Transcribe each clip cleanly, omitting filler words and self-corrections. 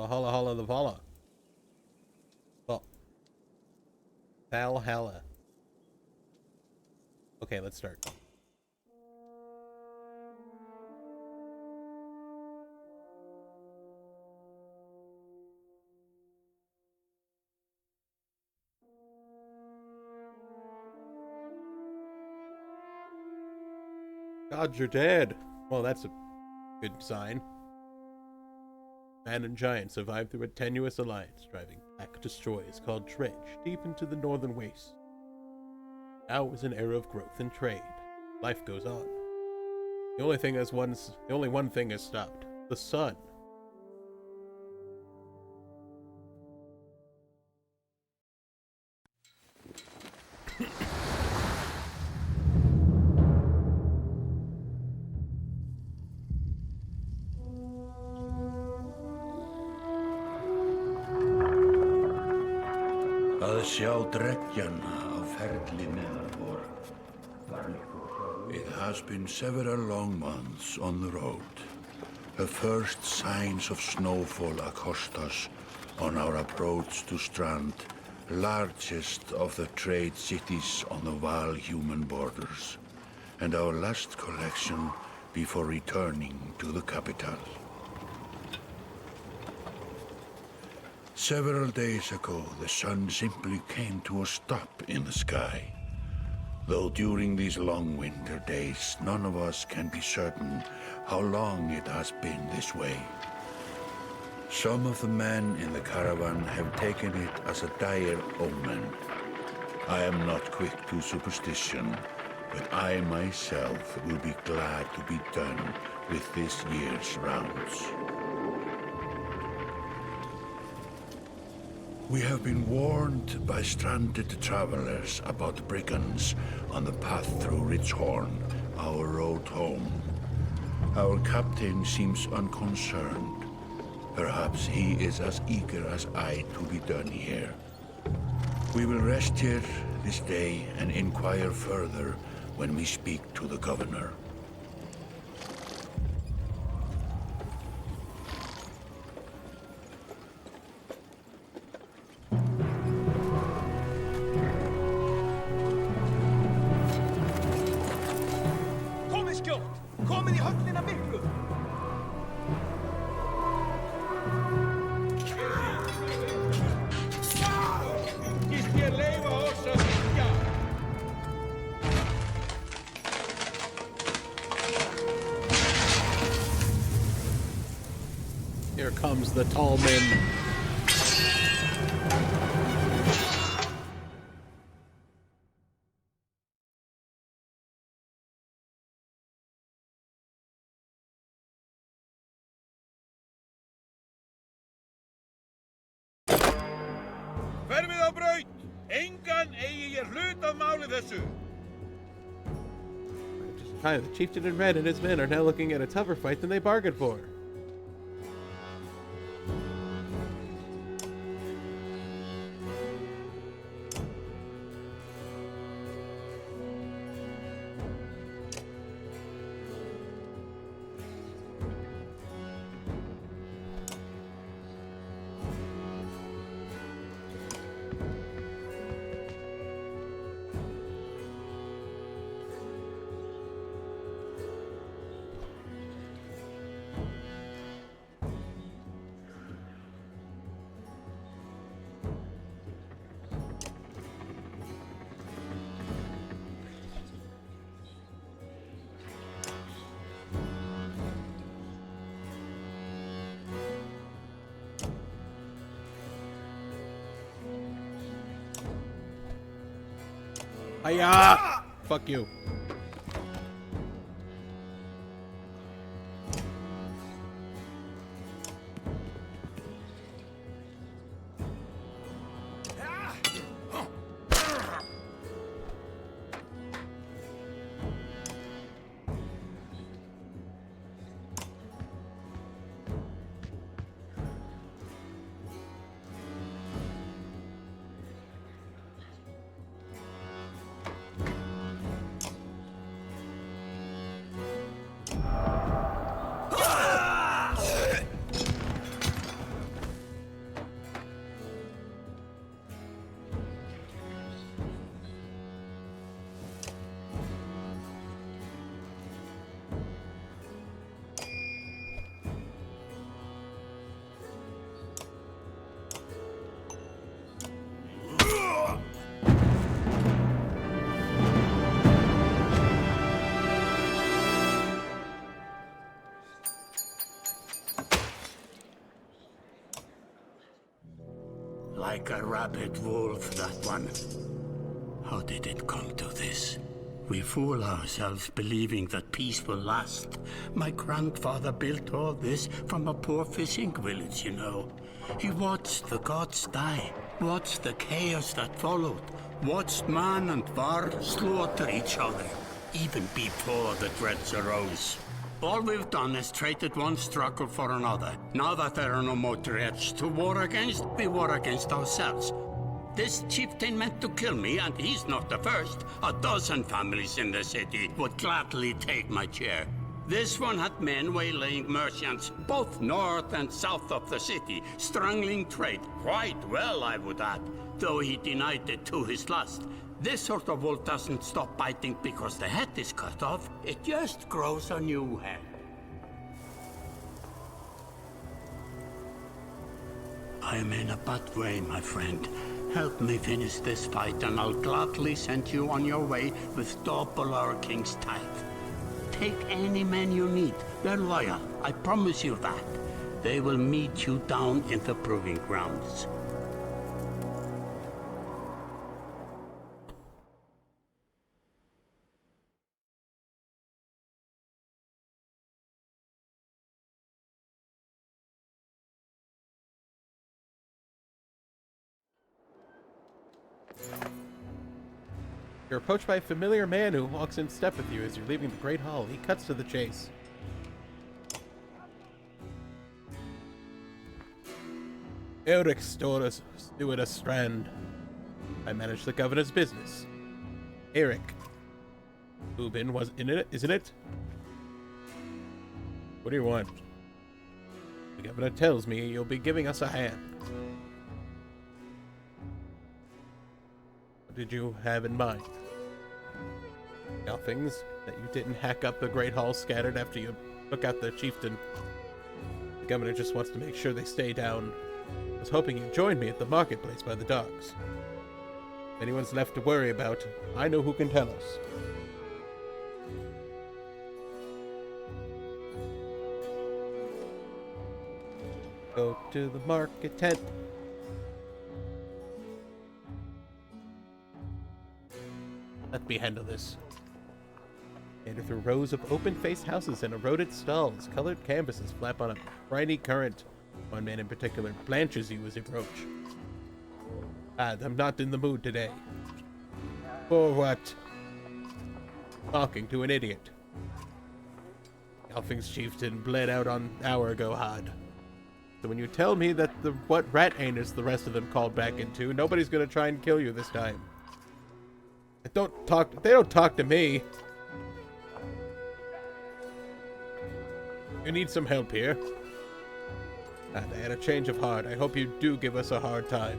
Valhalla the Vala. Well, Valhalla. Okay, let's start. Gods, you're dead. Well, that's a good sign. Man and giant survived through a tenuous alliance, driving black destroyers called Dredge deep into the northern wastes. Now is an era of growth and trade. Life goes on. The only one thing has stopped: the sun. Að sjá dreggjana á ferli neðanvor. It has been several long months on the road. The first signs of snowfall accost us on our approach to Strand, largest of the trade cities on the Val-human borders, and our last collection before returning to the capital. Several days ago, the sun simply came to a stop in the sky. Though during these long winter days, none of us can be certain how long it has been this way. Some of the men in the caravan have taken it as a dire omen. I am not quick to superstition, but I myself will be glad to be done with this year's rounds. We have been warned by stranded travelers about brigands on the path through Ridgehorn, our road home. Our captain seems unconcerned. Perhaps he is as eager as I to be done here. We will rest here this day and inquire further when we speak to the governor. Here comes the tall men. Hverfið á braut! Engan eigi ég hlut af máli þessu! Hi, the chieftain in red and his men are now looking at a tougher fight than they bargained for. Hiya! Fuck you. Like a rabid wolf, that one. How did it come to this? We fool ourselves believing that peace will last. My grandfather built all this from a poor fishing village, you know. He watched the gods die, watched the chaos that followed, watched man and var slaughter each other, even before the dreads arose. All we've done is traded one struggle for another. Now that there are no more dreads to war against, we war against ourselves. This chieftain meant to kill me, and he's not the first. A dozen families in the city would gladly take my chair. This one had men waylaying merchants, both north and south of the city, strangling trade, quite well, I would add, though he denied it to his last. This sort of wolf doesn't stop biting because the head is cut off. It just grows a new head. I'm in a bad way, my friend. Help me finish this fight, and I'll gladly send you on your way with double our king's tithe. Take any men you need. They're loyal, I promise you that. They will meet you down in the proving grounds. You're approached by a familiar man who walks in step with you as you're leaving the Great Hall. He cuts to the chase. Eric Stewart Strand. I manage the governor's business. Eric. Ubin was in it, isn't it? What do you want? The governor tells me you'll be giving us a hand. What did you have in mind? Nothings that you didn't hack up the Great Hall scattered after you took out the chieftain. The governor just wants to make sure they stay down. I was hoping you'd join me at the marketplace by the docks. If anyone's left to worry about, I know who can tell us. Go to the market tent. Let me handle this. Enter through rows of open-faced houses and eroded stalls. Colored canvases flap on a briny current. One man in particular blanches you as you approach. I'm not in the mood today. For what? Talking to an idiot. Gelfing's chieftain bled out an hour ago, Had. So when you tell me that what rat anus the rest of them called back into, nobody's gonna try and kill you this time. They don't talk to me. You need some help here. And I had a change of heart. I hope you do give us a hard time.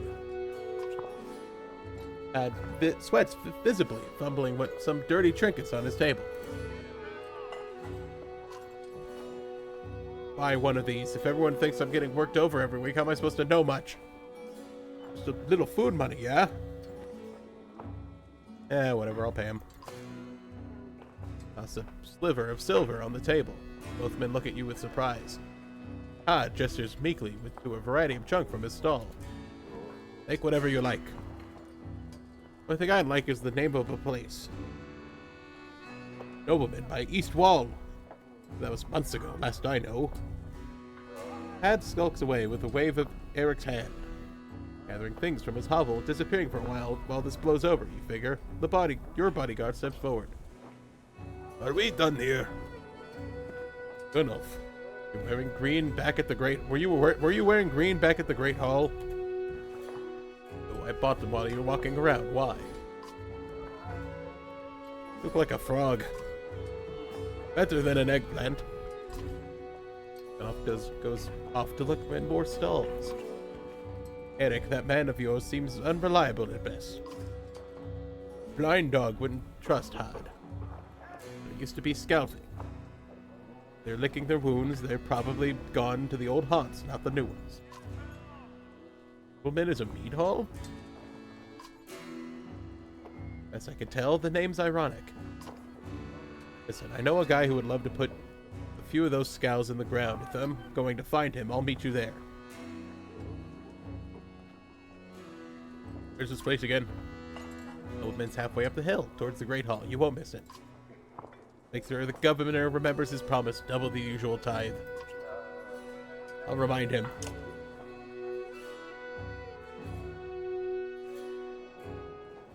Sweats visibly, fumbling with some dirty trinkets on his table. Buy one of these. If everyone thinks I'm getting worked over every week, how am I supposed to know much? Just a little food money, yeah? Whatever, I'll pay him. Toss a sliver of silver on the table. Both men look at you with surprise. Gestures meekly to a variety of junk from his stall. Take whatever you like. One thing I'd like is the name of a place. Nobleman by East Wall. That was months ago, last I know. Had skulks away with a wave of Eric's hand. Gathering things from his hovel, disappearing for a while this blows over, you figure. Your bodyguard steps forward. Are we done here? Good enough. You're wearing green back at the Great... Were you wearing green back at the Great Hall? Oh, I bought them while you were walking around. Why? Look like a frog. Better than an eggplant. Goes off to look in more stalls. Eric, that man of yours seems unreliable at best. Blind dog wouldn't trust Hyde. They used to be scouting. They're licking their wounds. They're probably gone to the old haunts, not the new ones. Woman is a mead hall? As I can tell, the name's ironic. Listen, I know a guy who would love to put a few of those scows in the ground. If I'm going to find him, I'll meet you there. There's this place again. Nobleman's halfway up the hill, towards the Great Hall. You won't miss it. Make sure the governor remembers his promise, double the usual tithe. I'll remind him.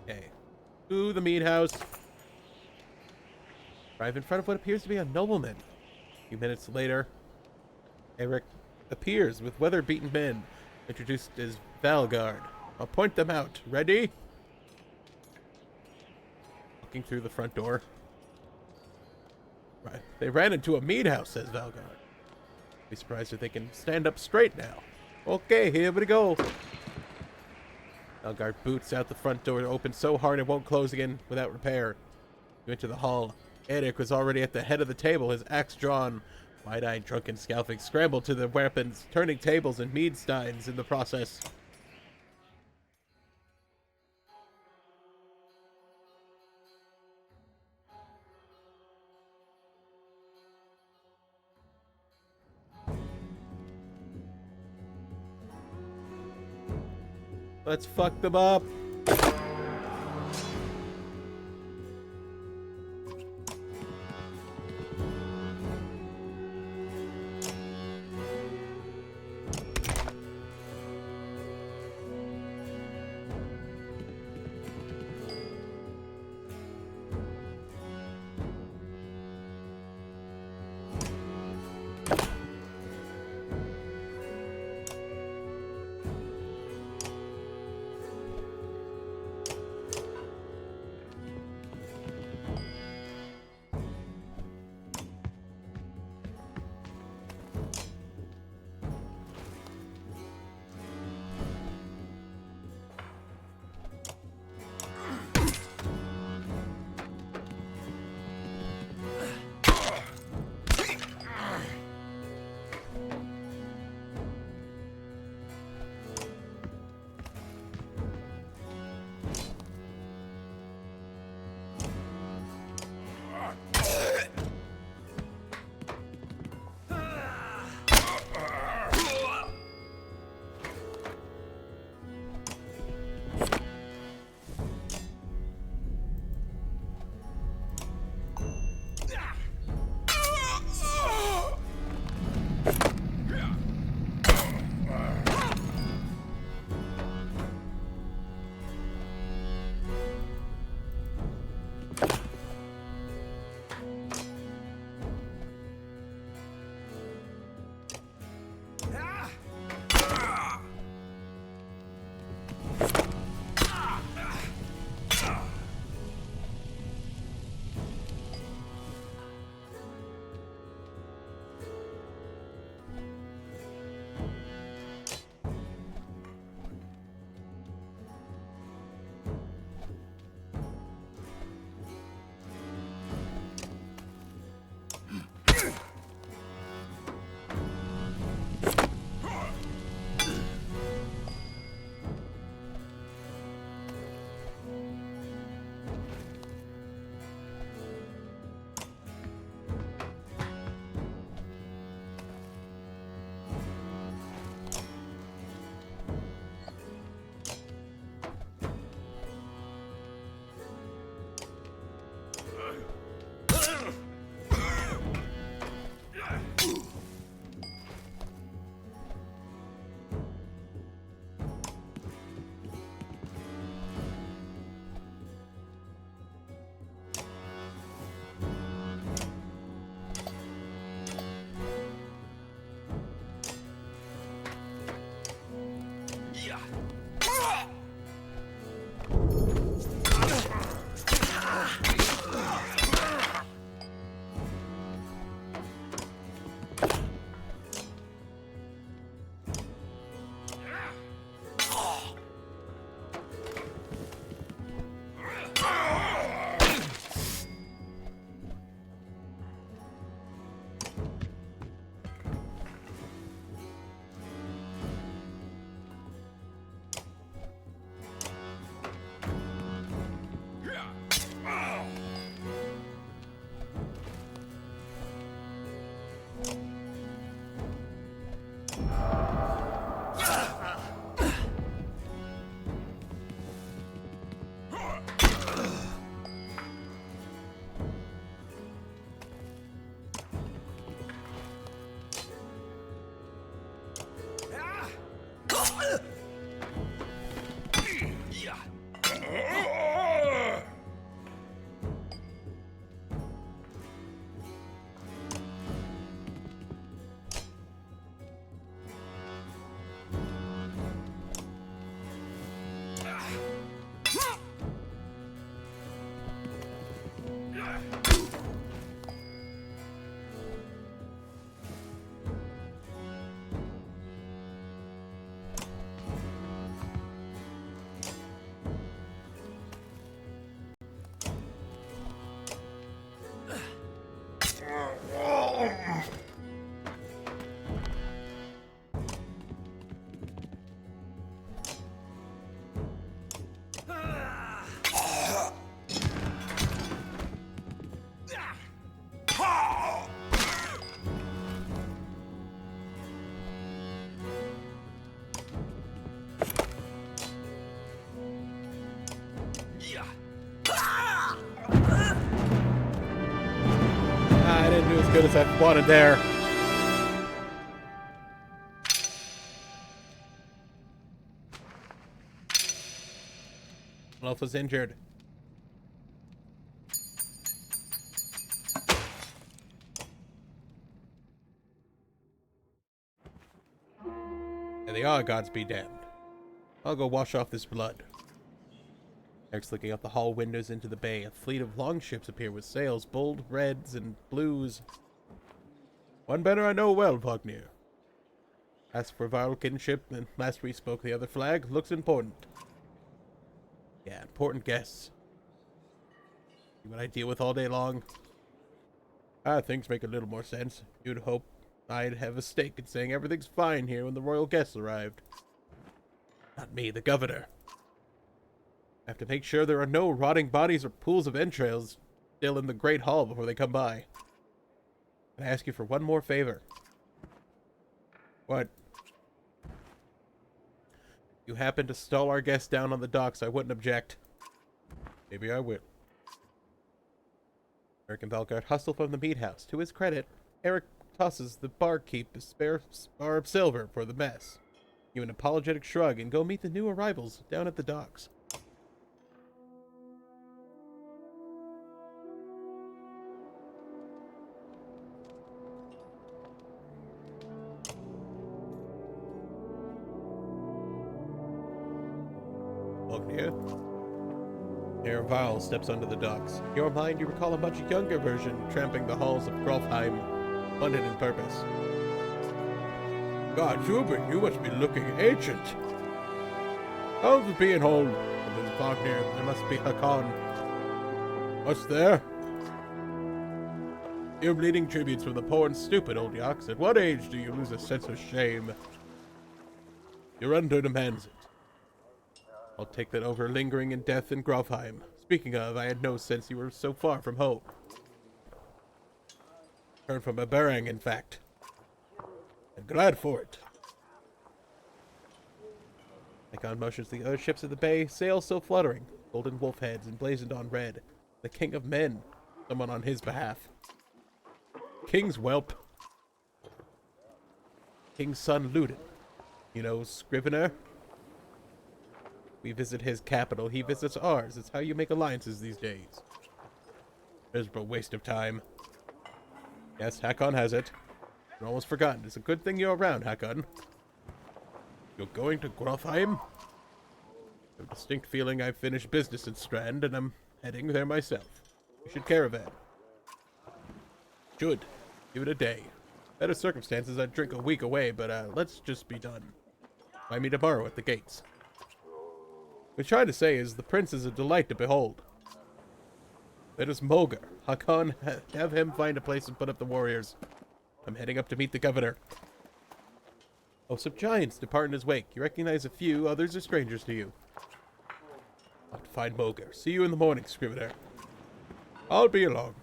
Okay. To the mead house. Arrive in front of what appears to be a nobleman. A few minutes later, Eric appears with weather-beaten men, introduced as Valgard. I'll point them out. Ready? Walking through the front door. Right. They ran into a mead house, says Valgard. Be surprised if they can stand up straight now. Okay, here we go. Valgard boots out the front door, open so hard it won't close again without repair. You enter the hall. Eric was already at the head of the table, his axe drawn. Wide-eyed, drunken Scalfing scrambled to the weapons, turning tables and mead steins in the process. Let's fuck them up. as good as I wanted there. Wolf was injured. There they are, gods be damned. I'll go wash off this blood. Eric's looking out the hall windows into the bay. A fleet of longships appear with sails, bold reds and blues. One banner I know well, Wagner. Ask for viral kinship, and last we spoke the other flag. Looks important. Yeah, important guests. See what I deal with all day long. Things make a little more sense. You'd hope I'd have a stake in saying everything's fine here when the royal guests arrived. Not me, the governor. I have to make sure there are no rotting bodies or pools of entrails still in the Great Hall before they come by. Can I ask you for one more favor? What? You happen to stall our guests down on the docks, I wouldn't object. Maybe I will. Eric and Valgard hustle from the meat house. To his credit, Eric tosses the barkeep a spare bar of silver for the mess. Give an apologetic shrug and go meet the new arrivals down at the docks. Here. Herr Varl steps onto the docks. In your mind, you recall a much younger version tramping the halls of Grofheim, funded in purpose. God, Hubert, you must be looking ancient. How's the being hold? There's Wagner. There must be Hakon. What's there? You're bleeding tributes from the poor and stupid, old Yox. At what age do you lose a sense of shame? Your under demands it. I'll take that over lingering in death in Grofheim. Speaking of, I had no sense you were so far from home. Heard from a Berang, in fact. I'm glad for it. Hakon motions the other ships of the bay, sails still fluttering, golden wolf heads emblazoned on red. The king of men, someone on his behalf. King's whelp. King's son Ludin. You know, Scrivener? We visit his capital, he visits ours. It's how you make alliances these days. Miserable waste of time. Yes, Hakon has it. I'd almost forgotten. It's a good thing you're around, Hakon. You're going to Grofheim? I have a distinct feeling I've finished business in Strand, and I'm heading there myself. You should caravan. Should. Give it a day. Better circumstances, I'd drink a week away, but let's just be done. Find me tomorrow at the gates. What I'm trying to say is the prince is a delight to behold. That is Mogar. Hakon, have him find a place and put up the warriors. I'm heading up to meet the governor. Hosts of giants depart in his wake. You recognize a few, others are strangers to you. I'll have to find Mogar. See you in the morning, Scrivener. I'll be along.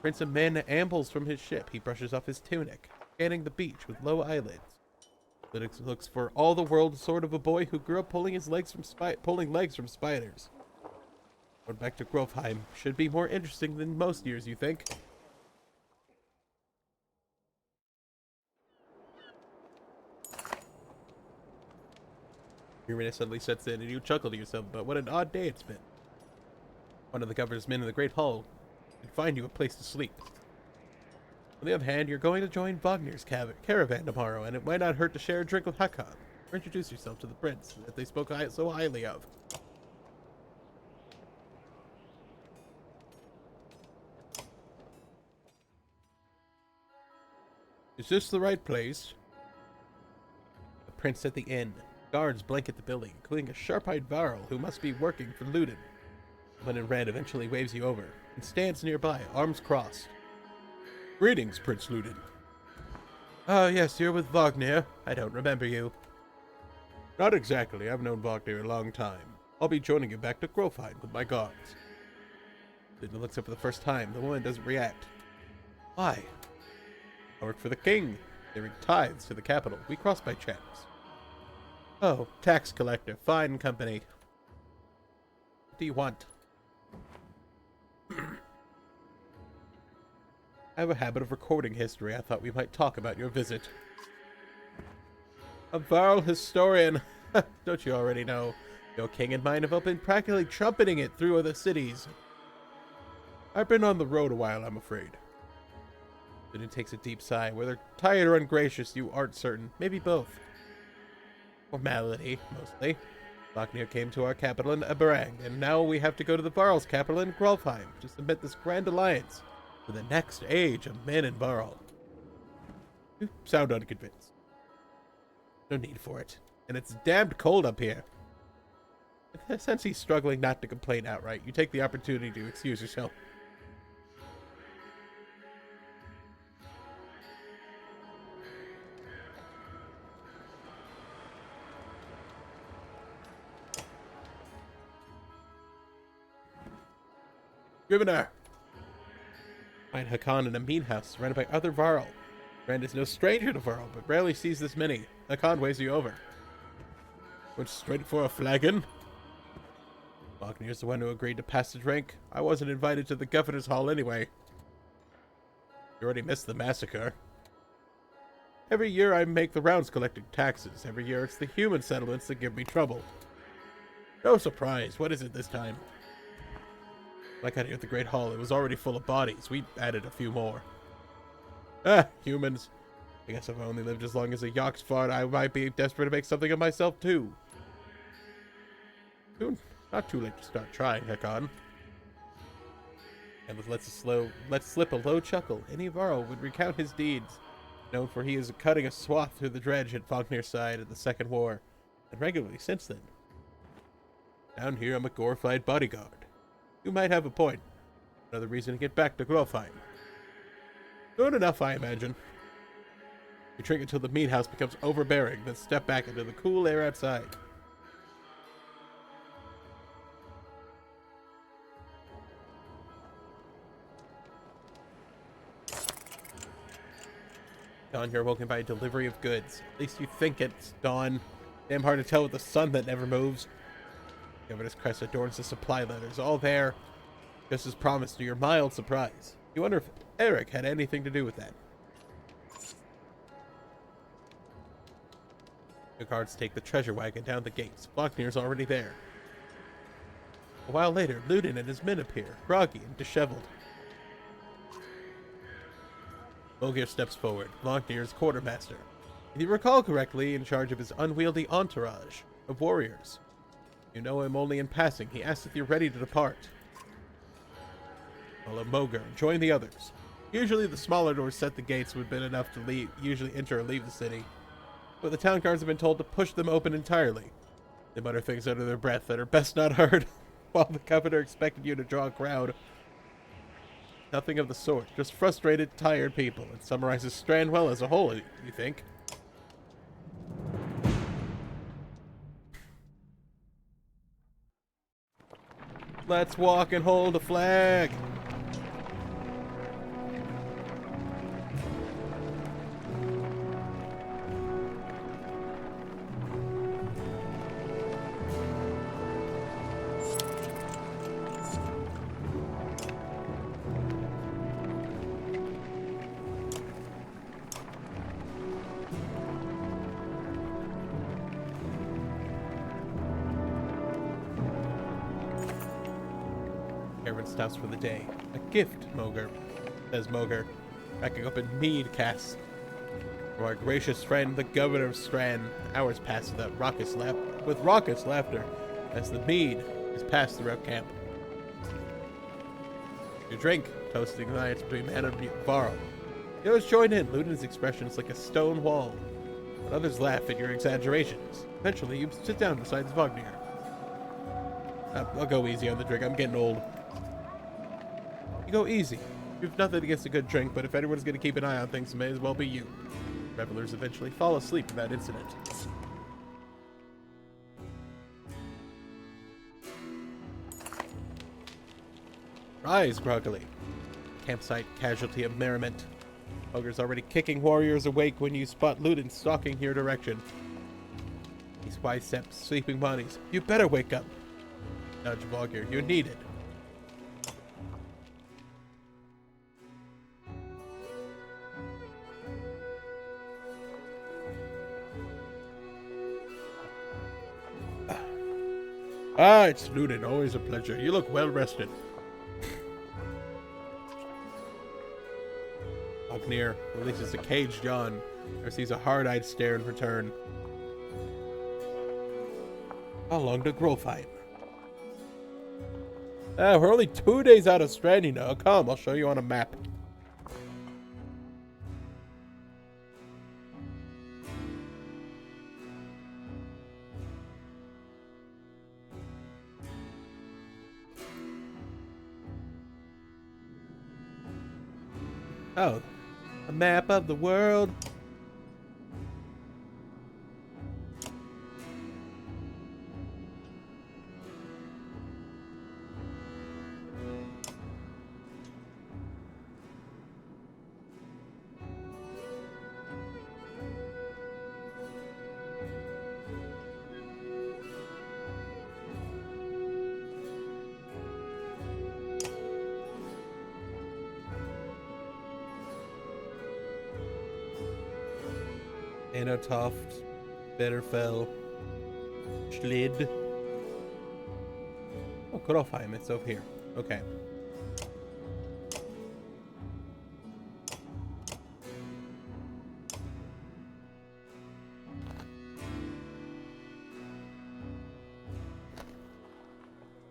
Prince of Men ambles from his ship. He brushes off his tunic, scanning the beach with low eyelids. Looks for all the world sort of a boy who grew up pulling legs from spiders. Going back to Grofheim should be more interesting than most years, you think? Weariness suddenly sets in, and you chuckle to yourself about what an odd day it's been. One of the governor's men in the Great Hall can find you a place to sleep. On the other hand, you're going to join Wagner's caravan tomorrow, and it might not hurt to share a drink with Hakon, or introduce yourself to the prince that they spoke so highly of. Is this the right place? The prince at the inn. Guards blanket the building, including a sharp-eyed Varl who must be working for Ludin. Someone in red eventually waves you over, and stands nearby, arms crossed. Greetings, Prince Ludin. Oh, yes, you're with Wagner. I don't remember you. Not exactly. I've known Wagner a long time. I'll be joining you back to Grofheim with my guards. Ludin looks up for the first time. The woman doesn't react. Why? I work for the king. They bring tithes to the capital. We cross by chance. Oh, tax collector. Fine company. What do you want? I have a habit of recording history. I thought we might talk about your visit. A Varl historian. Don't you already know? Your king and mine have been practically trumpeting it through the cities. I've been on the road a while, I'm afraid. Then it takes a deep sigh. Whether tired or ungracious, you aren't certain. Maybe both. Formality, mostly. Lochner came to our capital in Aberang, and now we have to go to the Varl's capital in Grolfheim to submit this grand alliance for the next age of men in Varl. You sound unconvinced. No need for it. And it's damned cold up here. Since he's struggling not to complain outright, you take the opportunity to excuse yourself. Scrivener! Find Hakan in a mean house surrounded by other Varl. Rand is no stranger to Varl, but rarely sees this many. Hakan weighs you over. Went straight for a flagon? Wagner's the one who agreed to pass the drink. I wasn't invited to the governor's hall anyway. You already missed the massacre. Every year I make the rounds collecting taxes. Every year it's the human settlements that give me trouble. No surprise. What is it this time? When I got here at the Great Hall, it was already full of bodies. We added a few more. Ah, humans. I guess if I only lived as long as a Yoxford, I might be desperate to make something of myself, too. Soon, not too late to start trying, Hakan. And let's slip a low chuckle. Any Varl would recount his deeds, known for he is cutting a swath through the dredge at Vognir's side at the Second War, and regularly since then. Down here, I'm a glorified bodyguard. You might have a point. Another reason to get back to Grolfheim. Soon enough, I imagine. You drink until the meat house becomes overbearing, then step back into the cool air outside. Dawn, you're woken by a delivery of goods. At least you think it's dawn. Damn hard to tell with the sun that never moves. Governor's crest adorns the supply letters, all there, just as promised to your mild surprise. You wonder if Eric had anything to do with that. The guards take the treasure wagon down the gates. Lochner's already there. A while later, Ludin and his men appear, groggy and disheveled. Olgir steps forward, Lochner's quartermaster. If you recall correctly, in charge of his unwieldy entourage of warriors. You know him only in passing. He asks if you're ready to depart. Follow Moger and join the others. Usually the smaller doors set the gates would have been enough to usually enter or leave the city. But the town guards have been told to push them open entirely. They mutter things under their breath that are best not heard, while the governor expected you to draw a crowd. Nothing of the sort. Just frustrated, tired people. It summarizes Strandwell as a whole, you think? Let's walk and hold a flag. Caravan stops for the day. A gift, Moger, says Moger, backing up in mead cask. For our gracious friend, the governor of Strand. Hours pass without raucous laughter, as the mead is passed throughout camp. You drink, toasting the alliance between man and Varl. The others join in. Ludin's expression is like a stone wall, but others laugh at your exaggerations. Eventually, you sit down beside Vognir. I'll go easy on the drink. I'm getting old. You go easy. You've nothing against a good drink, but if anyone's going to keep an eye on things, it may as well be you. Revelers eventually fall asleep without incident. Rise, groggily. Campsite casualty of merriment. Ogre's already kicking warriors awake when you spot Ludin stalking your direction. He sidesteps sleeping bodies. You better wake up. Nudge Vogir, you're needed. Ah, it's Ludin. Always a pleasure. You look well rested. Ognir releases a caged yawn, or sees a hard-eyed stare in return. How long to Grofheim? We're only 2 days out of Stranding now. Come, I'll show you on a map. Oh, a map of the world. Anotoft, Bitterfell, Schlid. Oh, Grofheim, it's over here. Okay.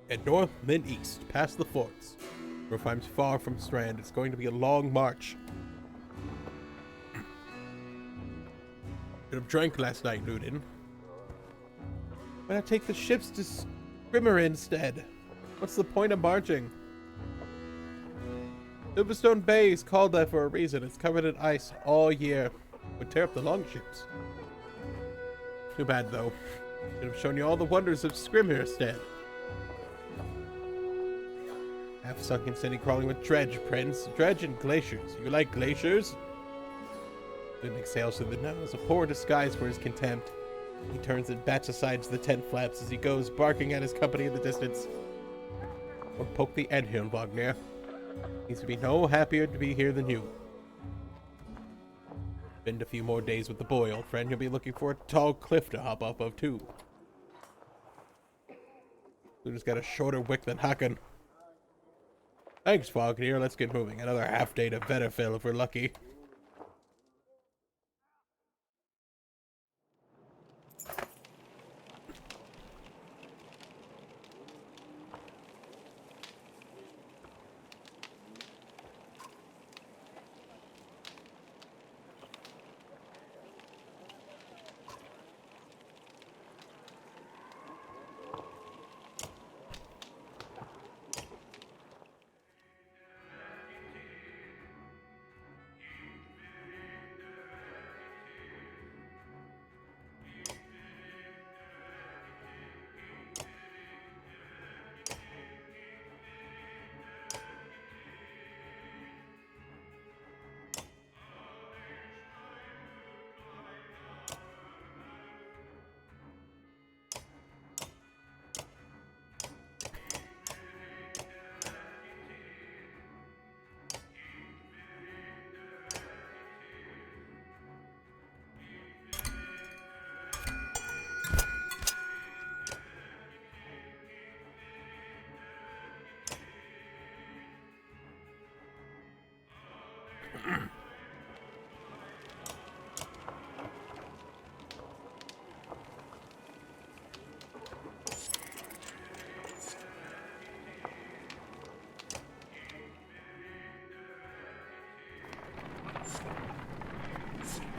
Head north, then east, past the forts. Grofheim's far from Strand. It's going to be a long march. Could have drank last night, Ludin. Why not take the ships to Skrimmer instead? What's the point of marching? Silverstone Bay is called that for a reason. It's covered in ice all year. Would tear up the longships. Too bad, though. Could have shown you all the wonders of Skrimmer instead. Half-sunken city crawling with dredge, Prince. Dredge and glaciers. You like glaciers? Ludin exhales through the nose, a poor disguise for his contempt. He turns and bats aside the tent flaps as he goes, barking at his company in the distance. Don't poke the anthill, Wagner. Needs to be no happier to be here than you. Spend a few more days with the boy, old friend. You'll be looking for a tall cliff to hop off of, too. Ludin's got a shorter wick than Hakan. Thanks, Wagner. Let's get moving. Another half day to Vetterfell if we're lucky.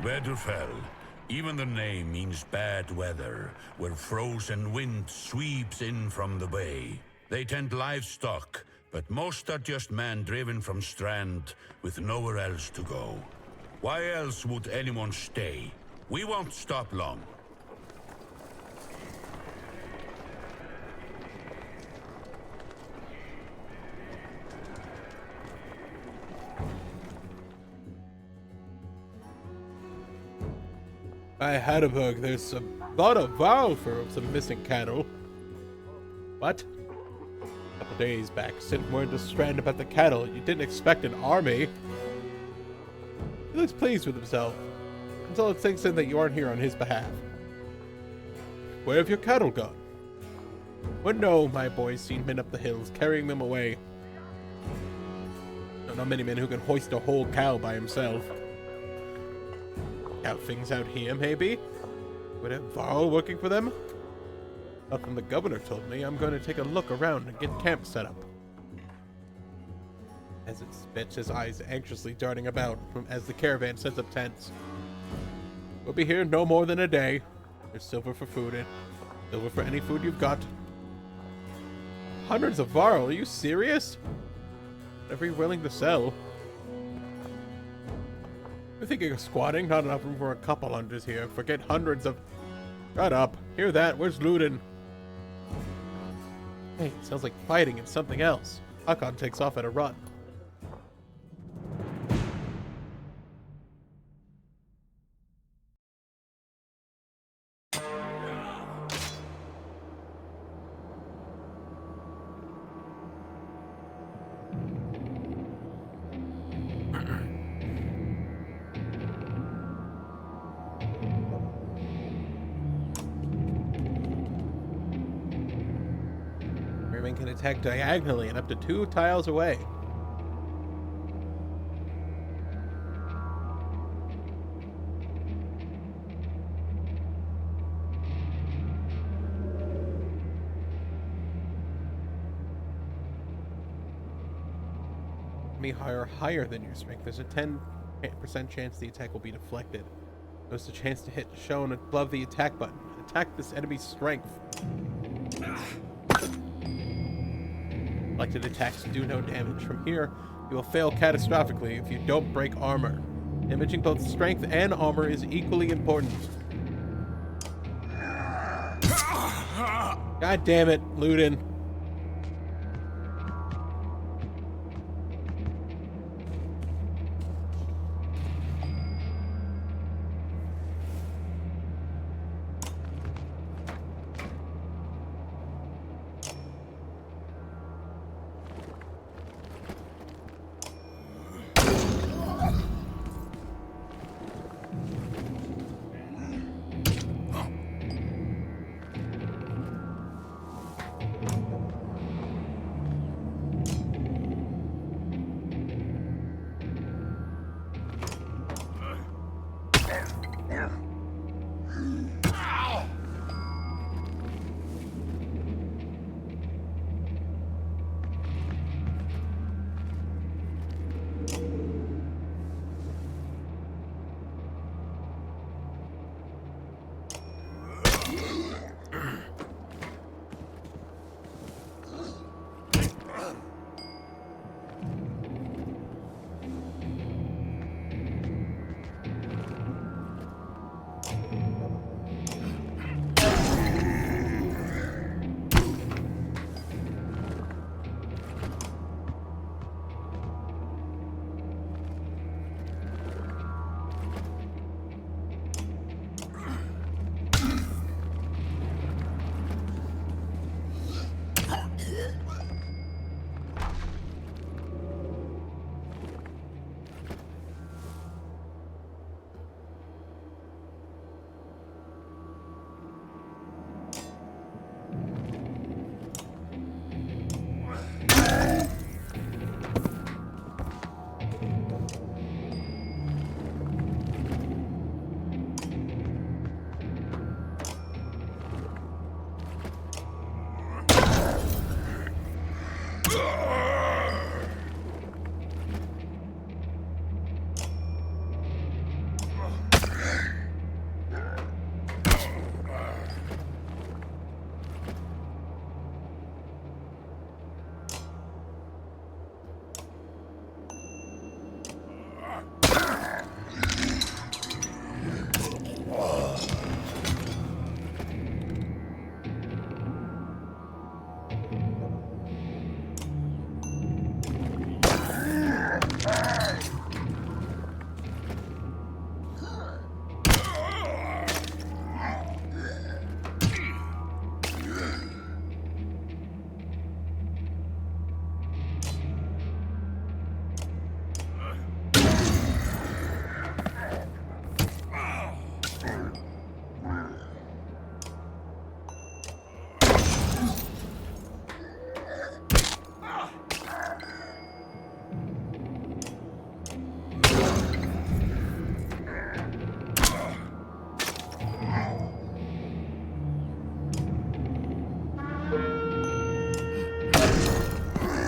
Vetterfell. Even the name means bad weather, where frozen wind sweeps in from the bay. They tend livestock, but most are just men driven from Strand with nowhere else to go. Why else would anyone stay? We won't stop long. By Haddenburg, there's a lot of vow for some missing cattle. What? A couple days back, sent word to Strand about the cattle. You didn't expect an army. He looks pleased with himself, until it sinks in that you aren't here on his behalf. Where have your cattle gone? But no, my boy's seen men up the hills, carrying them away. There are not many men who can hoist a whole cow by himself. Have things out here, maybe? Would have Varl working for them? Nothing the governor told me. I'm going to take a look around and get camp set up. As it spits, his eyes anxiously darting about as the caravan sets up tents. We'll be here no more than a day. There's silver for food and silver for any food you've got. Hundreds of Varl, are you serious? Never you willing to sell? You're thinking of squatting? Not enough room for a couple hunters here. Forget hundreds of... Shut up. Hear that? Where's Luden? Hey, it sounds like fighting and something else. Hakon takes off at a run. Can attack diagonally and up to 2 tiles away. Me higher than your strength. There's a 10% chance the attack will be deflected. There's a chance to hit shown above the attack button. Attack this enemy's strength. Selected attacks do no damage. From here, you will fail catastrophically if you don't break armor. Damaging both strength and armor is equally important. God damn it, Luden.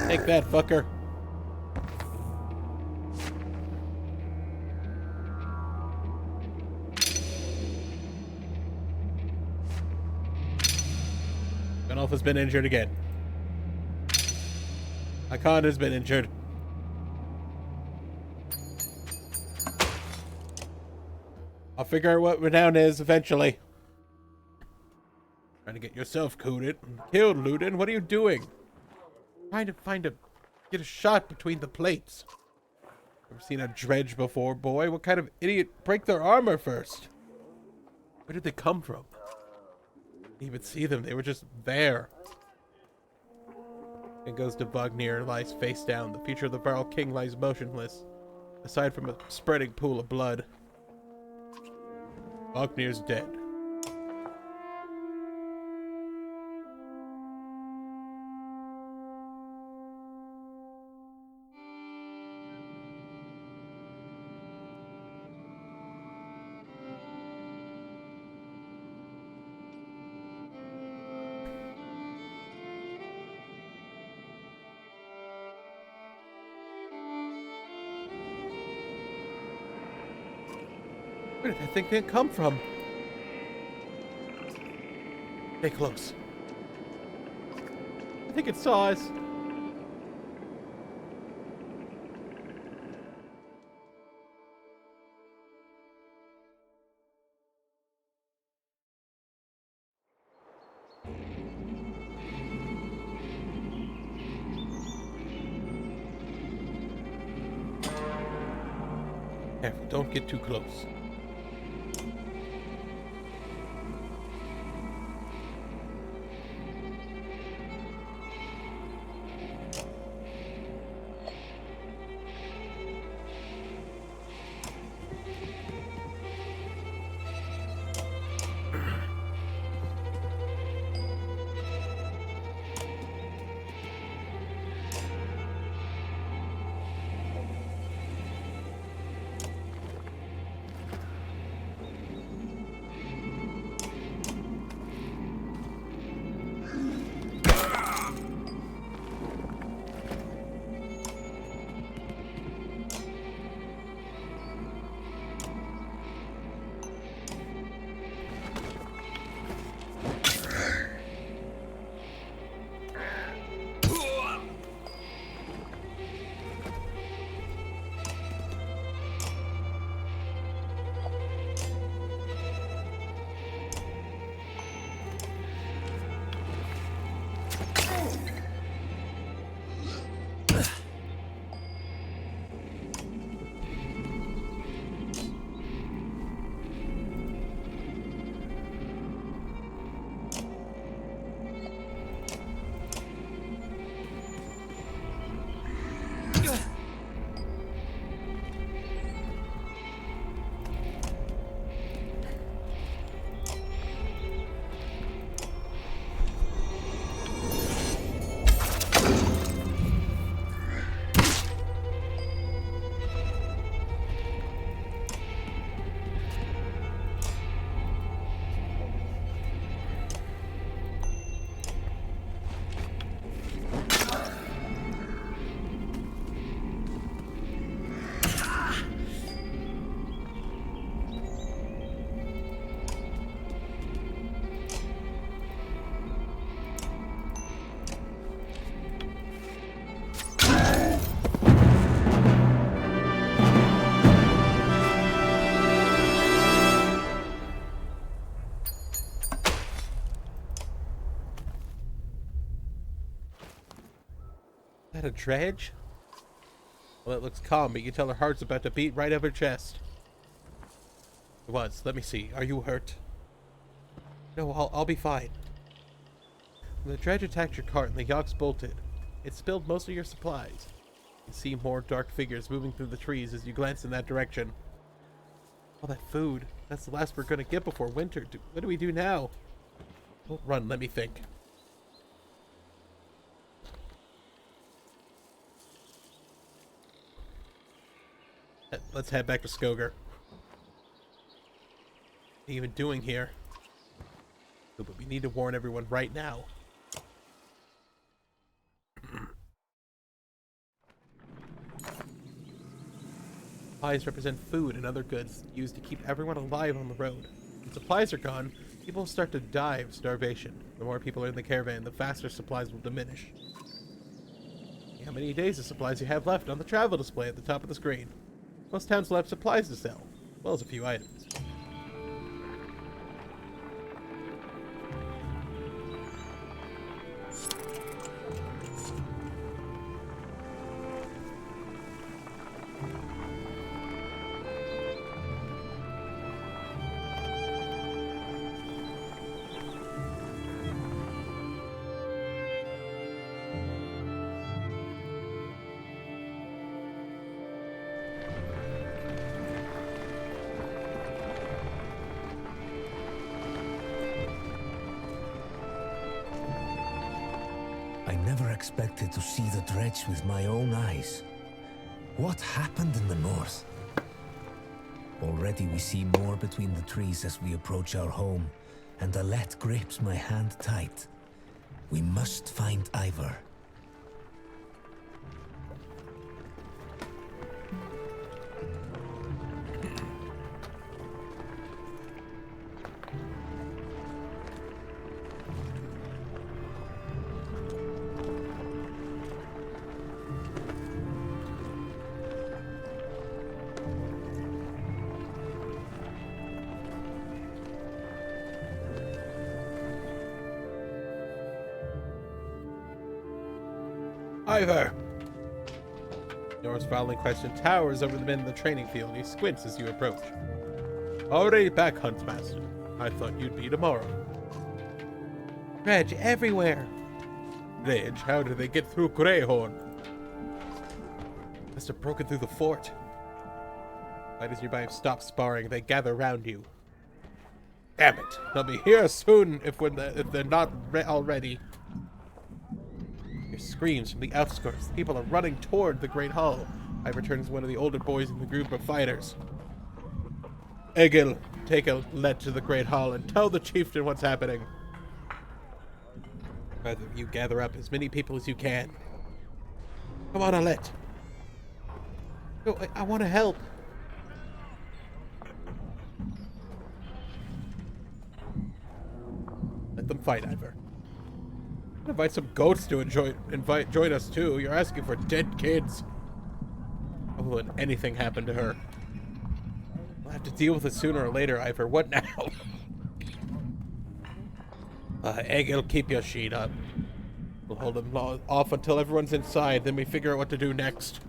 Take that, fucker. Gunolf has been injured again. Hakan has been injured. I'll figure out what renown is eventually. Trying to get yourself killed, Ludin. What are you doing? Trying to get a shot between the plates. Ever seen a dredge before, boy? What kind of idiot break their armor first? Where did they come from? Didn't even see them. They were just there. It goes to Vognir, lies face down. The future of the Varl King lies motionless, aside from a spreading pool of blood. Vognir's dead. Where did that thing come from? Stay close. I think it saw us. Careful, don't get too close. Is that a dredge? Well, it looks calm, but you can tell her heart's about to beat right up her chest. It was. Let me see. Are you hurt? No, I'll be fine. When the dredge attacked your cart and the yaks bolted, it spilled most of your supplies. You can see more dark figures moving through the trees as you glance in that direction. All that food. That's the last we're gonna get before winter. What do we do now? Don't run, let me think. Let's head back to Skoger. What are you even doing here? Oh, but we need to warn everyone right now. Supplies represent food and other goods used to keep everyone alive on the road. When supplies are gone, people will start to die of starvation. The more people are in the caravan, the faster supplies will diminish. See how many days of supplies you have left on the travel display at the top of the screen. Most towns will have supplies to sell, as well as a few items. I never expected to see the dredge with my own eyes. What happened in the north? Already we see more between the trees as we approach our home, and Alette grips my hand tight. We must find Ivor. Ivor! Nor's violent question towers over the men in the training field. He squints as you approach. Already back, Huntsmaster. I thought you'd be tomorrow. Dredge everywhere! Dredge? How did they get through Greyhorn? Must have broken through the fort. Fighters nearby have stopped sparring. They gather round you. Damn it! They'll be here soon if they're not already. Screams from the outskirts. People are running toward the Great Hall. I returns one of the older boys in the group of fighters. Egil, take Alette to the Great Hall and tell the chieftain what's happening. Rather, you gather up as many people as you can. Come on, Alette. No, I want to help. Let them fight, Ivor. Invite some goats to join us too. You're asking for dead kids. I won't let anything happen to her. We'll have to deal with it sooner or later, Ivor. What now? Egil, keep your sheet up. We'll hold them off until everyone's inside, then we figure out what to do next.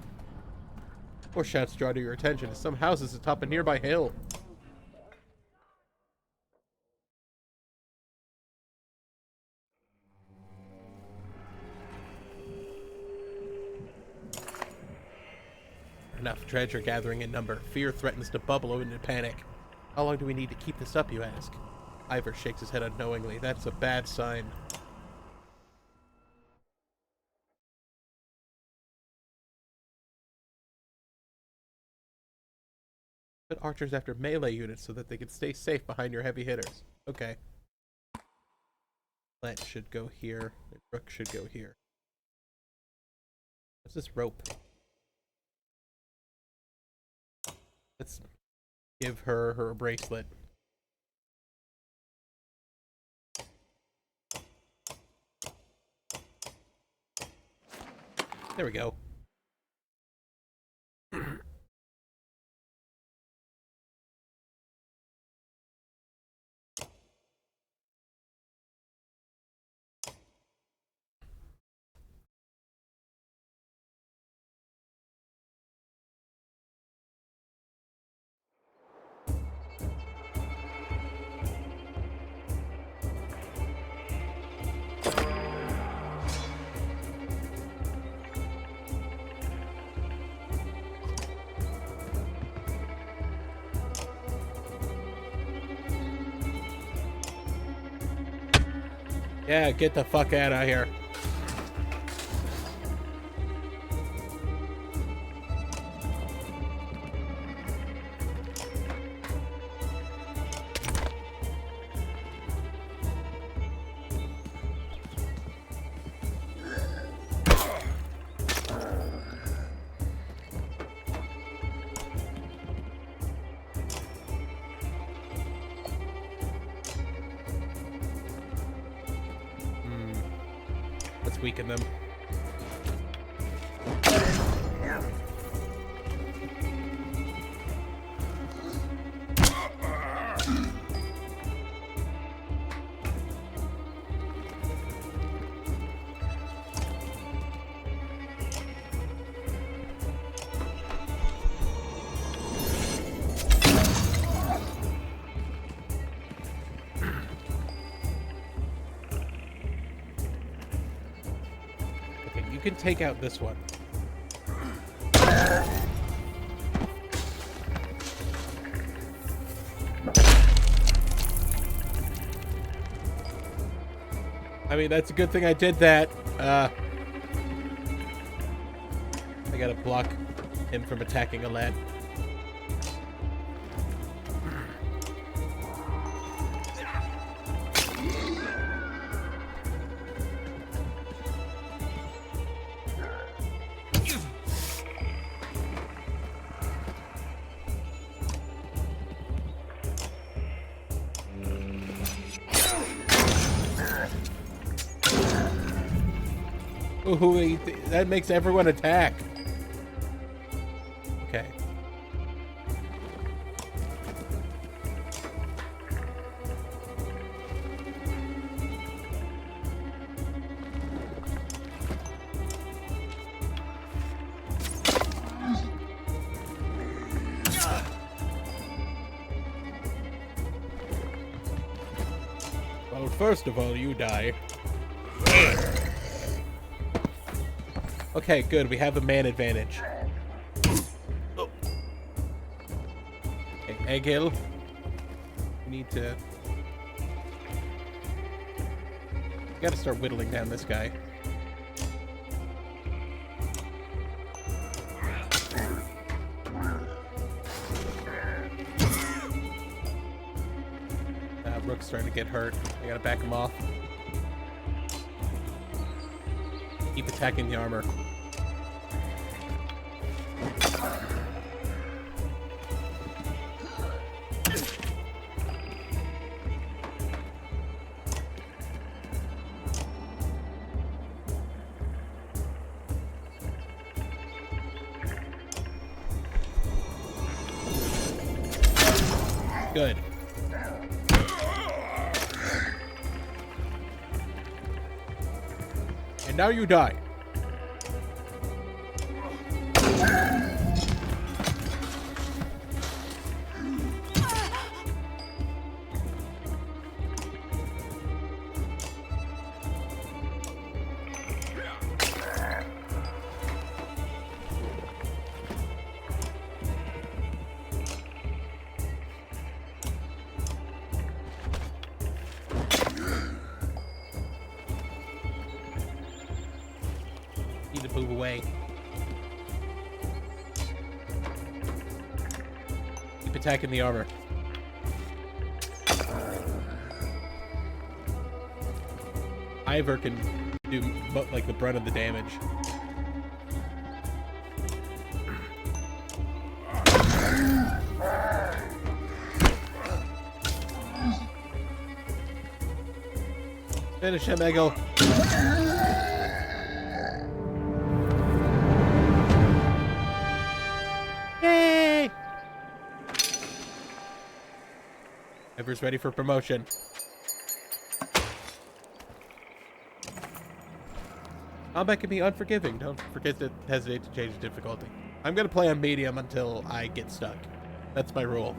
More shouts draw to your attention as some houses atop a nearby hill. Enough dredge are gathering in number. Fear threatens to bubble into panic. How long do we need to keep this up, you ask? Ivor shakes his head unknowingly. That's a bad sign. Put archers after melee units so that they can stay safe behind your heavy hitters. Okay. Let should go here. Rook should go here. What's this rope? Let's give her bracelet. There we go. Yeah, get the fuck out of here. Let's weaken them. Okay, you can take out this one. I mean, that's a good thing I did that. I gotta block him from attacking a lad. Ooh, that makes everyone attack. Okay. Well, first of all, you die. Okay, good. We have a man advantage. Oh. Okay, Egg Hill. We need to... Gotta start whittling down this guy. Rook's starting to get hurt. I gotta back him off. Keep attacking the armor. Good. And now you die. Need to move away. Keep attacking the armor. Ivor can do like the brunt of the damage. Finish him, Eggle. Yay! Ever's ready for promotion. Combat can be unforgiving. Don't forget to hesitate to change the difficulty. I'm gonna play on medium until I get stuck. That's my rule.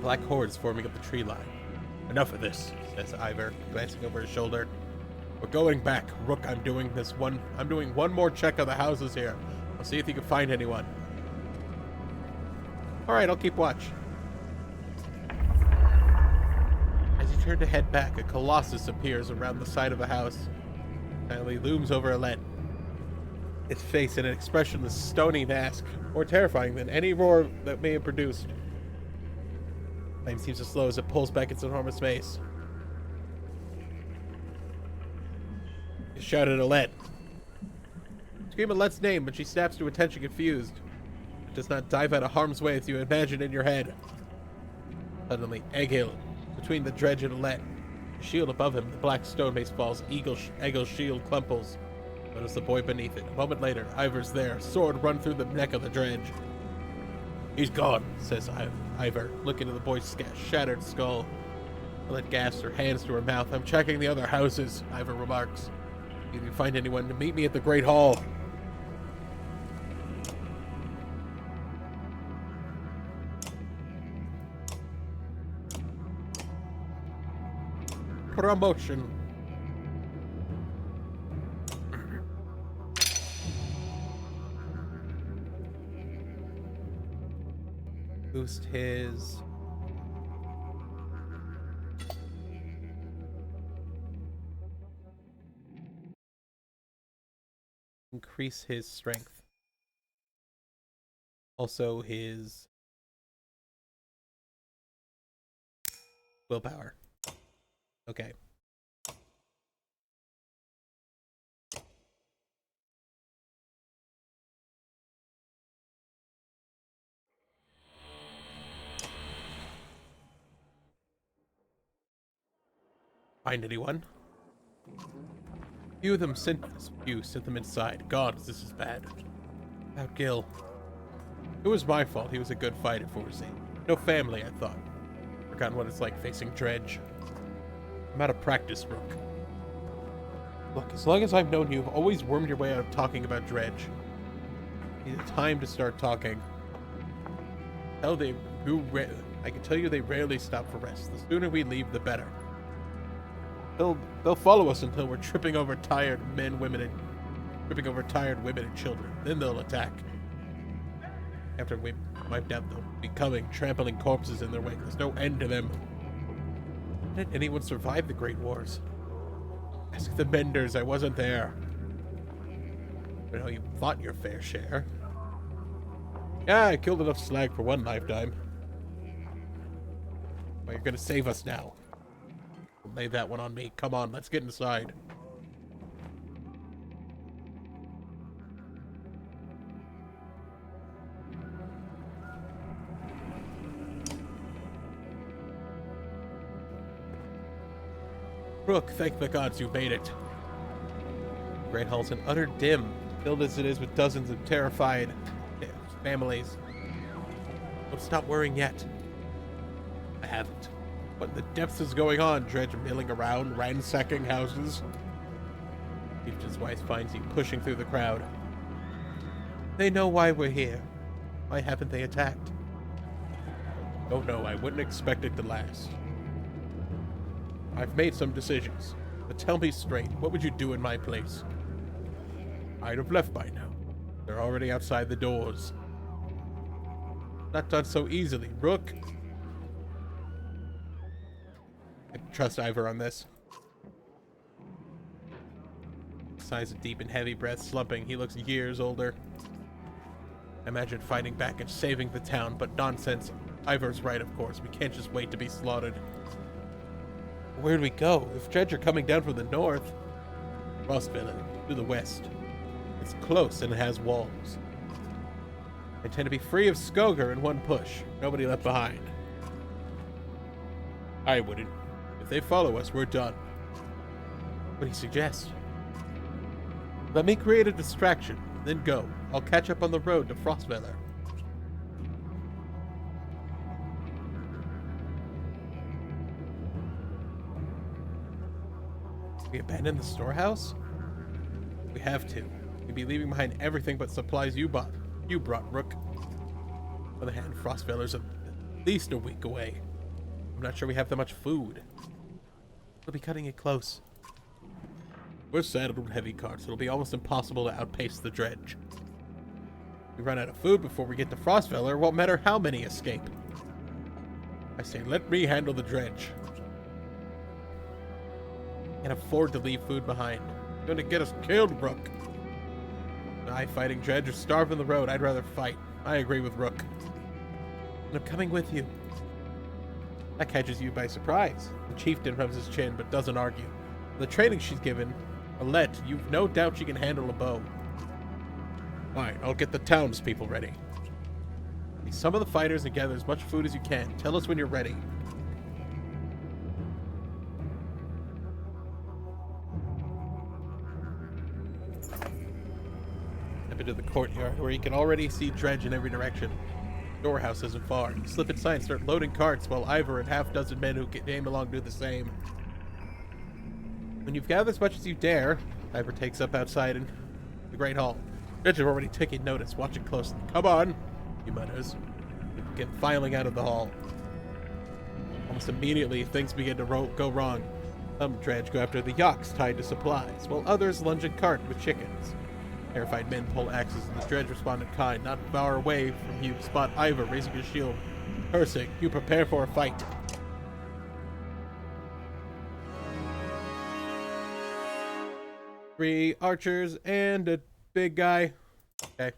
Black hordes forming up the tree line. Enough of this, says Ivor, glancing over his shoulder. We're going back. Rook, I'm doing one more check on the houses here. I'll see if you can find anyone. Alright, I'll keep watch. As you turn to head back, a colossus appears around the side of a house. Finally looms over a lead. Its face and an expressionless, stony mask, more terrifying than any roar that may have produced. Flame seems to slow as it pulls back its enormous face. You shout at Alette. Scream Alette's name, but she snaps to attention confused. does not dive out of harm's way as you imagine in your head. Suddenly, Egil, between the dredge and Alette, the shield above him, the black stone base falls, Egil's shield crumples. Notice the boy beneath it. A moment later, Ivor's there, sword run through the neck of the dredge. He's gone, says Ivor, looking at the boy's shattered skull. Alette gasps, her hands to her mouth. I'm checking the other houses, Ivor remarks. If you find anyone, to meet me at the Great Hall. Promotion. Boost his increase his strength. Also his willpower. Okay. Find anyone? Few sent them inside. God, this is bad. About Gil. It was my fault. He was a good fighter for us. No family, I thought. Forgotten what it's like facing Dredge. I'm out of practice, Rook. Look, as long as I've known you, you've always wormed your way out of talking about Dredge. It's time to start talking. I can tell you they rarely stop for rest. The sooner we leave, the better. They'll follow us until we're tripping over tired women and children. Then they'll attack. After we wiped out, they'll be coming, trampling corpses in their wake. There's no end to them. How did anyone survive the Great Wars? Ask the Menders, I wasn't there. I know you fought your fair share. Yeah, I killed enough slag for one lifetime. Well, you're gonna save us now. Lay that one on me. Come on, let's get inside. Rook, thank the gods you made it. The Great Hall's an utter dim, filled as it is with dozens of terrified families. Don't stop worrying yet. I haven't. What in the depths is going on? Dredge milling around, ransacking houses. Chieftain's wife finds you pushing through the crowd. They know why we're here. Why haven't they attacked? Oh no, I wouldn't expect it to last. I've made some decisions, but tell me straight, what would you do in my place? I'd have left by now. They're already outside the doors. Not done so easily, Rook. I trust Ivor on this. Sighs a deep and heavy breath, slumping. He looks years older. I imagine fighting back and saving the town, but nonsense. Ivor's right, of course. We can't just wait to be slaughtered. Where do we go? If Dredge are coming down from the north... Frostville, to the west. It's close and it has walls. I intend to be free of Skoger in one push. Nobody left behind. I wouldn't. If they follow us, we're done. What do you suggest? Let me create a distraction, then go. I'll catch up on the road to Frostville. We abandon the storehouse? We have to. We'd be leaving behind everything but supplies you brought, Rook. On the other hand, Frostveller's at least a week away. I'm not sure we have that much food. We'll be cutting it close. We're saddled with heavy carts. It'll be almost impossible to outpace the Dredge. If we run out of food before we get to Frostveller, it won't matter how many escape. I say, let me handle the Dredge. Can't afford to leave food behind. It's going to get us killed, Rook. Die fighting Dredge or starve on the road. I'd rather fight. I agree with Rook. And I'm coming with you. That catches you by surprise. The chieftain rubs his chin, but doesn't argue. The training she's given, Alette, you've no doubt she can handle a bow. Alright, I'll get the townspeople ready. Some of the fighters and gather as much food as you can. Tell us when you're ready. Step into the courtyard where you can already see Dredge in every direction. Storehouse isn't far. You slip inside and start loading carts while Ivor and half-dozen men who came along do the same. When you've gathered as much as you dare, Ivor takes up outside in the Great Hall. Dredge is already taking notice, watching closely. Come on, he mutters. You begin filing out of the hall. Almost immediately, things begin to go wrong. Some Dredge go after the yaks tied to supplies, while others lunge and cart with chickens. Terrified men pull axes, and the Dredge respond in kind. Not far away from you, spot Ivor raising his shield. Cursing, you prepare for a fight. 3 archers and a big guy. Okay.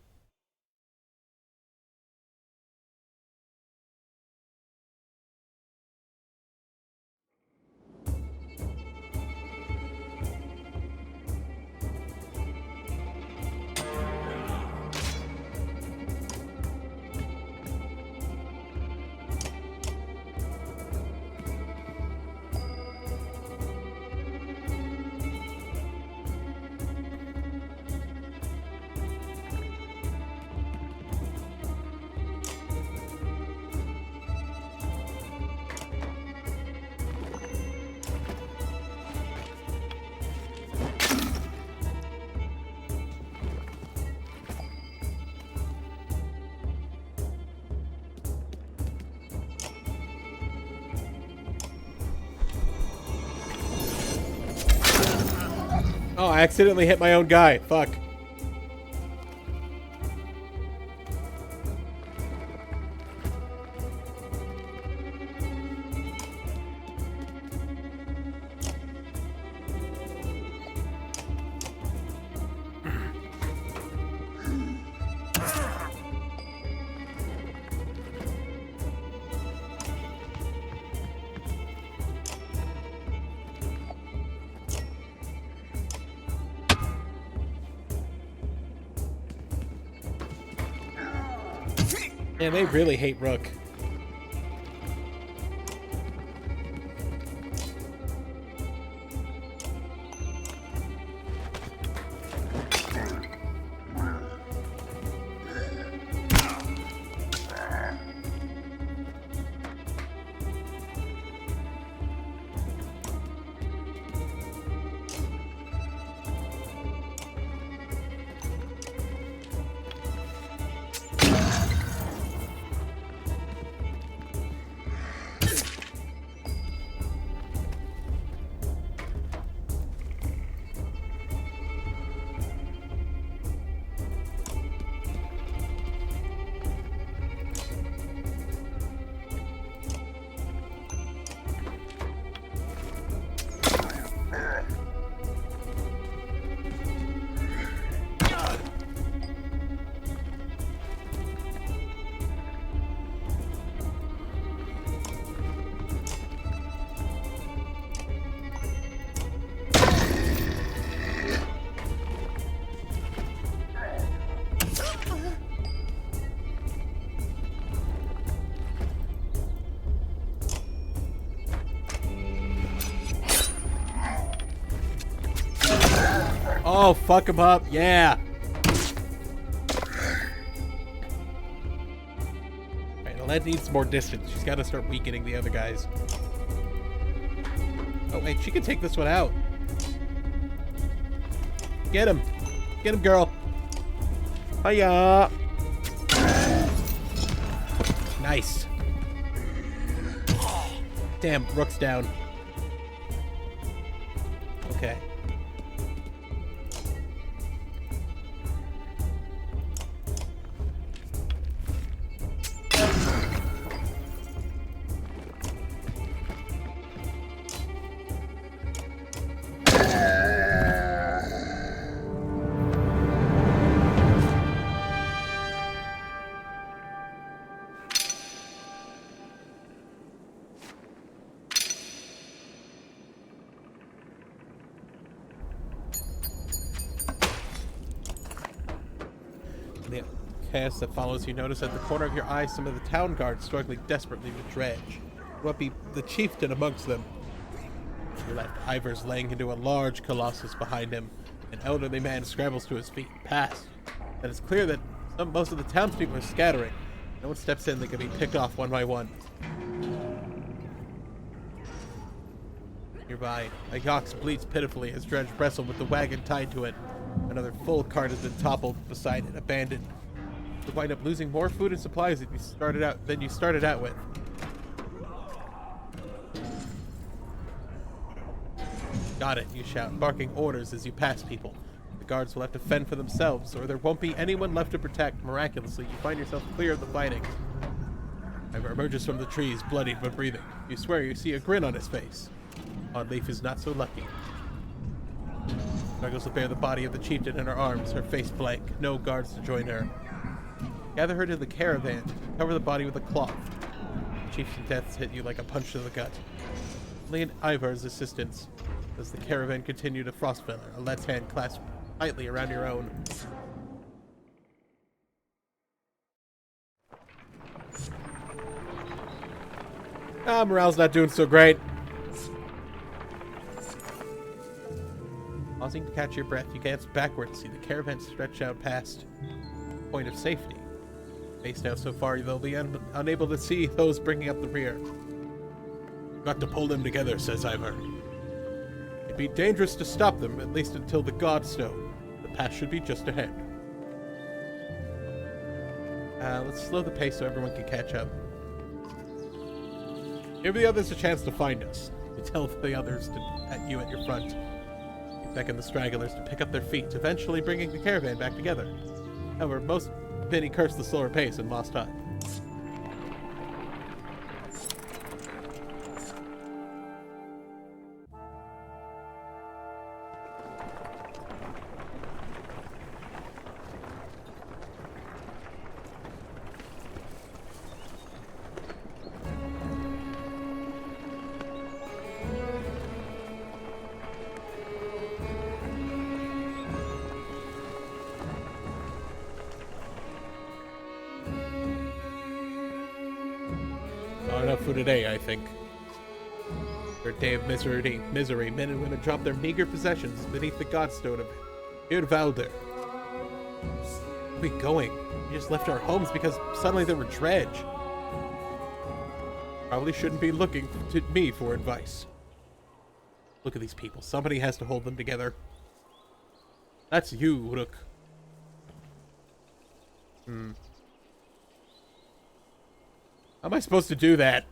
Oh, I accidentally hit my own guy. Fuck. Man, they really hate Rook. Oh, fuck him up. Yeah. Alright, well, that needs more distance. She's got to start weakening the other guys. Oh, wait. She can take this one out. Get him. Get him, girl. Hiya. Nice. Damn, Rook's down. Okay. chaos that follows, you notice at the corner of your eye some of the town guards struggling desperately with Dredge. What be the chieftain amongst them? To your left, Ivor's laying into a large colossus behind him. An elderly man scrambles to his feet, past. And it's clear that most of the townspeople are scattering. No one steps in, they can be picked off one by one. Nearby, a ox bleats pitifully as Dredge wrestles with the wagon tied to it. Another full cart has been toppled beside it, abandoned. You wind up losing more food and supplies than you started out with. Got it, you shout, barking orders as you pass people. The guards will have to fend for themselves, or there won't be anyone left to protect. Miraculously, you find yourself clear of the fighting. Ivor emerges from the trees, bloodied but breathing. You swear you see a grin on his face. Oddleaf is not so lucky. Struggles to bear the body of the chieftain in her arms, her face blank, no guards to join her. Gather her to the caravan, cover the body with a cloth. The chieftain's death hit you like a punch to the gut. Only in Ivor's assistance does the caravan continue to Frostfeller, a Let's hand clasped tightly around your own. Morale's not doing so great. Pausing to catch your breath, you glance backwards, see the caravan stretch out past the point of safety. Faced out so far, they'll be unable to see those bringing up the rear. Got to pull them together, says Ivor. It'd be dangerous to stop them, at least until the Godstone. The path should be just ahead. Let's slow the pace so everyone can catch up. Give the others a chance to find us. You tell the others at you at your front. You beckon the stragglers to pick up their feet, eventually bringing the caravan back together. However, most many cursed the slower pace and lost time. Enough for today, I think. For a day of misery, men and women drop their meager possessions beneath the godstone of Irvalder. Where are we going? We just left our homes because suddenly there were Dredge. Probably shouldn't be looking to me for advice. Look at these people. Somebody has to hold them together. That's you, Rook. How am I supposed to do that?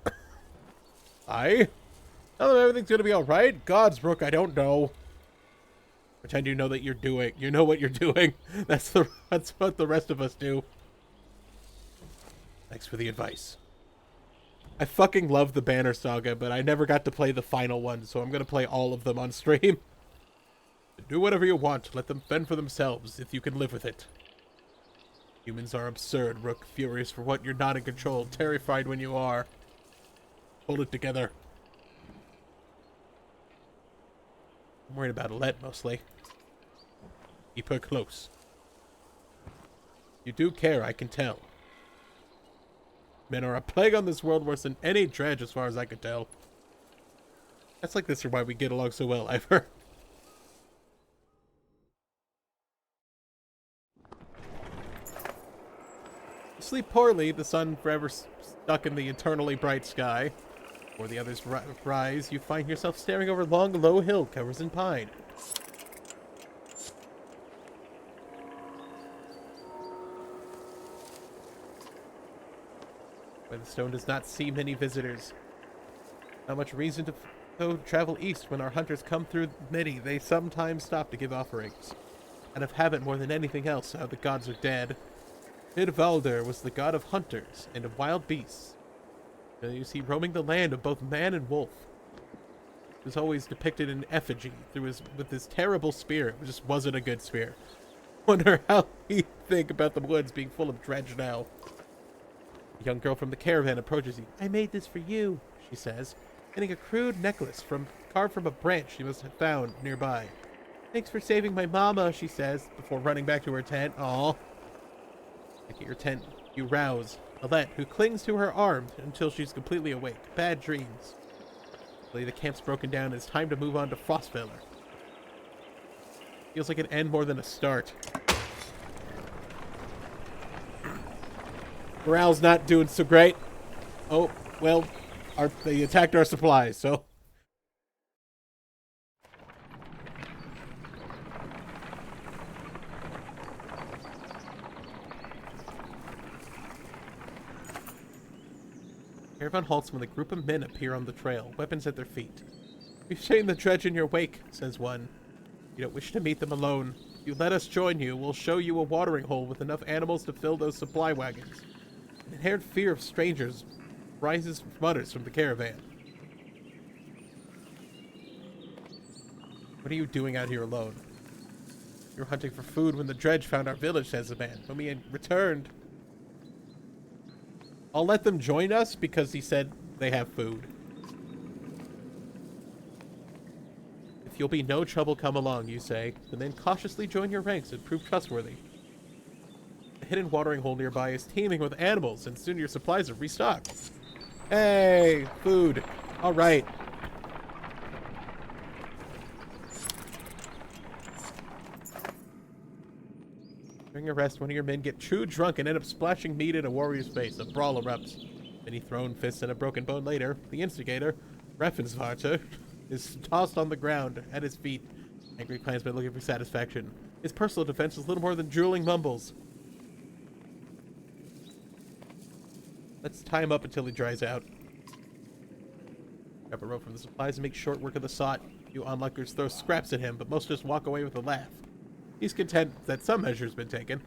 Tell them everything's gonna be alright? Gods, Rook, I don't know. Pretend you know that you're doing. You know what you're doing. That's what the rest of us do. Thanks for the advice. I fucking love the Banner Saga, but I never got to play the final one, so I'm gonna play all of them on stream. Do whatever you want. Let them fend for themselves, if you can live with it. Humans are absurd, Rook. Furious for what you're not in control. Terrified when you are. Hold it together. I'm worried about Alette, mostly. Keep her close. You do care, I can tell. Men are a plague on this world worse than any Dredge, as far as I can tell. That's like this or why we get along so well, Ivor. Sleep poorly, the sun forever stuck in the eternally bright sky. Before the others rise, you find yourself staring over long, low hill covers in pine. Where the stone does not see many visitors. Not much reason to travel east when our hunters come through Midi. They sometimes stop to give offerings. Out of habit more than anything else, now the gods are dead. Irvalder was the god of hunters and of wild beasts. You see roaming the land of both man and wolf. He was always depicted in effigy with his terrible spear. It just wasn't a good spear. Wonder how he'd think about the woods being full of Dredge now. A young girl from the caravan approaches you. I made this for you, she says, getting a crude necklace carved from a branch she must have found nearby. Thanks for saving my mama, she says, before running back to her tent. Aw. Back at your tent, you rouse Alette, who clings to her arm until she's completely awake. Bad dreams. The camp's broken down and it's time to move on to Frostfeller. Feels like an end more than a start. Morale's not doing so great. Oh, well, they attacked our supplies, so... Caravan halts when a group of men appear on the trail, weapons at their feet. "We've seen the dredge in your wake," says one. "You don't wish to meet them alone. If you let us join you, we'll show you a watering hole with enough animals to fill those supply wagons." An inherent fear of strangers mutters from the caravan. "What are you doing out here alone?" "We were hunting for food when the dredge found our village," says the man. "When we returned..." I'll let them join us because he said they have food. "If you'll be no trouble, come along," you say, and then cautiously join your ranks and prove trustworthy. The hidden watering hole nearby is teeming with animals, and soon your supplies are restocked. Hey, food. All right. During a rest, one of your men get too drunk and end up splashing meat in a warrior's face. A brawl erupts. Many thrown fists and a broken bone later, the instigator, Reffensvarter, is tossed on the ground at his feet. Angry clansmen looking for satisfaction. His personal defense is little more than drooling mumbles. Let's tie him up until he dries out. Grab a rope from the supplies and make short work of the sot. You onlookers throw scraps at him, but most just walk away with a laugh. He's content that some measure's been taken.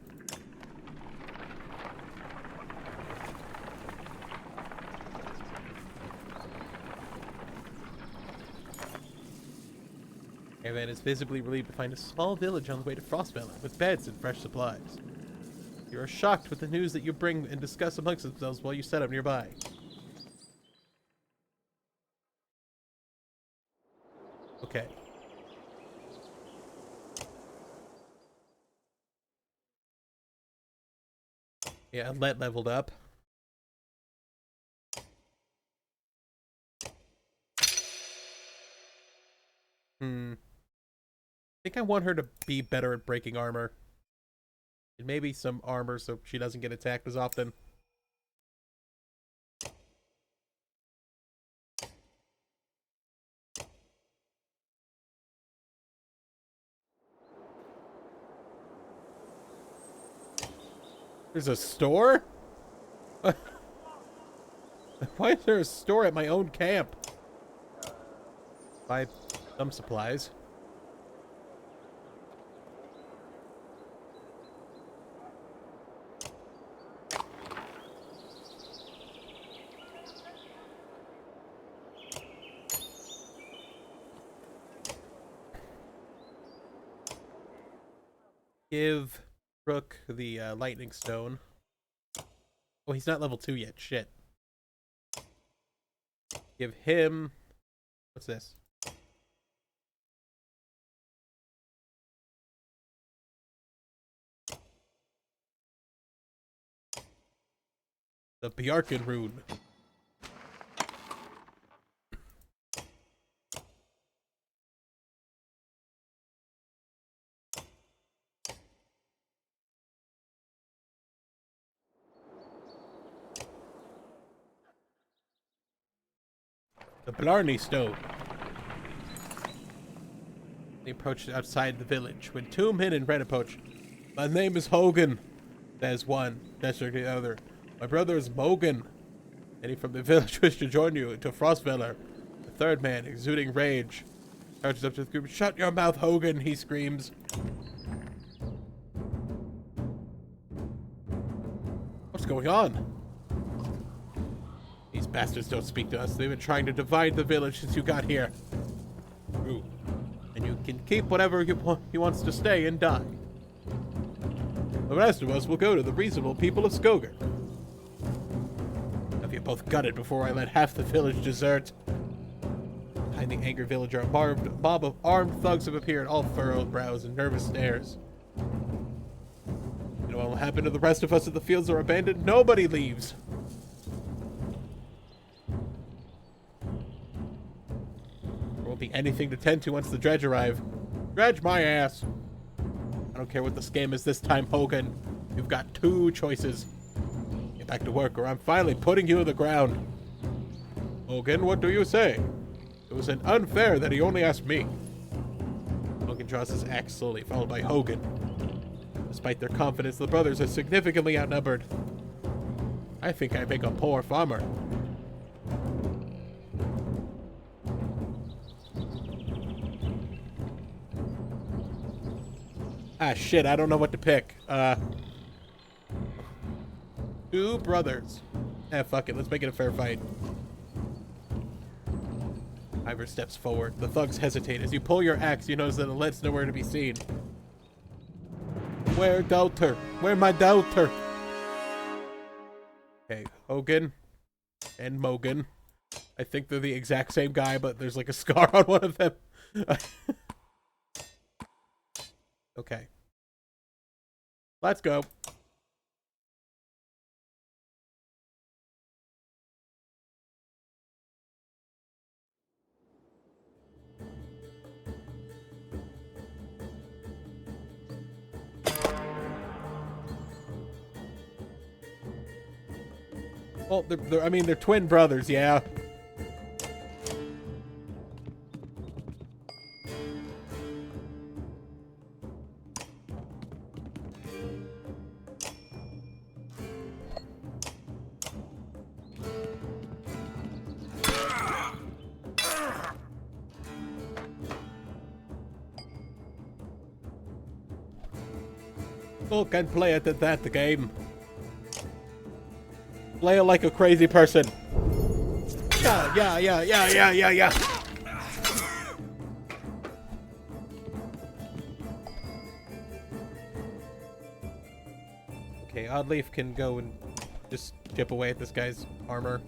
Caravan is visibly relieved to find a small village on the way to Frostfeller with beds and fresh supplies. You are shocked with the news that you bring and discuss amongst themselves while you set up nearby. Okay. Yeah, Let leveled up. I think I want her to be better at breaking armor. And maybe some armor so she doesn't get attacked as often. There's a store? Why is there a store at my own camp? Buy some supplies. Give Rook the lightning stone. Oh, he's not level 2 yet. Shit. Give him... What's this? The Bjarken rune. The Blarney Stone. They approached outside the village when two men in red approach. "My name is Hogan," says one, gesturing to the other. "My brother is Mogan. Any from the village wish to join you to Frostfeller." The third man, exuding rage, charges up to the group. "Shut your mouth, Hogan," he screams. What's going on? "These bastards don't speak to us. They've been trying to divide the village since you got here." "True. And you can keep whatever he wants to stay and die. The rest of us will go to the reasonable people of Skoger." "Have you both got it before I let half the village desert?" Behind the angry villager, a mob of armed thugs have appeared, all furrowed brows and nervous stares. "You know what will happen to the rest of us if the fields are abandoned? Nobody leaves. There won't be anything to tend to once the dredge arrive. Dredge my ass. I don't care what the scam is this time, Hogan. You've got two choices. Get back to work or I'm finally putting you in the ground. Hogan, what do you say? It was an unfair that he only asked me. Hogan draws his axe slowly, followed by Hogan. Despite their confidence, the brothers are significantly outnumbered. I think I make a poor farmer. Ah, shit, I don't know what to pick. Two brothers. Fuck it, let's make it a fair fight. Ivor steps forward. The thugs hesitate. As you pull your axe, you notice that the lead's nowhere to be seen. Where daughter? Where my daughter? Okay, Hogan and Mogan. I think they're the exact same guy, but there's like a scar on one of them. Okay. Let's go. Well, I mean, they're twin brothers, yeah. Who can play it at that game? Play it like a crazy person. Yeah. Okay, Oddleaf can go and just chip away at this guy's armor.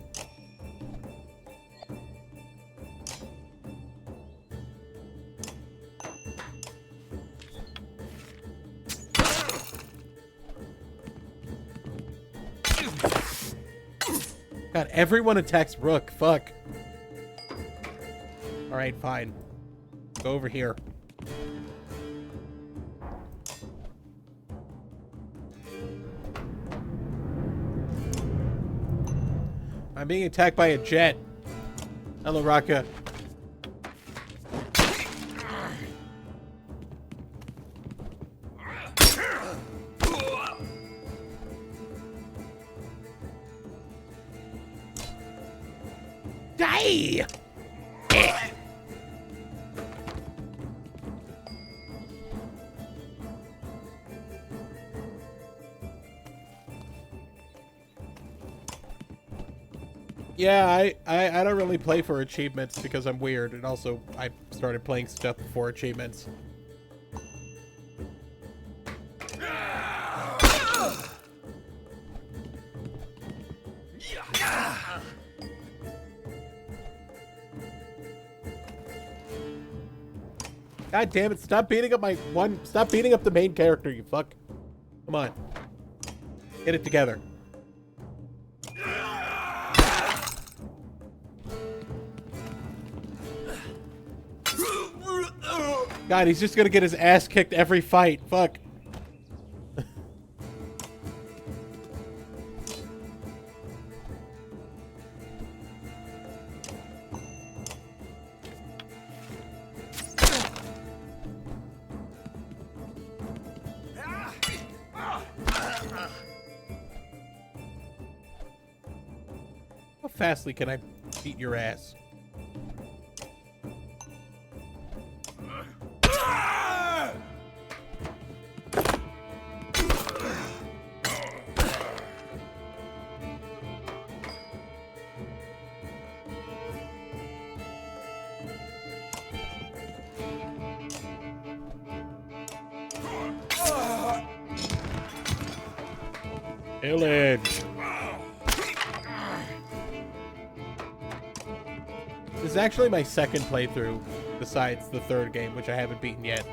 God, everyone attacks Rook. Fuck. Alright, fine. Go over here. I'm being attacked by a jet. Hello, Raka. Die! Yeah, I don't really play for achievements because I'm weird, and also I started playing stuff before achievements. God damn it, stop beating up stop beating up the main character, you fuck. Come on. Get it together. God, he's just gonna get his ass kicked every fight. Fuck. How fastly can I beat your ass? Pillage. This is actually my second playthrough, besides the third game, which I haven't beaten yet.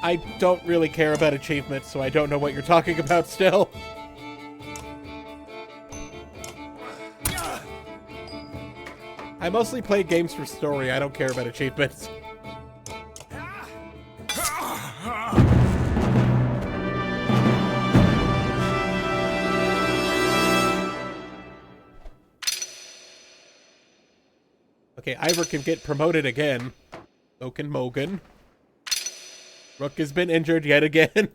I don't really care about achievements, so I don't know what you're talking about still. I mostly play games for story. I don't care about achievements. Okay, Ivor can get promoted again. So can Mogan. Rook has been injured yet again.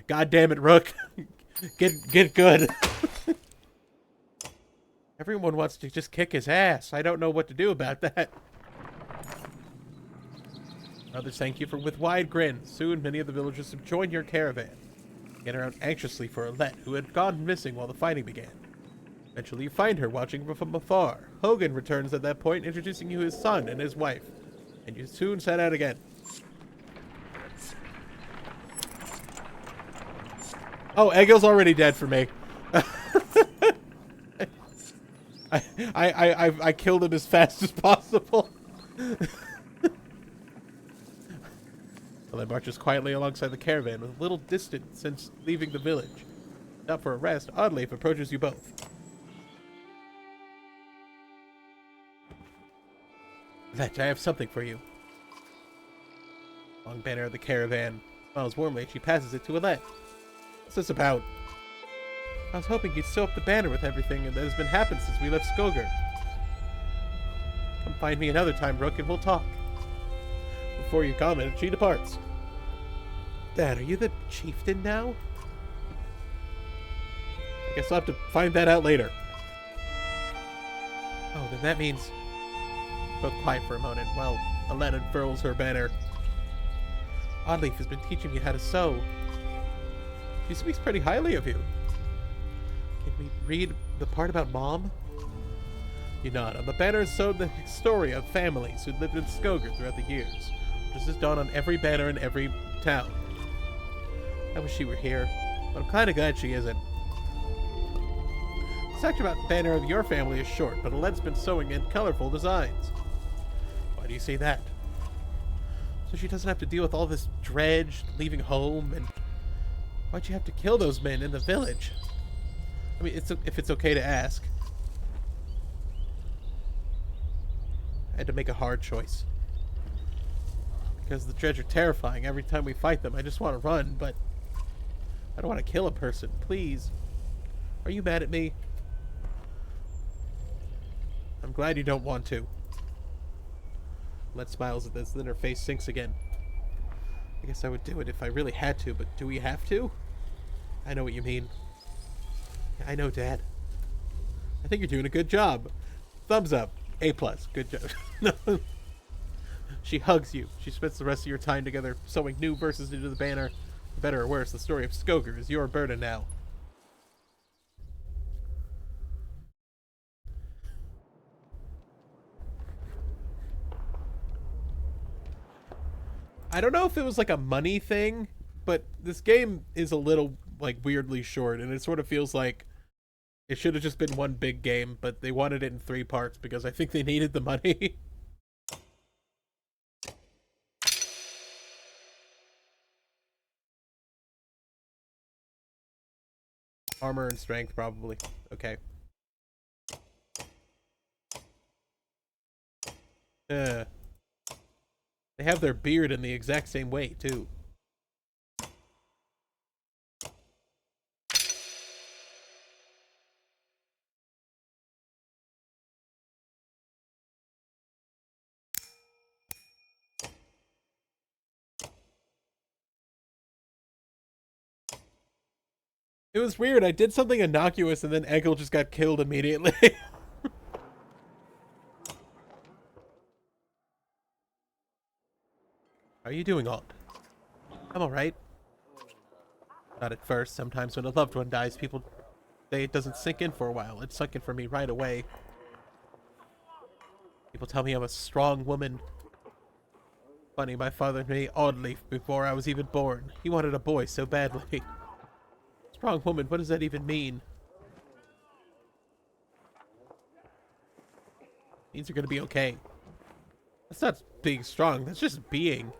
God damn it, Rook. Get good. Everyone wants to just kick his ass. I don't know what to do about that. Others thank you for with wide grins. Soon many of the villagers have joined your caravan. Get around anxiously for Alette, who had gone missing while the fighting began. Eventually you find her watching from afar. Hogan returns at that point, introducing you his son and his wife. And you soon set out again. Oh, Egil's already dead for me. I killed him as fast as possible. Well, marches quietly alongside the caravan, with a little distant since leaving the village. Not for a rest, Oddleif approaches you both. Vetch, I have something for you. Long banner of the caravan smiles warmly. She passes it to Alette. What's this about? I was hoping you'd sew up the banner with everything that has been happened since we left Skoger. Come find me another time, Rook, and we'll talk. Before you comment, she departs. Dad, are you the chieftain now? I guess I'll have to find that out later. Oh, then that means... Both quiet for a moment while Alette unfurls her banner. Oddleif has been teaching me how to sew. She speaks pretty highly of you. Can we read the part about Mom? You nod. On the banner is sewed the story of families who lived in Skoger throughout the years. This is done on every banner in every town. I wish she were here, but I'm kind of glad she isn't. The section about the banner of your family is short, but Alette's been sewing in colorful designs. Why do you say that? So she doesn't have to deal with all this dredge, leaving home, and why'd you have to kill those men in the village? I mean, if it's okay to ask. I had to make a hard choice. Because the dredge are terrifying. Every time we fight them, I just want to run, but I don't want to kill a person. Please. Are you mad at me? I'm glad you don't want to. Let smiles at this, then her face sinks again. I guess I would do it if I really had to, but do we have to? I know what you mean. I know, Dad. I think you're doing a good job. Thumbs up. A+. Good job. She hugs you. She spends the rest of your time together, sewing new verses into the banner. For better or worse, the story of Skoger is your burden now. I don't know if it was like a money thing, but this game is a little like weirdly short, and it sort of feels like it should have just been one big game, but they wanted it in 3 parts because I think they needed the money. Armor and strength, probably. Okay. They have their beard in the exact same way, too. It was weird. I did something innocuous and then Egil just got killed immediately. How are you doing, Aunt? I'm alright. Not at first. Sometimes when a loved one dies, people say it doesn't sink in for a while. It sunk in for me right away. People tell me I'm a strong woman. Funny, my father made Oddleif before I was even born. He wanted a boy so badly. Strong woman, what does that even mean? Means you're gonna be okay. That's not being strong, that's just being.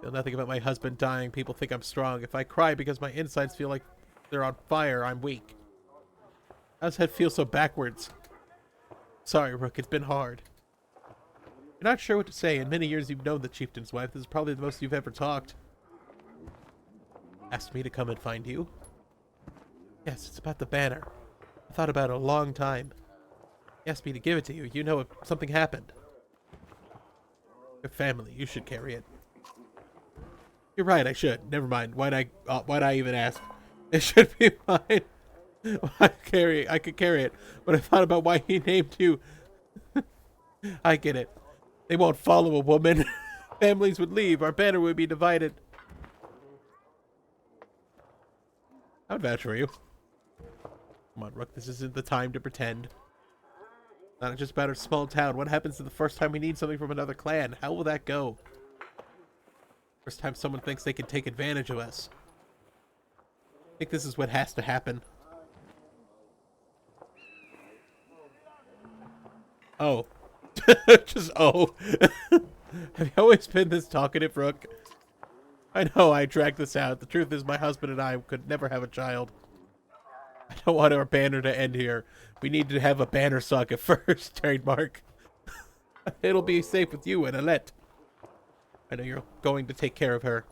Feel nothing about my husband dying. People think I'm strong. If I cry because my insides feel like they're on fire, I'm weak. How's that feel so backwards? Sorry, Rook, it's been hard. You're not sure what to say. In many years you've known the chieftain's wife. This is probably the most you've ever talked. Asked me to come and find you? Yes, it's about the banner. I thought about it a long time. He asked me to give it to you. You know if something happened. Your family, you should carry it. You're right, I should. Never mind. Why'd I even ask? It should be mine. I could carry it. But I thought about why he named you. I get it. They won't follow a woman. Families would leave. Our banner would be divided. I would vouch for you. Come on, Rook. This isn't the time to pretend. Not just about our small town. What happens the first time we need something from another clan? How will that go? First time someone thinks they can take advantage of us. I think this is what has to happen. Oh. Just oh. Have you always been this talkative, Rook? I know I dragged this out. The truth is my husband and I could never have a child. I don't want our banner to end here. We need to have a banner saga first, trademark. It'll be safe with you and Alette. I know you're going to take care of her.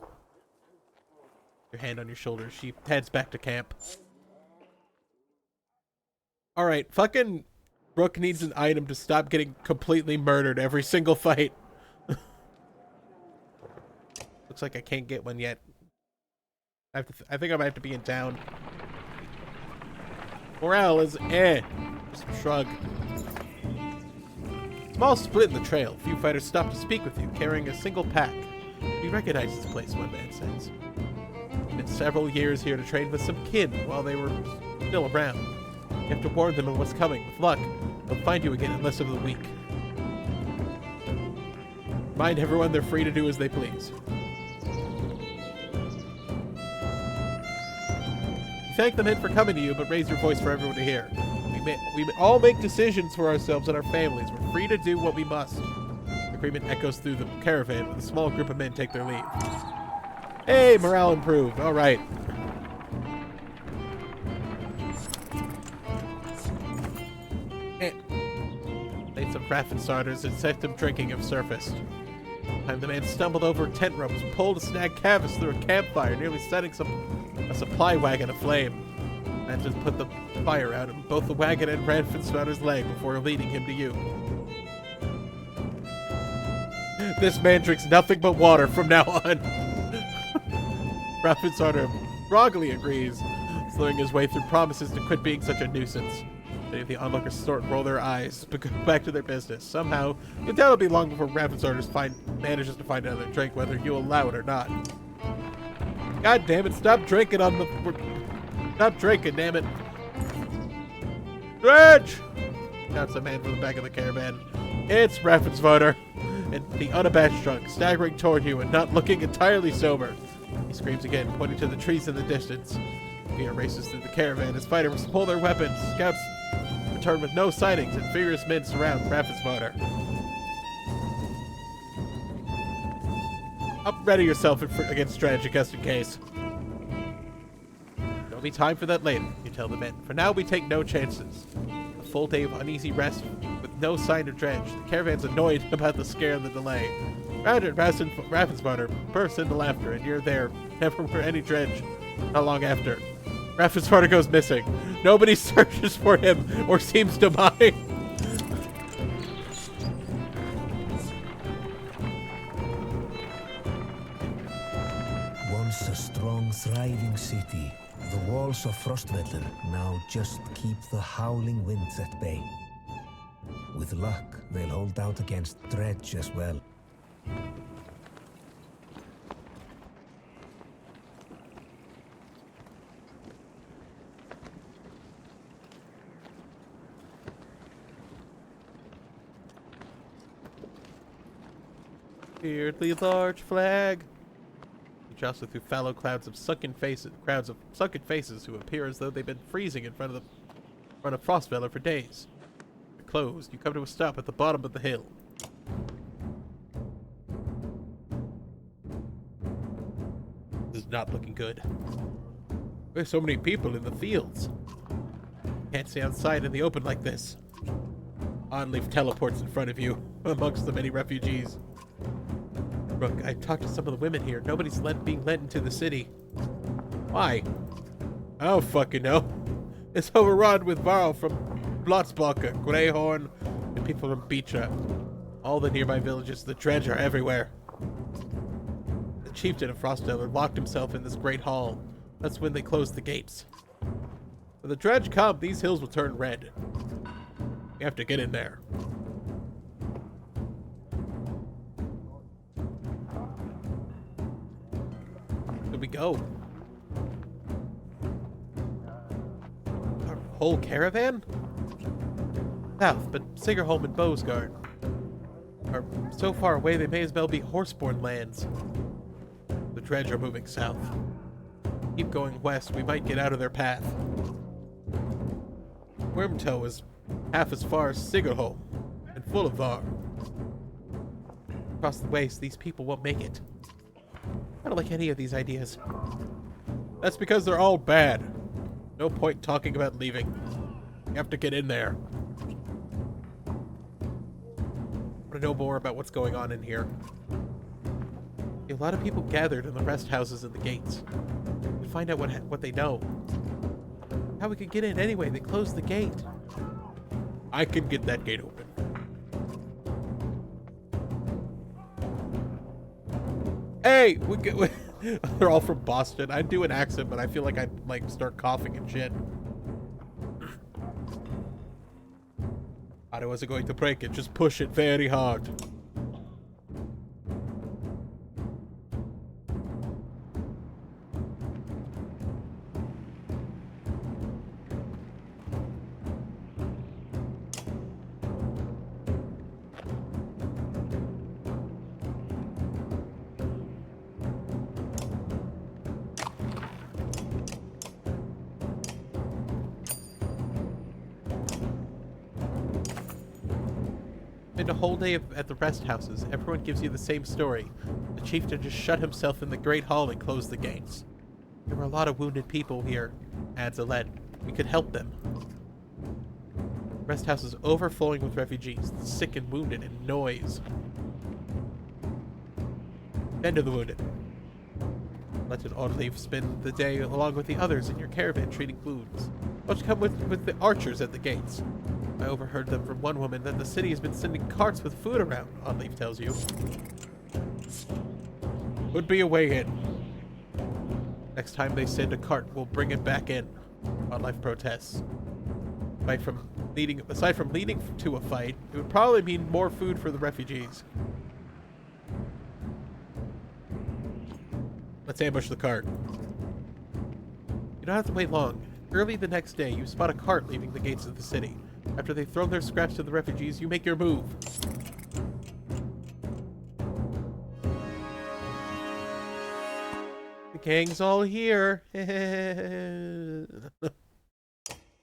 Your hand on your shoulder. She heads back to camp. Alright, fucking Rook needs an item to stop getting completely murdered every single fight. Looks like I can't get one yet. I think I might have to be in town. Morale is just a shrug. Small split in the trail. Few fighters stop to speak with you, carrying a single pack. You recognize this place, one man says. It's been several years here to train with some kin while they were still around. You have to warn them of what's coming. With luck, they'll find you again in less of a week. Remind everyone they're free to do as they please. Thank the men for coming to you, but raise your voice for everyone to hear. We all make decisions for ourselves and our families. We're free to do what we must. Agreement echoes through the caravan. A small group of men take their leave. Hey, morale improved. All right. Made some craft starters and set them drinking have surfaced. Time the man stumbled over tent ropes, pulled a snag canvas through a campfire, nearly setting a supply wagon aflame. Man just put the fire out in both the wagon and Raffenstarter's leg before leading him to you. This man drinks nothing but water from now on. Raffenstarter groggily agrees, slurring his way through promises to quit being such a nuisance. Many of the onlookers snort and roll their eyes, but go back to their business. Somehow, you can tell it'll be long before Raffenstarter manages to find another drink, whether you allow it or not. God damn it, stop drinking on the... Stop drinking, damn it. Dredge! Shouts a man from the back of the caravan. It's Raffenstarter, and the unabashed drunk, staggering toward you and not looking entirely sober. He screams again, pointing to the trees in the distance. Fear races through the caravan as fighters pull their weapons. Scouts return with no sightings, and furious men surround Raffenstarter. Ready yourself against Dredge, just in case. There'll be time for that later, you tell the men. For now, we take no chances. A full day of uneasy rest with no sign of Dredge. The caravan's annoyed about the scare and the delay. Roger, Raffenstarter bursts into laughter, and you're there, never for any Dredge. Not long after, Raffenstarter goes missing. Nobody searches for him or seems to mind. Once a strong, thriving city, the walls of Frostvellir now just keep the howling winds at bay. With luck, they'll hold out against Dredge as well. Weirdly large flag. You jostle through fallow crowds of sunken faces who appear as though they've been freezing in front of Frostvellir for days. You're closed. You come to a stop at the bottom of the hill. is not looking good. There's so many people in the fields. Can't stay outside in the open like this. Onleaf teleports in front of you, amongst the many refugees. Look, I talked to some of the women here. Nobody's being let into the city. Why? I don't fucking know. It's overrun with Varl from Blotsbacher, Greyhorn, and people from Beecha. All the nearby villages, the Dredge are everywhere. The chieftain of Frostdale locked himself in this great hall. That's when they closed the gates. When the Dredge come, these hills will turn red. We have to get in there. Where we go? Our whole caravan? South, but Sigerholm and Bosgard are so far away they may as well be horseborne lands. The Dredge are moving south. Keep going west, we might get out of their path. Wormtoe is half as far as Sigerholm, and full of Var. Across the waste, these people won't make it. I don't like any of these ideas. That's because they're all bad. No point talking about leaving. You have to get in there. I want to know more about what's going on in here. A lot of people gathered in the rest houses and the gates. We find out what they know. How we could get in anyway? They closed the gate. I can get that gate open. Hey, they're all from Boston. I do an accent, but I feel like I'd start coughing and shit. I wasn't going to break it. Just push it very hard. Spend a whole day at the rest houses. Everyone gives you the same story. The chieftain just shut himself in the great hall and closed the gates. There were a lot of wounded people here, adds Aled. We could help them. Rest house is overflowing with refugees, the sick and wounded, and noise. Tend to the wounded. Let an Orleaf spend the day along with the others in your caravan treating wounds. Why don't you come with the archers at the gates? I overheard them from one woman that the city has been sending carts with food around, Oddleaf tells you. Would be a way in. Next time they send a cart, we'll bring it back in. Oddleaf protests. Aside from leading to a fight, it would probably mean more food for the refugees. Let's ambush the cart. You don't have to wait long. Early the next day, you spot a cart leaving the gates of the city. After they've thrown their scraps to the refugees, you make your move. The gang's all here.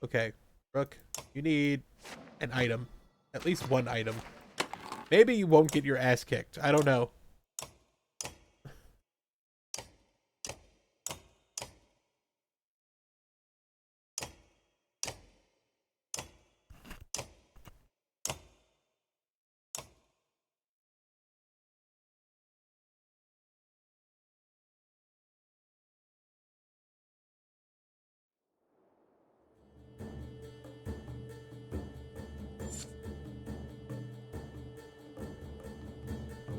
Okay, Rook, you need an item. At least one item. Maybe you won't get your ass kicked. I don't know.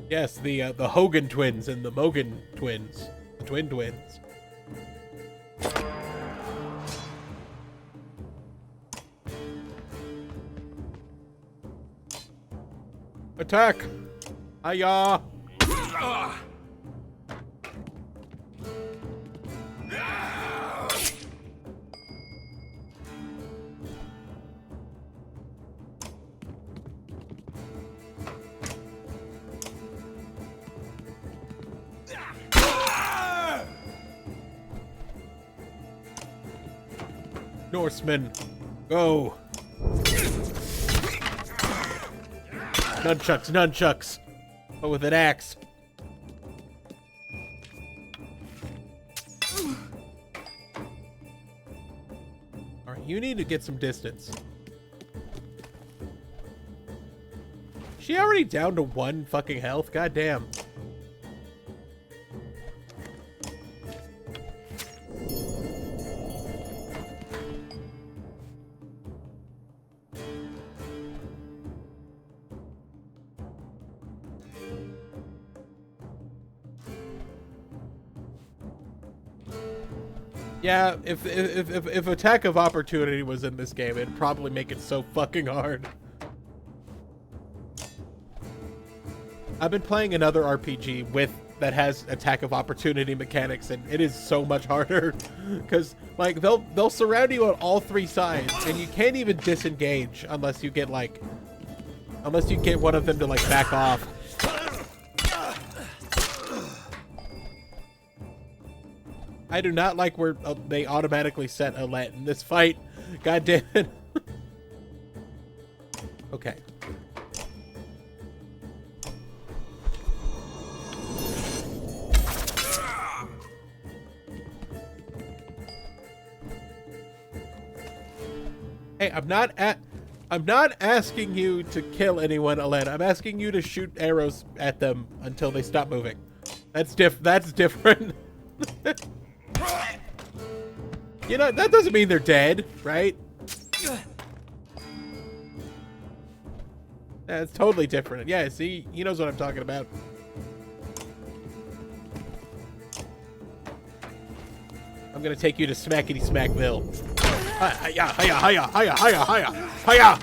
Yes, the Hogan twins and the Mogan twins. The twin twins. Attack! Hiya! Norsemen, go! Nunchucks, nunchucks! But with an axe. you need to get some distance. She already down to 1 fucking health? God damn. Yeah, if attack of opportunity was in this game, it'd probably make it so fucking hard. I've been playing another RPG that has attack of opportunity mechanics, and it is so much harder because like they'll surround you on all 3 sides, and you can't even disengage unless you get one of them to like back off. I do not like where they automatically set Alette in this fight. God damn it. Okay. Hey, I'm not asking you to kill anyone, Alette. I'm asking you to shoot arrows at them until they stop moving. That's different. You know, that doesn't mean they're dead, right? That's totally different. Yeah, see, he knows what I'm talking about. I'm gonna take you to Smackety Smackville. Hiya, hiya, hiya, hiya, hiya, hiya, hiya!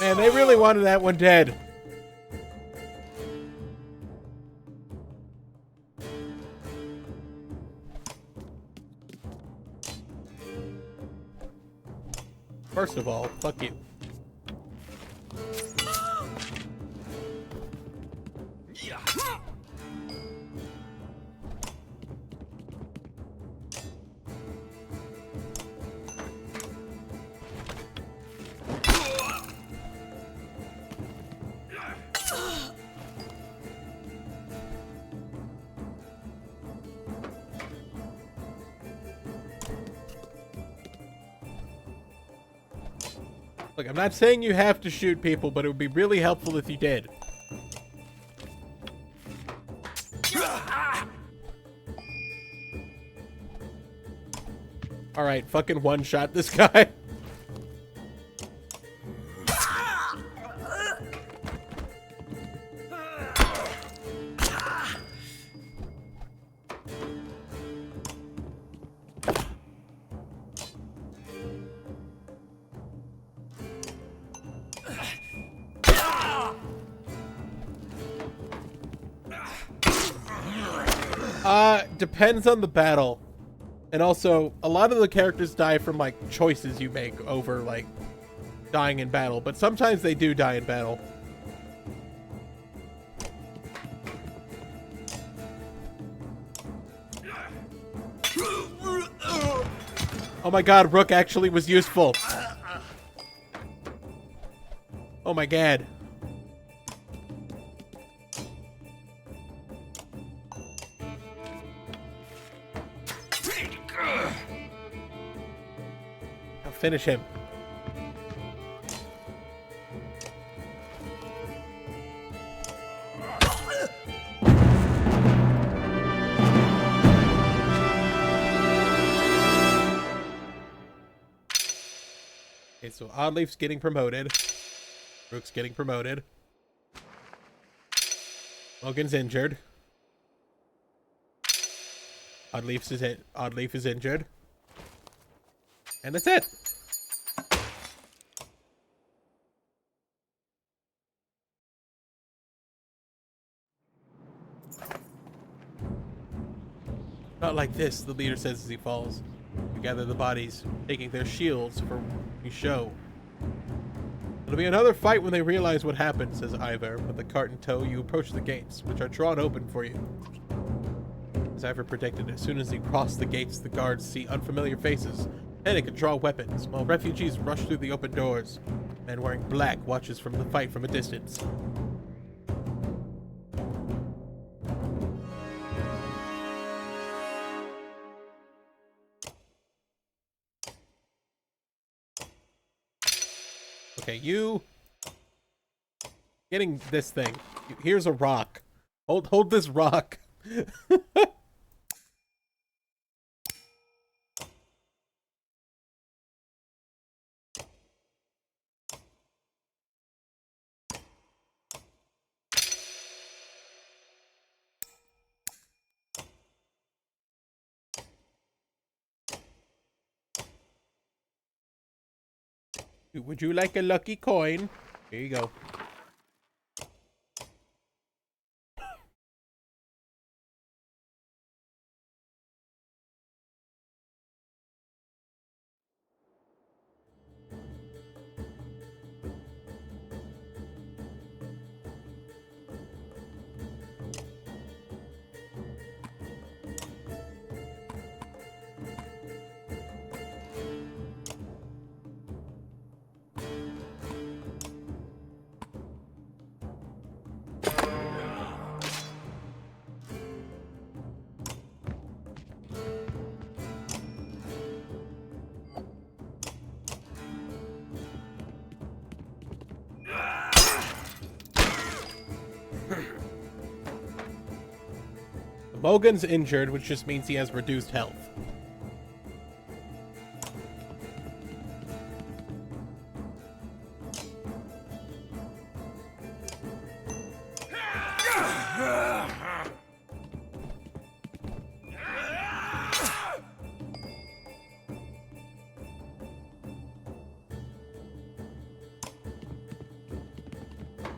Man, they really wanted that one dead. First of all, fuck you. Look, I'm not saying you have to shoot people, but it would be really helpful if you did. Alright, fucking one-shot this guy. Depends on the battle. And also, a lot of the characters die from, like, choices you make over, like, dying in battle. But sometimes they do die in battle. Oh my god, Rook actually was useful. Oh my god. Finish him. Okay, so Oddleaf's getting promoted. Rook's getting promoted. Logan's injured. Oddleaf is injured. And that's it. Not like this, the leader says as he falls. You gather the bodies, taking their shields for a show. It'll be another fight when they realize what happened, says Ivor. With the cart in tow, you approach the gates, which are drawn open for you. As Ivor predicted, as soon as he crossed the gates, the guards see unfamiliar faces, and they can draw weapons, while refugees rush through the open doors. A man wearing black watches from the fight from a distance. Okay, you getting this thing. Here's a rock. Hold this rock. Would you like a lucky coin? Here you go. Mogan's injured, which just means he has reduced health.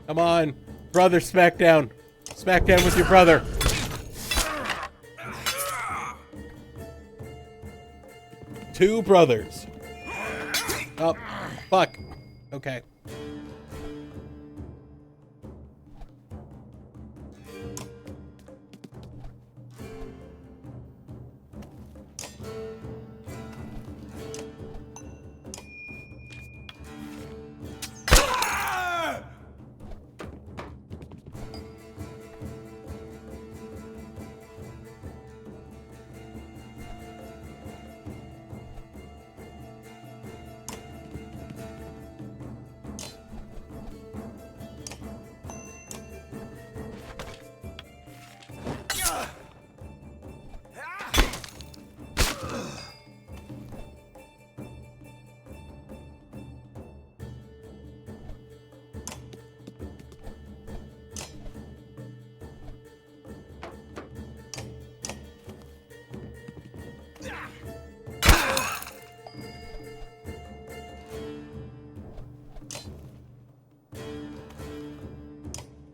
Come on, brother, Smackdown. Smackdown with your brother. Two brothers. Oh, fuck. Okay.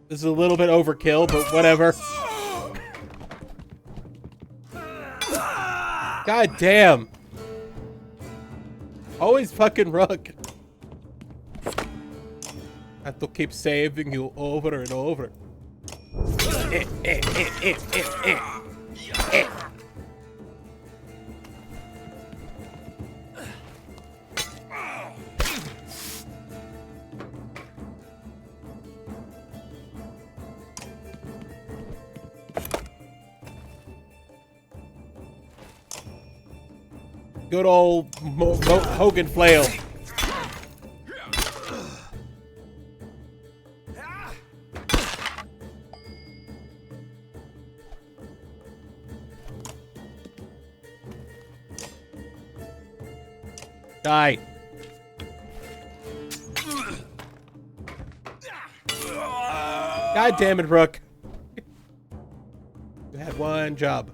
This is a little bit overkill, but whatever. God damn. Always fucking Rook. I have to keep saving you over and over. Good old Hogan flail. Die. God damn it, Rook. You had one job.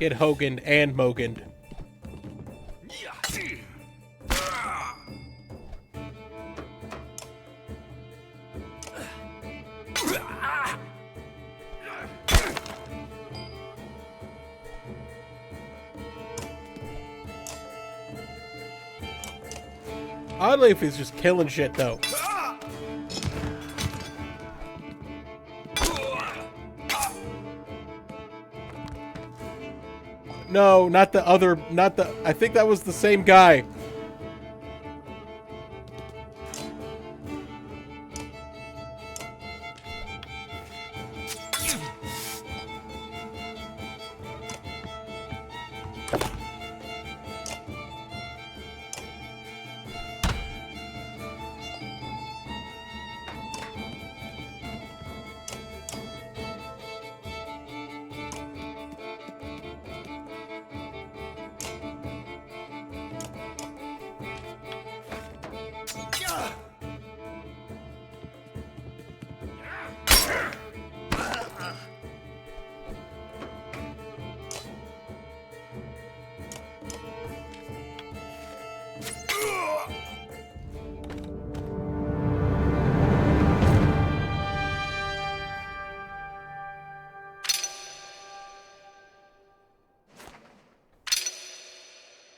Get Hogan and Mogan. Oddly, if he's just killing shit, though. No, not the other, I think that was the same guy.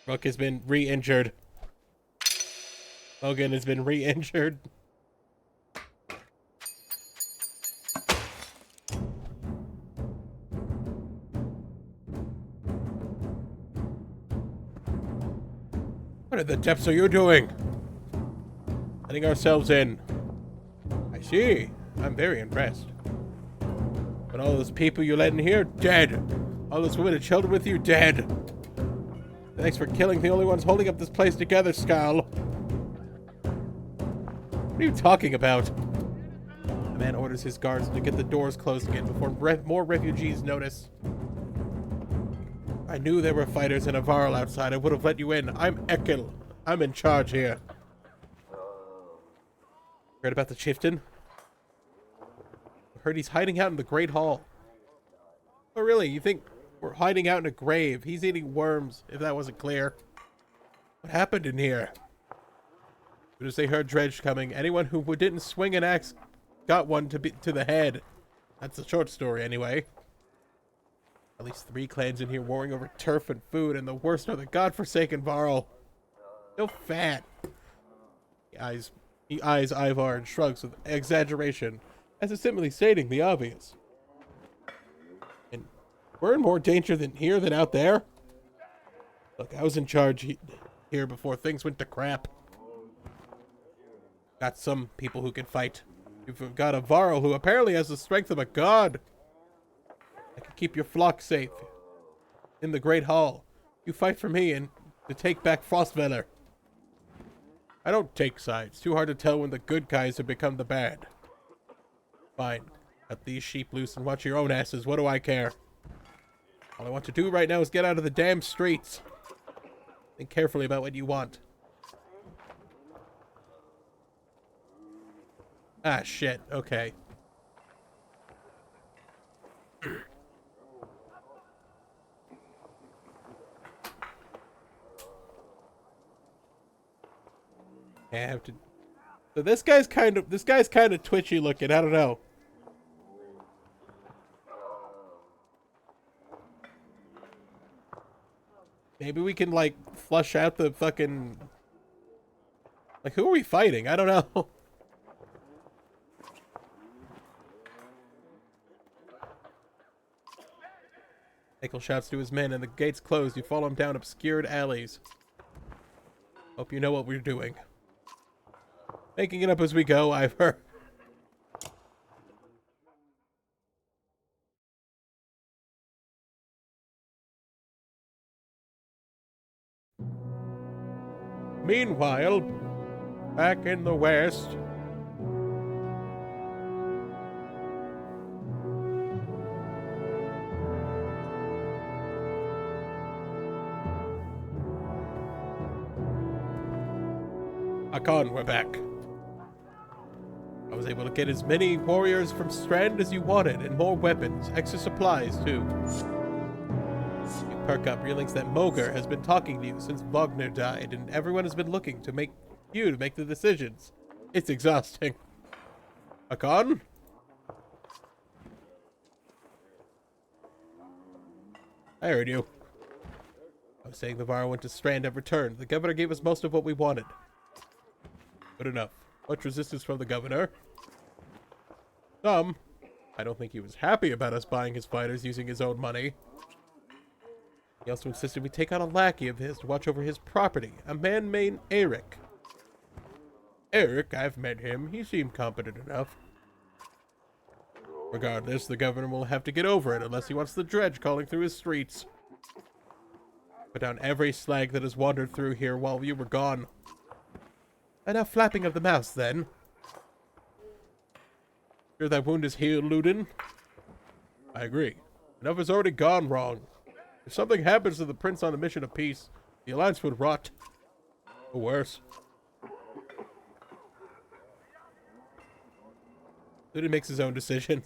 Rook has been re-injured. Logan has been re-injured. What in the depths are you doing? Letting ourselves in. I see. I'm very impressed. But all those people you let in here, dead. All those women and children with you, dead. Thanks for killing the only ones holding up this place together, Skull. What are you talking about? The man orders his guards to get the doors closed again before more refugees notice. I knew there were fighters and a Varl outside. I would have let you in. I'm Ekil. I'm in charge here. Heard about the chieftain? Heard he's hiding out in the Great Hall. Oh, really? You think we're hiding out in a grave? He's eating worms, if that wasn't clear. What happened in here? As soon as they heard Dredge coming, anyone who didn't swing an axe got one to the head. That's the short story, anyway. At least 3 clans in here warring over turf and food, and the worst are the godforsaken Varl. So fat. He eyes Ivar and shrugs with exaggeration, as if simply stating the obvious. And we're in more danger here than out there. Look, I was in charge here before things went to crap. Got some people who can fight. You've got a Varl who apparently has the strength of a god. I can keep your flock safe in the Great Hall. You fight for me and to take back Frostveller. I don't take sides. Too hard to tell when the good guys have become the bad. Fine. Cut these sheep loose and watch your own asses. What do I care? All I want to do right now is get out of the damn streets. Think carefully about what you want. Ah, shit. Okay. I have to. So this guy's kind of twitchy looking. I don't know. Maybe we can like flush out the fucking. Like, who are we fighting? I don't know. Michael shouts to his men, and the gates close. You follow him down obscured alleys. Hope you know what we're doing. Making it up as we go, I've heard. Meanwhile, back in the west. Hakon, we're back. I was able to get as many warriors from Strand as you wanted, and more weapons, extra supplies too. You perk up, realizing that Moger has been talking to you since Wagner died, and everyone has been looking to make the decisions. It's exhausting. Hakon? I heard you. I was saying the Varl went to Strand and returned. The governor gave us most of what we wanted. Good enough. Much resistance from the governor. Some. I don't think he was happy about us buying his fighters using his own money. He also insisted we take on a lackey of his to watch over his property, a man named Eric. Eric, I've met him. He seemed competent enough. Regardless, the governor will have to get over it unless he wants the dredge calling through his streets. Put down every slag that has wandered through here while you were gone. And now flapping of the mouse, then. Sure that wound is healed, Ludin? I agree. Enough has already gone wrong. If something happens to the prince on a mission of peace, the alliance would rot. Or worse. Ludin makes his own decisions.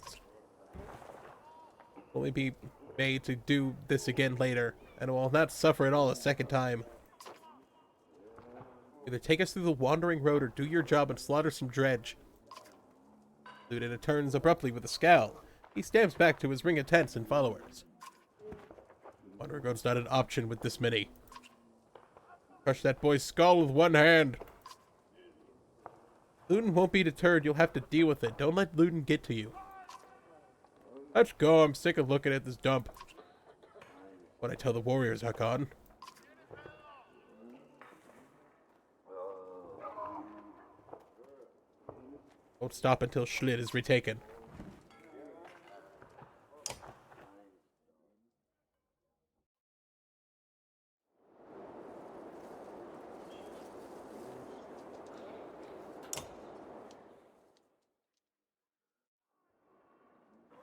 Only be made to do this again later, and will not suffer it all a second time. Either take us through the wandering road or do your job and slaughter some dredge. Ludin turns abruptly with a scowl. He stamps back to his ring of tents and followers. Wandering road's not an option with this many. Crush that boy's skull with one hand. Ludin won't be deterred. You'll have to deal with it. Don't let Ludin get to you. Let's go. I'm sick of looking at this dump. What I tell the warriors, Hakon. Won't stop until Schlitt is retaken.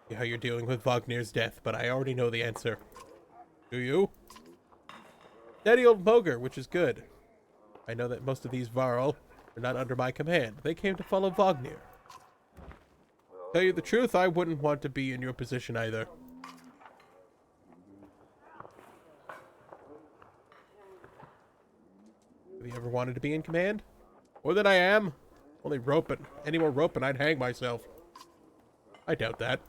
See how you're dealing with Wagnir's death, but I already know the answer. Do you? Daddy old Moger, which is good. I know that most of these Varl are not under my command. They came to follow Wagner. Tell you the truth, I wouldn't want to be in your position either. Have you ever wanted to be in command? More than I am? Only roping. Any more rope and I'd hang myself. I doubt that.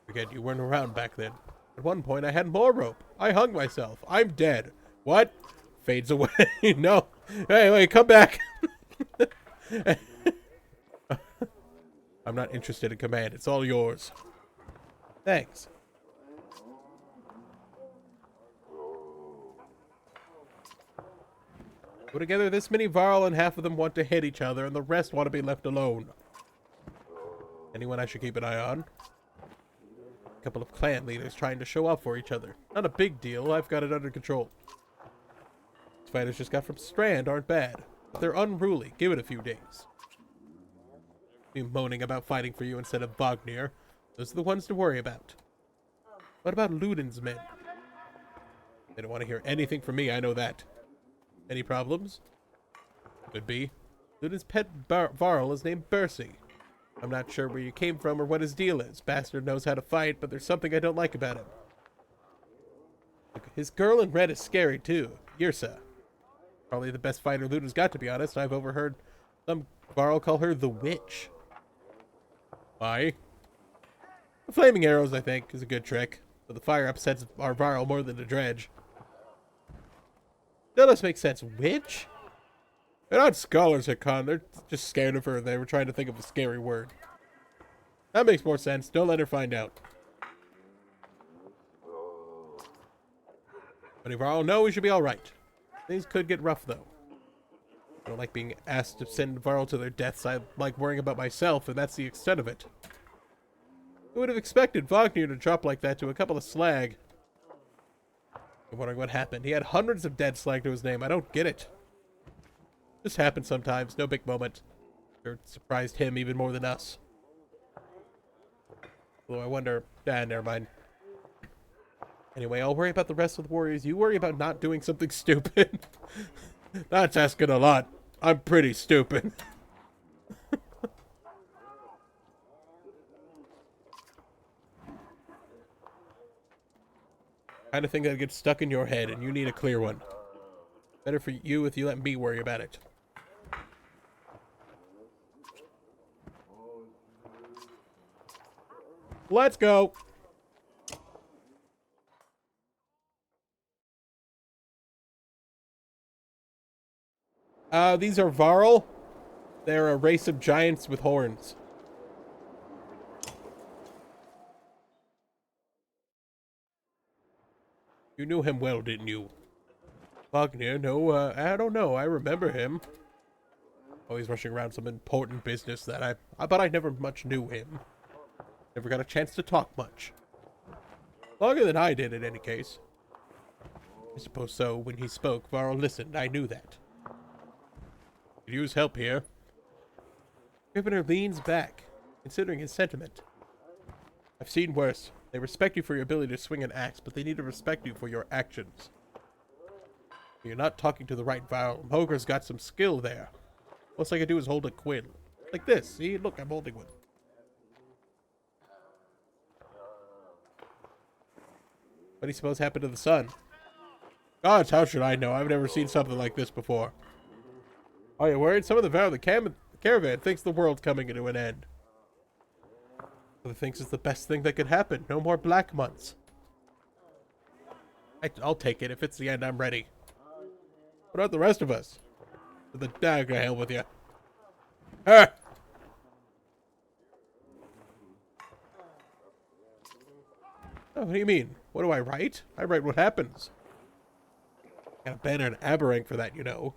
Forget you weren't around back then. At one point I had more rope. I hung myself. I'm dead. What? Fades away. No. Hey, wait, come back. I'm not interested in command. It's all yours. Thanks. Put together this many Varl and half of them want to hit each other and the rest want to be left alone. Anyone I should keep an eye on? A couple of clan leaders trying to show up for each other. Not a big deal. I've got it under control. These fighters just got from Strand aren't bad, but they're unruly. Give it a few days. Be moaning about fighting for you instead of Wagner. Those are the ones to worry about. What about Ludin's men? They don't want to hear anything from me, I know that. Any problems? Could be. Ludin's pet Varl is named Bercy. I'm not sure where you came from or what his deal is. Bastard knows how to fight, but there's something I don't like about him. His girl in red is scary too. Yrsa. Probably the best fighter Ludin's got, to be honest. I've overheard some Varl call her the witch. Why? The flaming arrows, I think, is a good trick. But the fire upsets our Varl more than the dredge. That does make sense. Witch? They're not scholars at con. They're just scared of her. They were trying to think of a scary word. That makes more sense. Don't let her find out. But if Varl know, we should be alright. Things could get rough, though. I don't like being asked to send Varl to their deaths. I like worrying about myself, and that's the extent of it. Who would have expected Wagner to drop like that to a couple of slag? I'm wondering what happened. He had hundreds of dead slag to his name. I don't get it. This happens sometimes. No big moment. It surprised him even more than us. Although I wonder... never mind. Anyway, I'll worry about the rest of the warriors. You worry about not doing something stupid. That's asking a lot. I'm pretty stupid. Kind of thing that gets stuck in your head, and you need a clear one. Better for you if you let me worry about it. Let's go! These are Varl. They're a race of giants with horns. You knew him well, didn't you? Wagner? No, I don't know. I remember him. Always rushing around some important business that but I never much knew him. Never got a chance to talk much. Longer than I did, in any case. I suppose so. When he spoke, Varl listened. I knew that. Could use help here. Scrivener leans back, considering his sentiment. I've seen worse. They respect you for your ability to swing an axe, but they need to respect you for your actions. You're not talking to the right Varl. Moger's got some skill there. Most I can do is hold a quill. Like this. See? Look, I'm holding one. What do you suppose happened to the sun? Gods, how should I know? I've never seen something like this before. Are you worried? Some of the Varl, the caravan thinks the world's coming to an end. Other thinks it's the best thing that could happen. No more black months. I'll take it. If it's the end, I'm ready. What about the rest of us? To the dagger, hell with you. Ah! Oh, what do you mean? What do I write? I write what happens. Got a banner and aberrant for that, you know.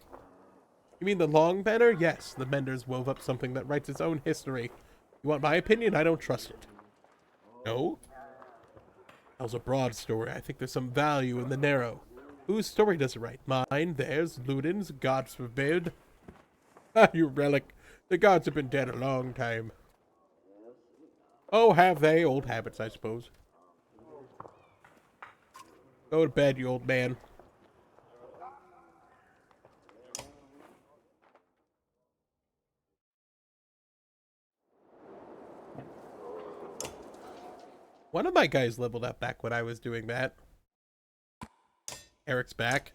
You mean the long banner? Yes, the Menders wove up something that writes its own history. You want my opinion? I don't trust it. No? That was a broad story. I think there's some value in the narrow. Whose story does it write? Mine? Theirs? Ludin's? Gods forbid. Ah, you relic. The gods have been dead a long time. Oh, have they? Old habits, I suppose. Go to bed, you old man. One of my guys leveled up back when I was doing that. Eric's back.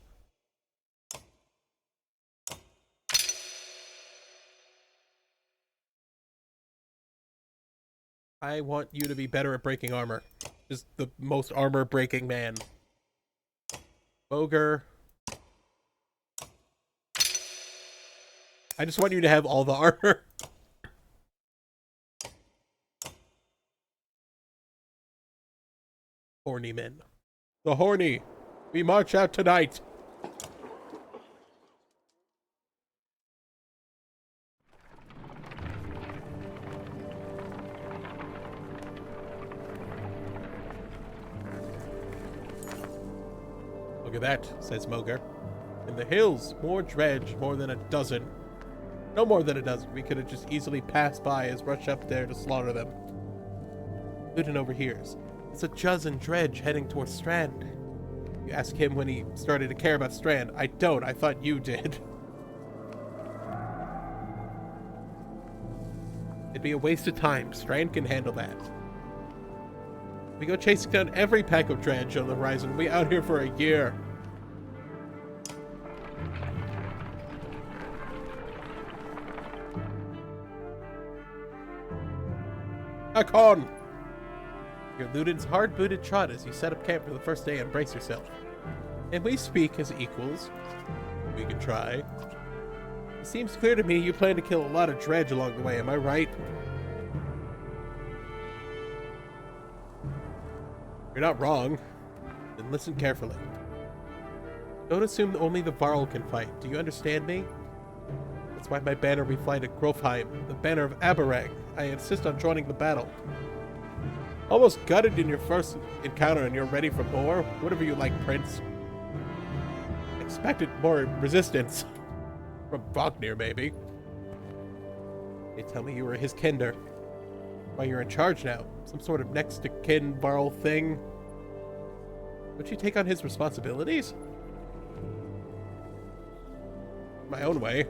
I want you to be better at breaking armor. Just the most armor-breaking man. Ogre. I just want you to have all the armor. Horny men. The horny. We march out tonight. Look at that, says Moger. In the hills, more dredge, more than a dozen. No more than a dozen. We could have just easily passed by as rush up there to slaughter them. Ludin overhears. It's a dozen dredge heading towards Strand. You ask him when he started to care about Strand. I don't. I thought you did. It'd be a waste of time. Strand can handle that. We go chasing down every pack of dredge on the horizon. We'll be out here for a year. Hakon! Your Ludin's hard-booted trot as you set up camp for the first day and brace yourself. And we speak as equals. We can try. It seems clear to me you plan to kill a lot of dredge along the way, am I right? You're not wrong. Then listen carefully. Don't assume that only the Varl can fight. Do you understand me? That's why my banner we fly to Grofheim, the banner of Aberrang. I insist on joining the battle. Almost gutted in your first encounter and you're ready for more? Whatever you like, Prince. Expected more resistance. From Wagner, maybe. They tell me you were his kinder. Why, you're in charge now. Some sort of next-to-kin Varl thing. Would you take on his responsibilities? My own way.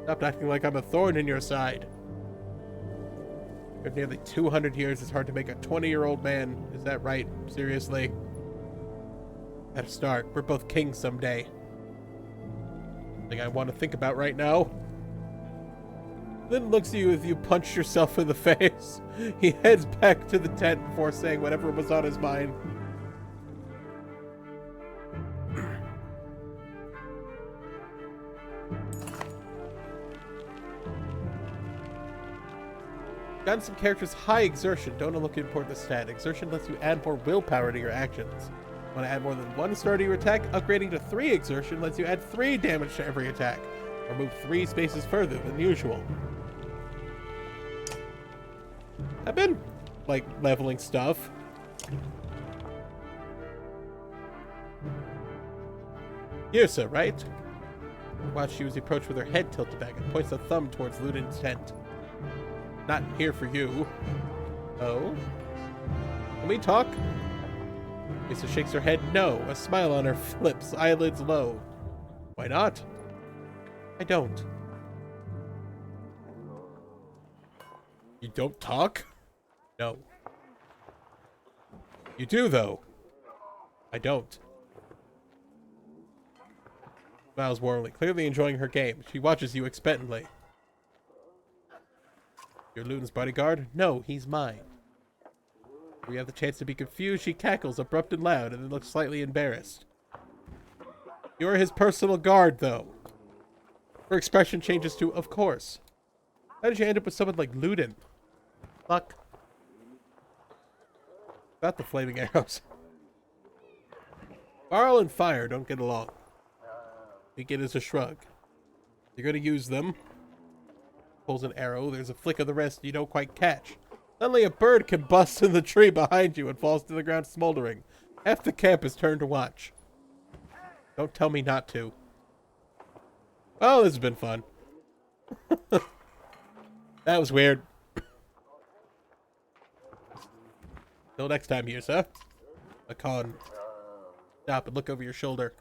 Stop acting like I'm a thorn in your side. For nearly 200 years, it's hard to make a 20-year-old man. Is that right? Seriously? Gotta start. We're both kings someday. Thing I want to think about right now. Then looks at you as you punch yourself in the face. He heads back to the tent before saying whatever was on his mind. Gotten some characters high exertion. Don't look important the stat. Exertion lets you add more willpower to your actions. Want to add more than 1 star to your attack? Upgrading to 3 exertion lets you add 3 damage to every attack, or move 3 spaces further than usual. I've been, like, leveling stuff. Yrsa, right? Watch you as you approach with her head tilted back and points a thumb towards Ludin's tent. Not here for you. Oh? Can we talk? Yrsa shakes her head no. A smile on her lips, eyelids low. Why not? I don't. You don't talk? No. You do, though. I don't. Smiles warmly, clearly enjoying her game. She watches you expectantly. You're Ludin's bodyguard? No, he's mine. We have the chance to be confused. She cackles, abrupt and loud, and then looks slightly embarrassed. You're his personal guard, though. Her expression changes to, of course. How did you end up with someone like Ludin? Luck. About the flaming arrows. Varl and fire don't get along. Begin as a shrug. You're gonna use them. Pulls an arrow. There's a flick of the wrist you don't quite catch. Suddenly a bird can bust in the tree behind you and falls to the ground smoldering. Half the camp is turned to watch. Don't tell me not to. Oh, this has been fun. That was weird. Till next time, Yrsa. Akon. Stop and look over your shoulder.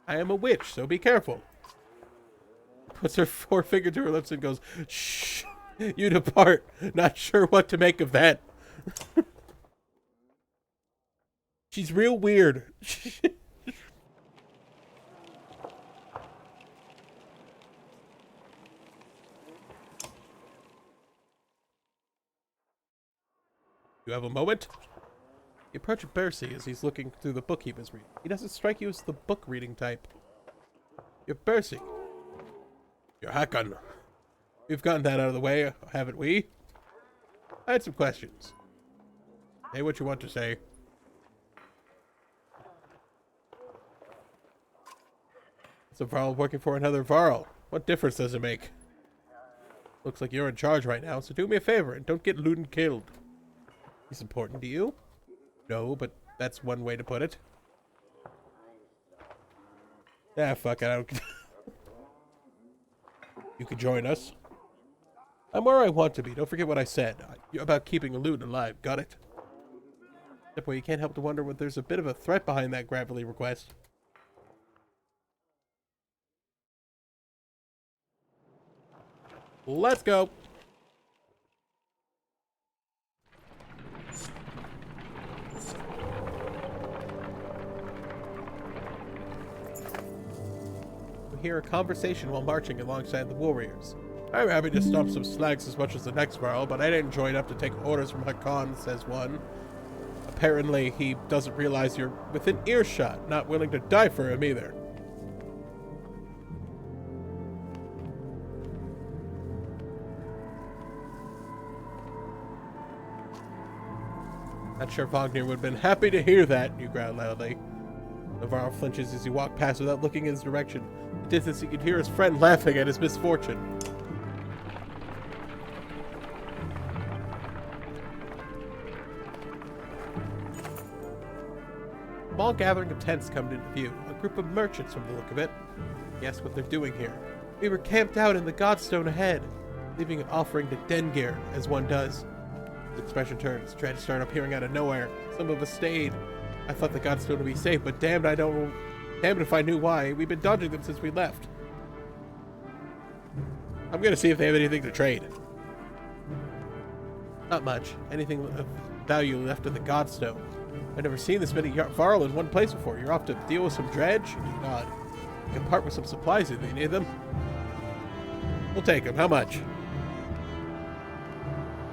I am a witch, so be careful. Puts her forefinger to her lips and goes, shh, you depart. Not sure what to make of that. She's real weird. You have a moment? You approach Bercy as he's looking through the book he was reading. He doesn't strike you as the book reading type. You're Bercy. You're Hakon. We've gotten that out of the way, haven't we? I had some questions. Say what you want to say. It's a Varl working for another Varl. What difference does it make? Looks like you're in charge right now, so do me a favor and don't get Ludin killed. He's important to you? No, but that's one way to put it. Ah, fuck it, I don't... You can join us. I'm where I want to be. Don't forget what I said about keeping Ludin alive. Got it? That way you can't help to wonder whether there's a bit of a threat behind that gravelly request. Let's go. We hear a conversation while marching alongside the warriors. I'm happy to stomp some slags as much as the next Varl, but I didn't join up to take orders from Hakon, says one. Apparently, he doesn't realize you're within earshot, not willing to die for him either. Not sure Vognir would have been happy to hear that, you growl loudly. Navarro flinches as you walk past without looking in his direction. In the distance, he could hear his friend laughing at his misfortune. A small gathering of tents come into view. A group of merchants from the look of it. Guess what they're doing here. We were camped out in the Godstone ahead, leaving an offering to Dengir, as one does. His expression turns, dread start appearing out of nowhere. Some of us stayed. I thought the Godstone would be safe, but damned if I knew why. We've been dodging them since we left. I'm gonna see if they have anything to trade. Not much. Anything of value left in the Godstone. I've never seen this many Varl in one place before. You're off to deal with some dredge? You do not. You can part with some supplies if you need them. We'll take them. How much?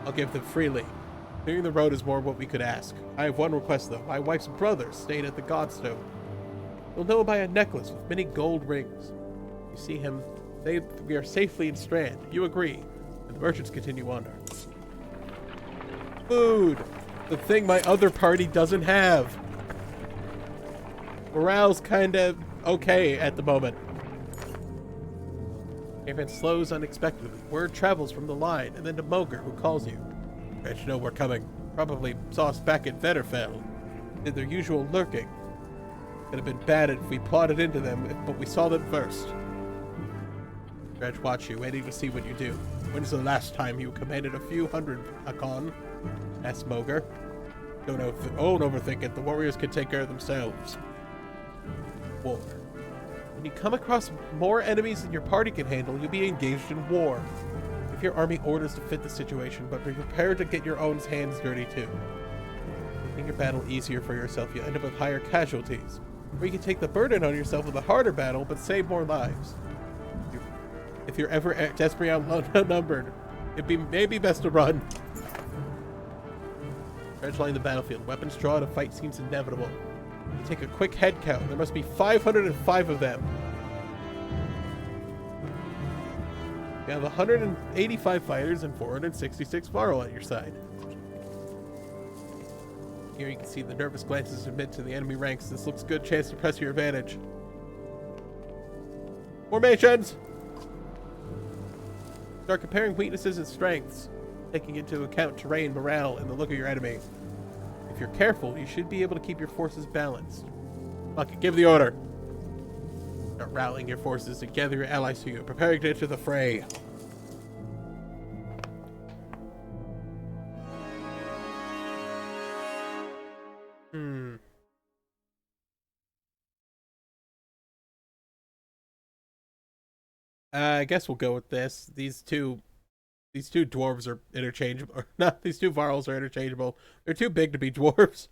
I'll give them freely. Clearing the road is more what we could ask. I have one request, though. My wife's brother stayed at the Godstone. You'll know by a necklace with many gold rings. You see him, we are safely in Strand. You agree. And the merchants continue on. Food! The thing my other party doesn't have. Morale's kinda okay at the moment. Caravan slows unexpectedly. Word travels from the line, and then to Moger, who calls you. Dredge know we're coming. Probably saw us back at Vetterfell. Did their usual lurking. Could have been bad if we plotted into them, but we saw them first. Dredge watch you, waiting to see what you do. When's the last time you commanded a few hundred Hakon? Asked Moger. Don't overthink it. The warriors can take care of themselves. War. When you come across more enemies than your party can handle, you'll be engaged in war. Give your army orders to fit the situation, but be prepared to get your own hands dirty too. Making your battle easier for yourself, you end up with higher casualties. Or you can take the burden on yourself with a harder battle, but save more lives. If you're ever desperately outnumbered, it'd be maybe best to run. Dredge line the battlefield. Weapons drawn, a fight seems inevitable. You take a quick head count. There must be 505 of them. You have 185 fighters and 466 Varl at your side. Here you can see the nervous glances amid to the enemy ranks. This looks good. Chance to press your advantage. Formations! Start comparing weaknesses and strengths, taking into account terrain, morale, and the look of your enemy. If you're careful, you should be able to keep your forces balanced. Fuck it, give the order. Start rallying your forces to gather your allies to you, preparing to enter the fray. I guess we'll go with this. These two dwarves are interchangeable. Or not, these two Varls are interchangeable. They're too big to be dwarves.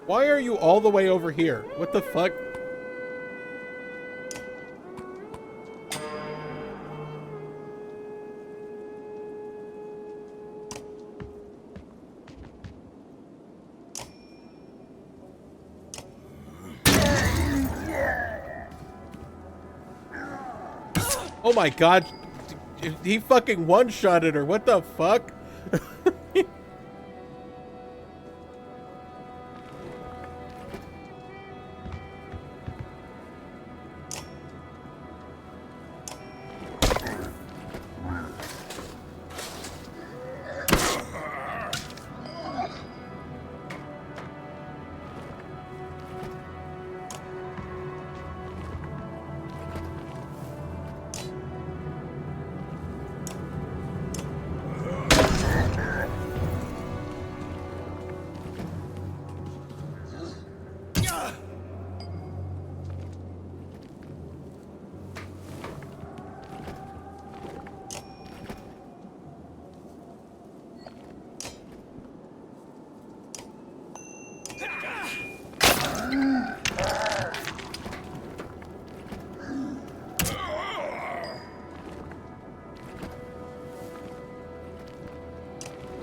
Why are you all the way over here? What the fuck? Oh my god, he fucking one-shotted her. What the fuck?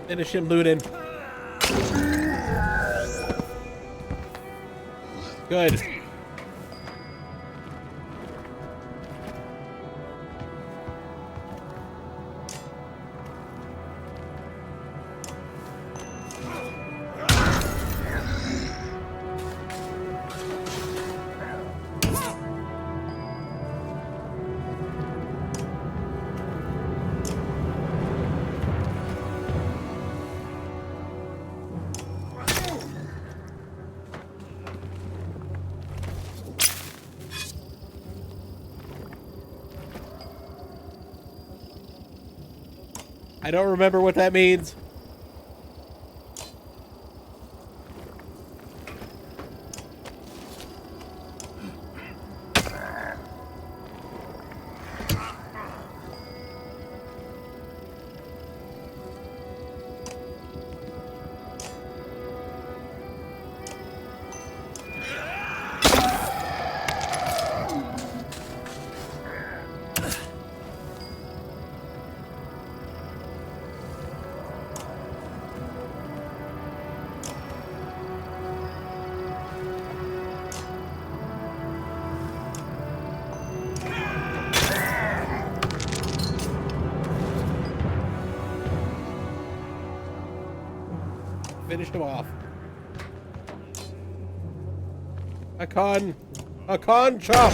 Finish him, Lunin. Good. I don't remember what that means. finished him off. A con chop!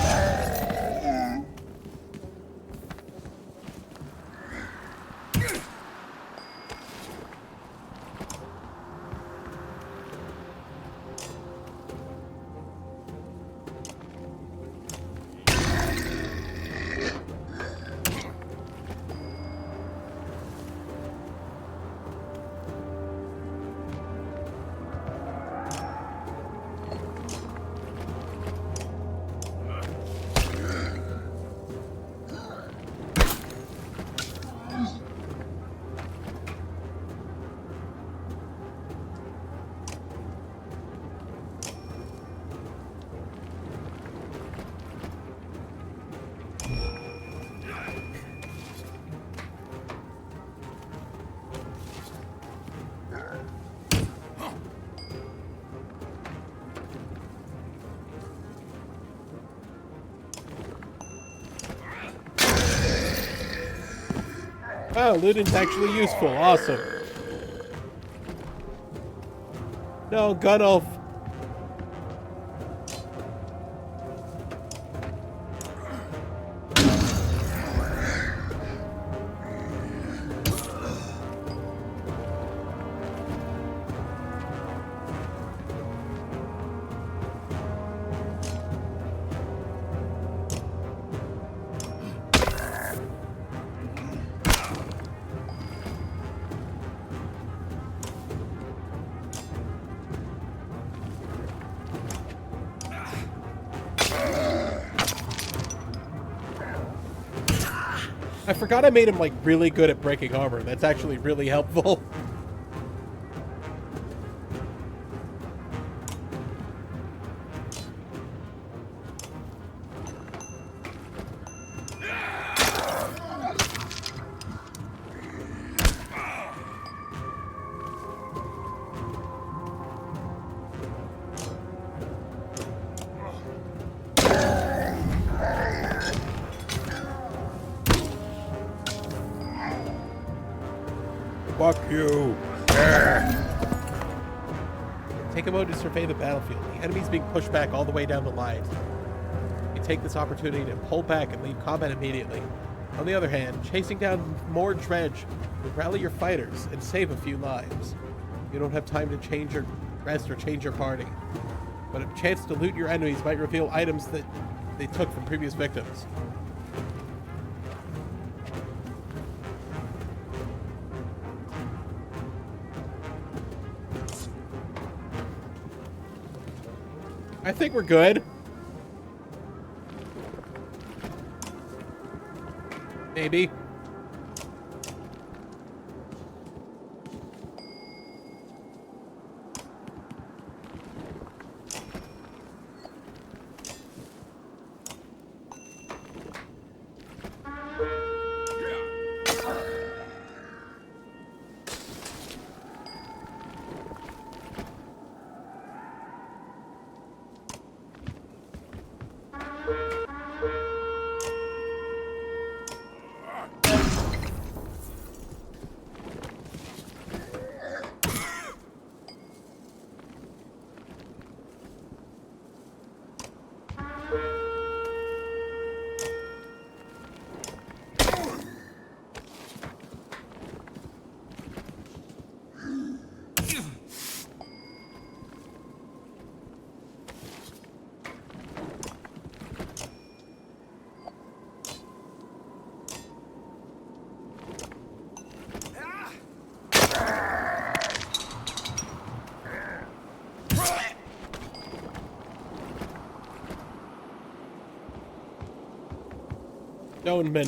Wow, looting's actually useful. Awesome. No, Gunolf. I forgot I made him, like, really good at breaking armor. That's actually really helpful. Fuck you. Take a moment to survey the battlefield. The enemy's being pushed back all the way down the line. You take this opportunity to pull back and leave combat immediately. On the other hand, chasing down more dredge will rally your fighters and save a few lives. You don't have time to change your rest or change your party, but a chance to loot your enemies might reveal items that they took from previous victims. I think we're good. Maybe. Stoneman.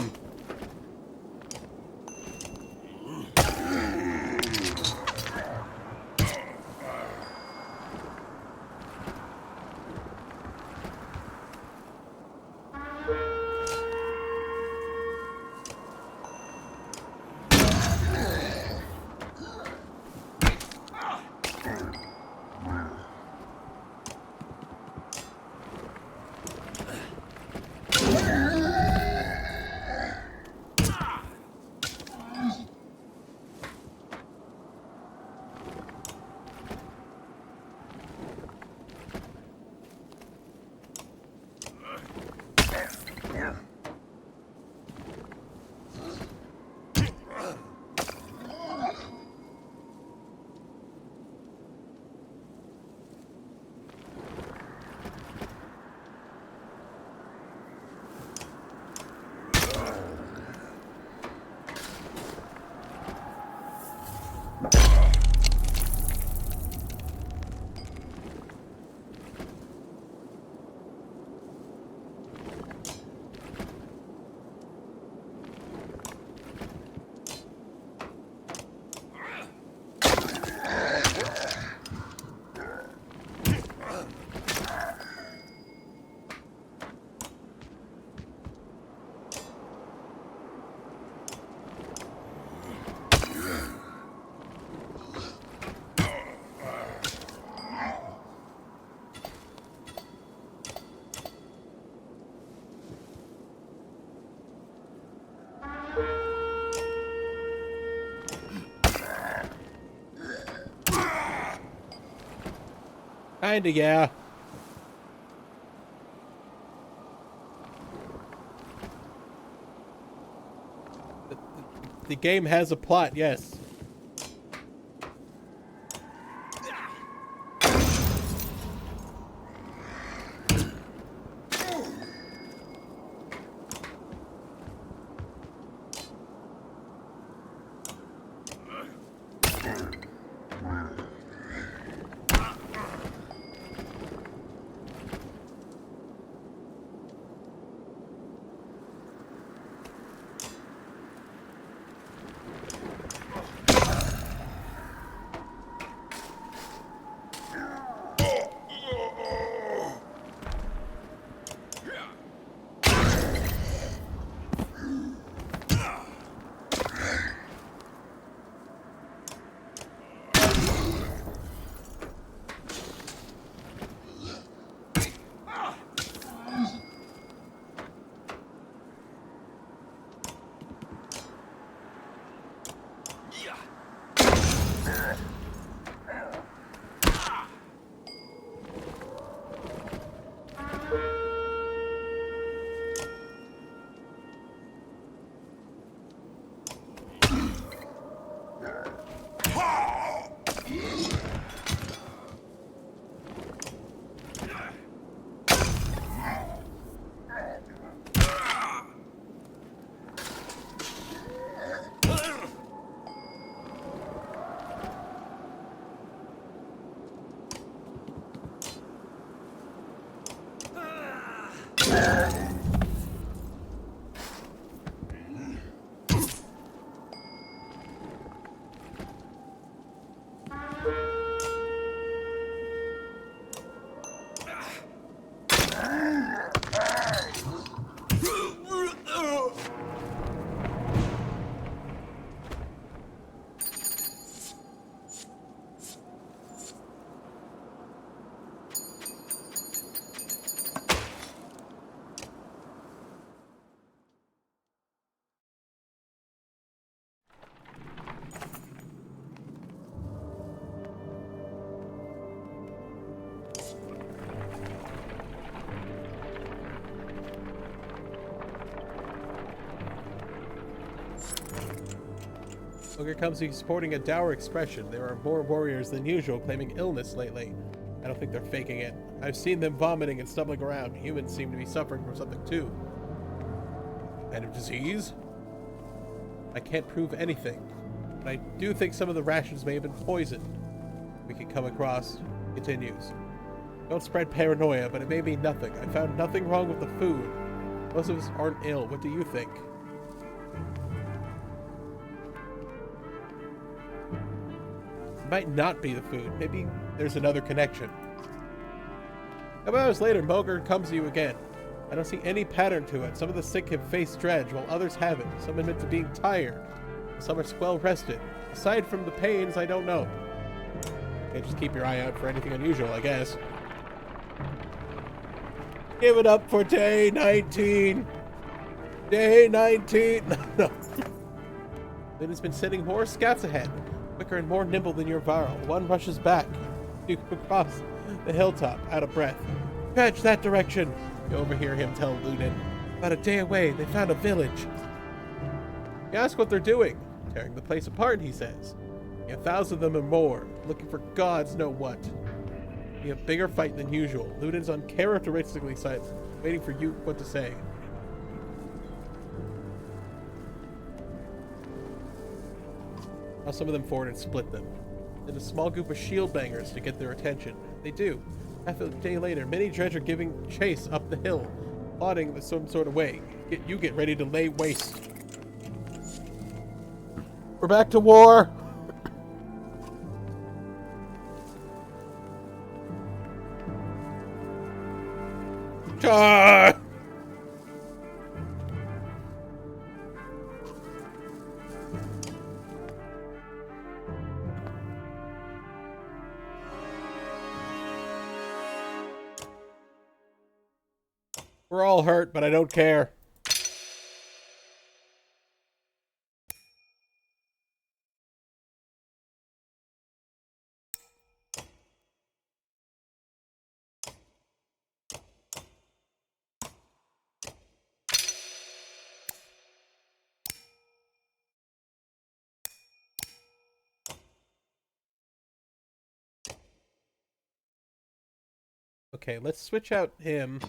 Kinda, yeah. The game has a plot, yes. Look, here comes he sporting a dour expression. There are more warriors than usual claiming illness lately. I don't think they're faking it. I've seen them vomiting and stumbling around. Humans seem to be suffering from something too. Kind of disease? I can't prove anything, but I do think some of the rations may have been poisoned. We can come across. Continues. Don't spread paranoia, but it may mean nothing. I found nothing wrong with the food. Most of us aren't ill. What do you think? It might not be the food. Maybe there's another connection. A couple hours later, Mogr comes to you again. I don't see any pattern to it. Some of the sick have faced dredge, while others haven't. Some admit to being tired. Some are well rested. Aside from the pains, I don't know. Okay, just keep your eye out for anything unusual, I guess. Give it up for day 19. Day 19. No. It has been sending more scouts ahead. Quicker and more nimble than your Varl. One rushes back. You cross the hilltop, out of breath. Fetch that direction. You overhear him tell Ludin. About a day away, they found a village. You ask what they're doing. Tearing the place apart, he says. 1,000 of them or more, looking for gods know what. Be a bigger fight than usual. Ludin's uncharacteristically silent, waiting for you what to say. Now some of them forward and split them. Then a small group of shield bangers to get their attention. They do. Half a day later, many dredge are giving chase up the hill, plotting in some sort of way. You get ready to lay waste. We're back to war. Ah! We're all hurt, but I don't care. Okay, let's switch out him,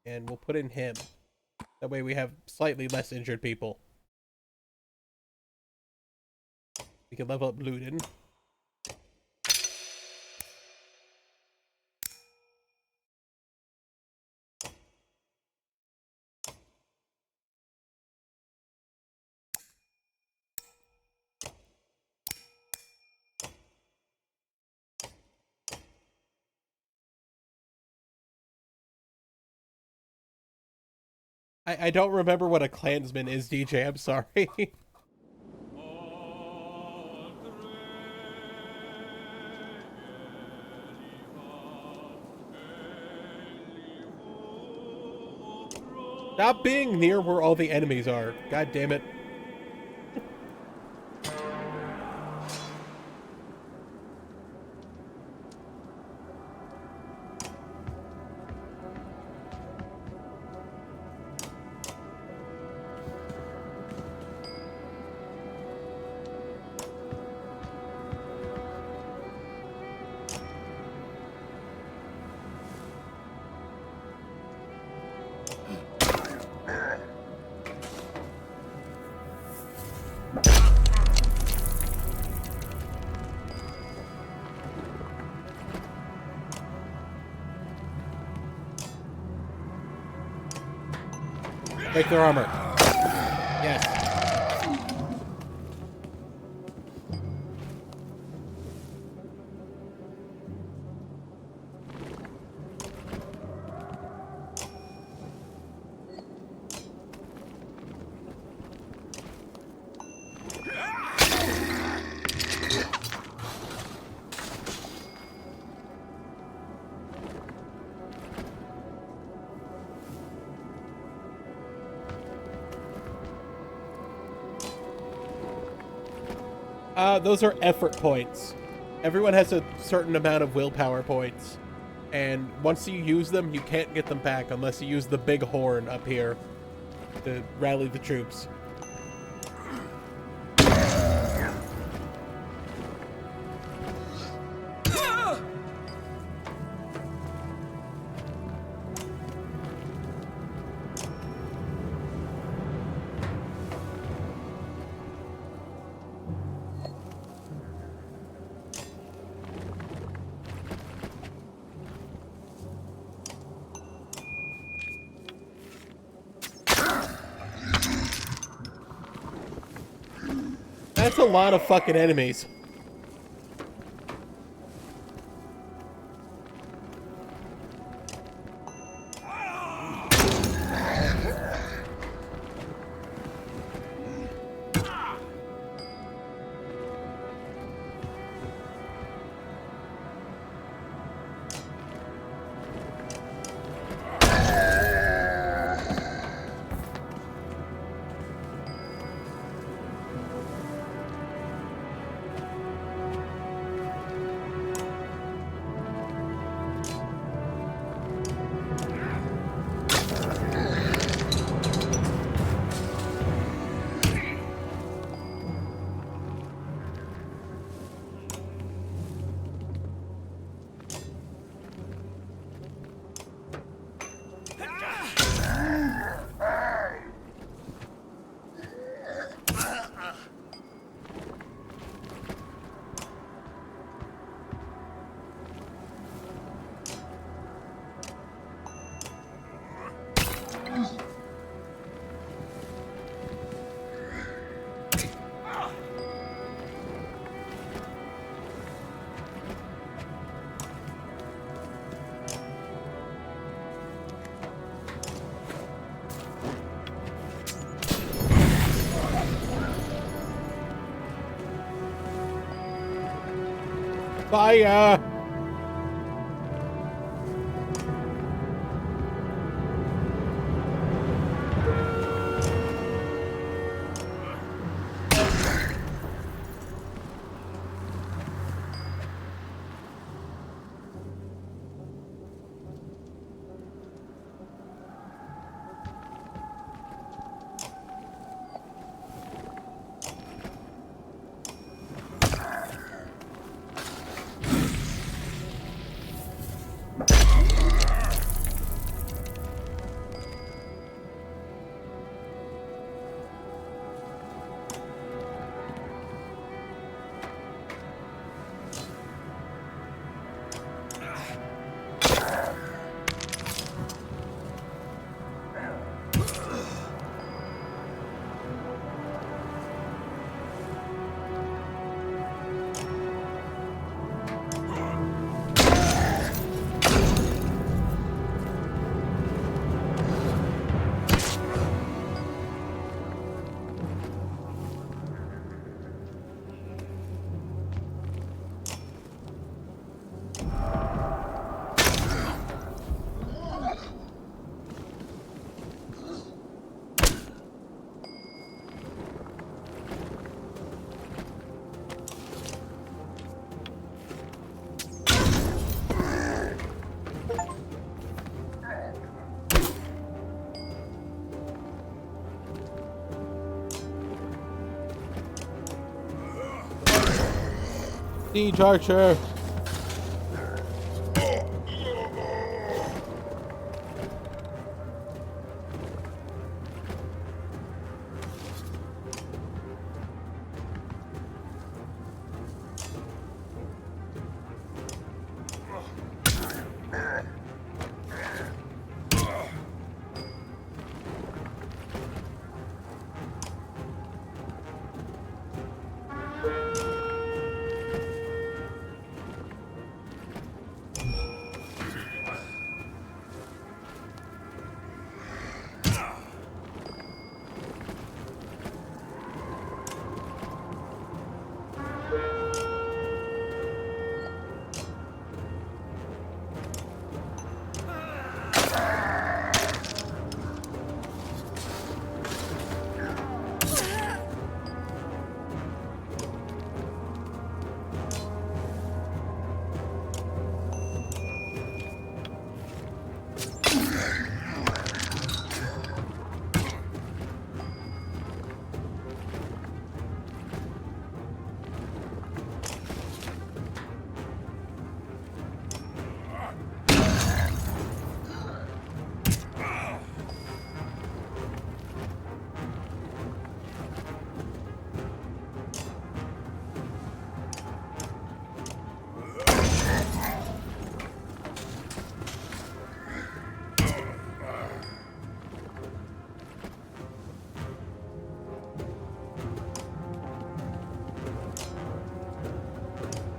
and we'll put in him. That way we have slightly less injured people. We can level up Luden. I don't remember what a clansman is, DJ. I'm sorry. Stop being near where all the enemies are. God damn it. Break their armor. Yes. Those are effort points. Everyone has a certain amount of willpower points. And once you use them, you can't get them back unless you use the big horn up here to rally the troops. That's a lot of fucking enemies. Fire! Siege archer.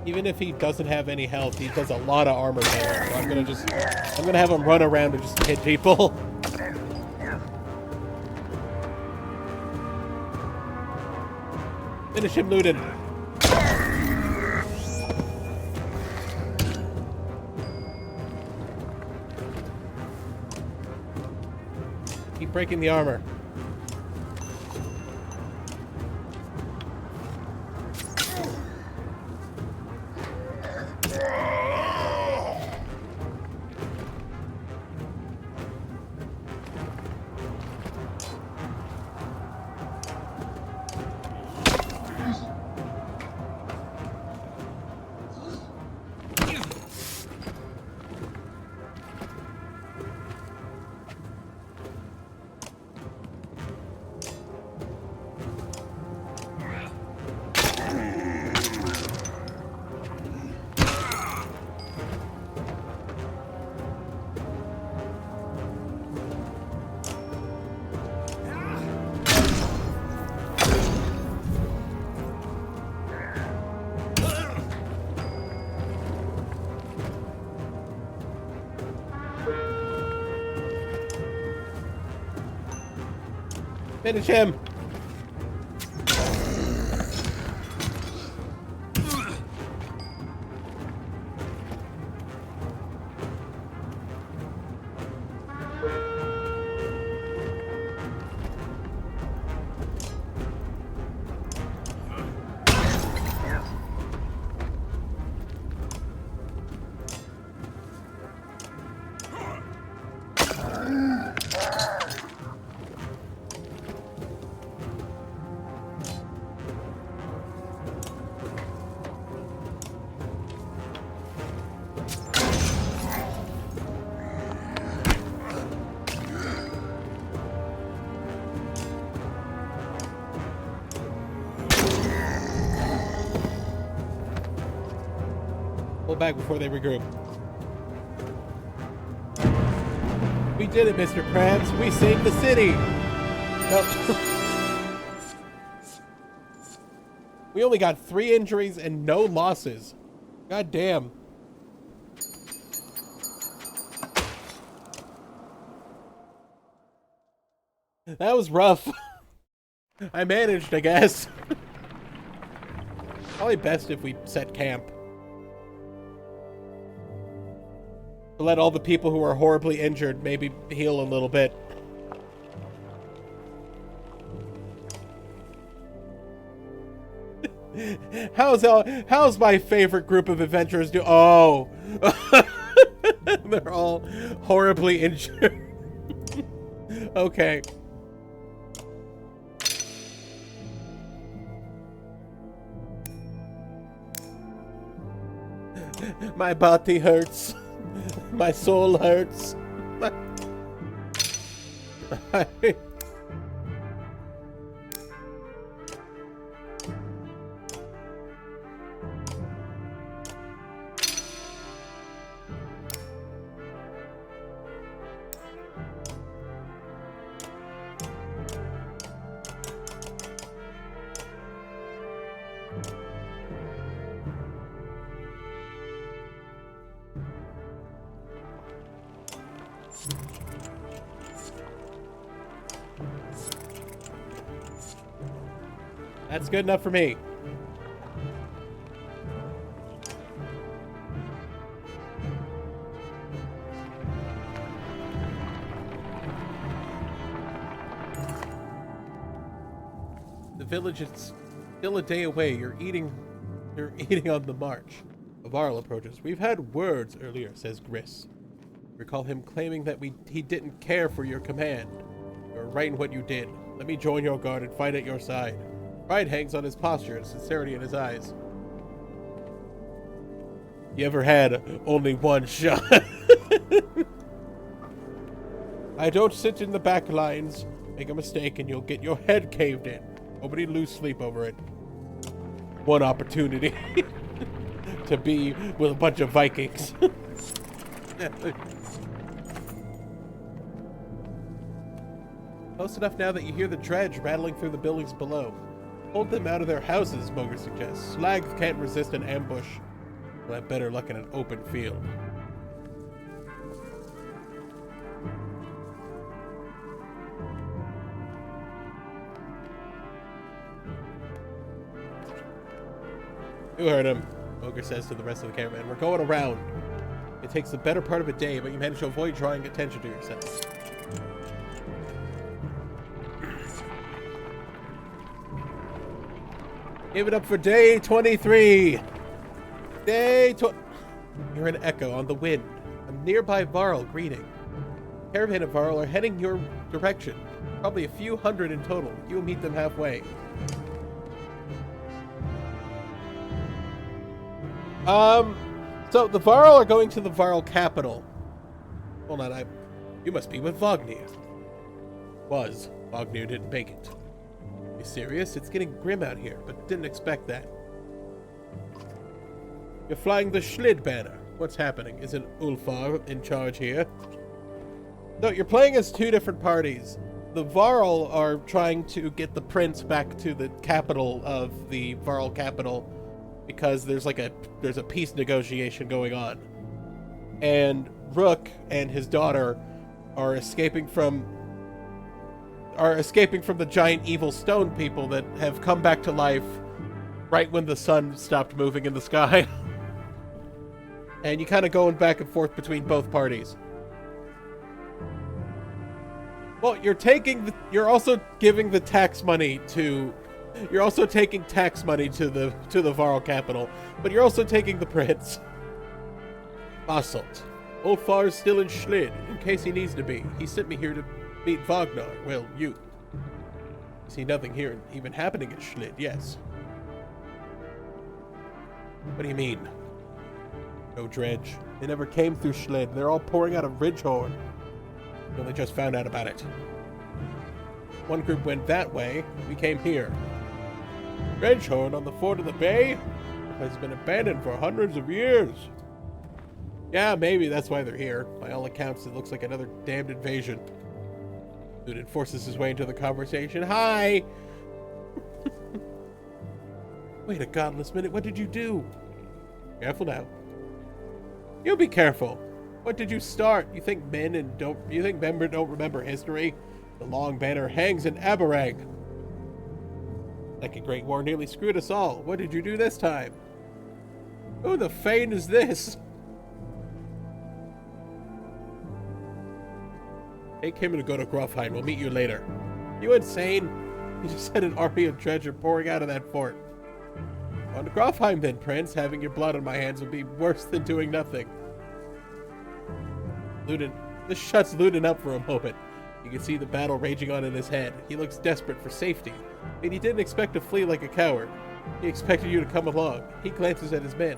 Even if he doesn't have any health, he does a lot of armor damage. So I'm gonna have him run around and just hit people. Finish him, Luden. Keep breaking the armor. Finish him! Pull back before they regroup. We did it, Mr. Krabs. We saved the city. Nope. We only got 3 injuries and no losses. God damn. That was rough. I managed, I guess. Probably best if we set camp. To let all the people who are horribly injured maybe heal a little bit. How's my favorite group of adventurers do? Oh. They're all horribly injured. Okay. My body hurts. My soul hurts. That's good enough for me. The village is still a day away. You're eating on the march. Varl approaches. We've had words earlier, says Gris. Recall him claiming that he didn't care for your command. You're right in what you did. Let me join your guard and fight at your side. Pride hangs on his posture and sincerity in his eyes. You ever had only one shot? I don't sit in the back lines. Make a mistake and you'll get your head caved in. Nobody lose sleep over it. One opportunity to be with a bunch of Vikings. Close enough now that you hear the dredge rattling through the buildings below. Hold them out of their houses, Boger suggests. Slags can't resist an ambush. We'll have better luck in an open field. You heard him, Boger says to the rest of the caravan. We're going around. It takes the better part of a day, but you manage to avoid drawing attention to yourself. Give it up for day 23. You're an echo on the wind. A nearby Varl greeting. Caravan of Varl are heading your direction. Probably a few hundred in total. You'll meet them halfway. So the Varl are going to the Varl capital. Hold on, you must be with Vognir. Vognir didn't make it. You serious? It's getting grim out here, but didn't expect that. You're flying the Schlid banner. What's happening? Isn't Ulfar in charge here? No, you're playing as two different parties. The Varl are trying to get the prince back to the capital of the Varl capital because there's a peace negotiation going on. And Rook and his daughter are escaping from the giant evil stone people that have come back to life right when the sun stopped moving in the sky. And you kind of going back and forth between both parties. Well, you're also taking tax money to the Varl capital, but you're also taking the prince. Basalt. Ulfar is still in Schlid, in case he needs to be. He sent me here to meet Vagnar. Well, you. See nothing here even happening in Schlid, yes. What do you mean? No dredge. They never came through Schlid. They're all pouring out of Ridgehorn. We only just found out about it. One group went that way. We came here. Ridgehorn on the fort of the bay has been abandoned for hundreds of years. Yeah, maybe that's why they're here. By all accounts, it looks like another damned invasion. Ludin forces his way into the conversation. Hi! Wait a godless minute. What did you do? Careful now. You be careful. What did you start? You think men don't remember history? The long banner hangs in Aberrang. Like a great war nearly screwed us all. What did you do this time? Who the Fane is this? Take him to go to Grofheim. We'll meet you later. You insane? You just had an army of treasure pouring out of that fort. On to Grofheim then, Prince. Having your blood on my hands would be worse than doing nothing. This shuts Ludin up for a moment. You can see the battle raging on in his head. He looks desperate for safety. And he didn't expect to flee like a coward. He expected you to come along. He glances at his men.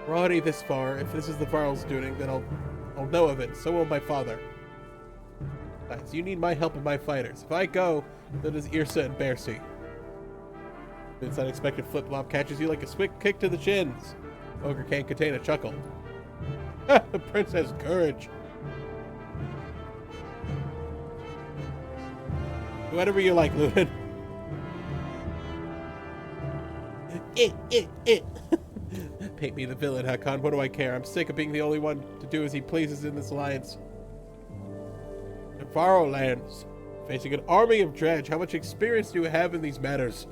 We're already this far. If this is the Varl's doing, then I'll know of it. So will my father. Besides, you need my help and my fighters. If I go, so does Irsa and Bersi. This unexpected flip-flop catches you like a swift kick to the shins. Ogre can't contain a chuckle. The prince has courage. Whatever you like, Lewin. Paint me the villain, Hakon. What do I care? I'm sick of being the only one to do as he pleases in this alliance. The Faro lands. Facing an army of dredge. How much experience do you have in these matters?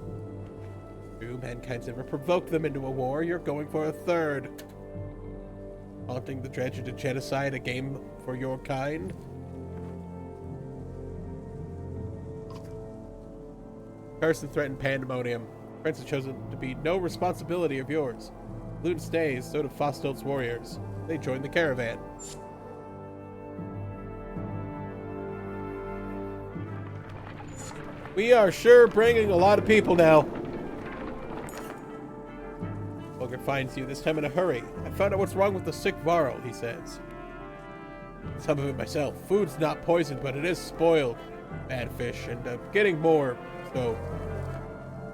True, mankind's never provoked them into a war. You're going for a third. Haunting the dredge into genocide, a game for your kind? Carson threatened pandemonium. Prince has chosen to be no responsibility of yours. Loon stays, so do Fostelt's warriors. They join the caravan. We are sure bringing a lot of people now. Ogre finds you, this time in a hurry. I found out what's wrong with the sick Varl, he says. Some of it myself. Food's not poisoned, but it is spoiled. Bad fish, and getting more, so...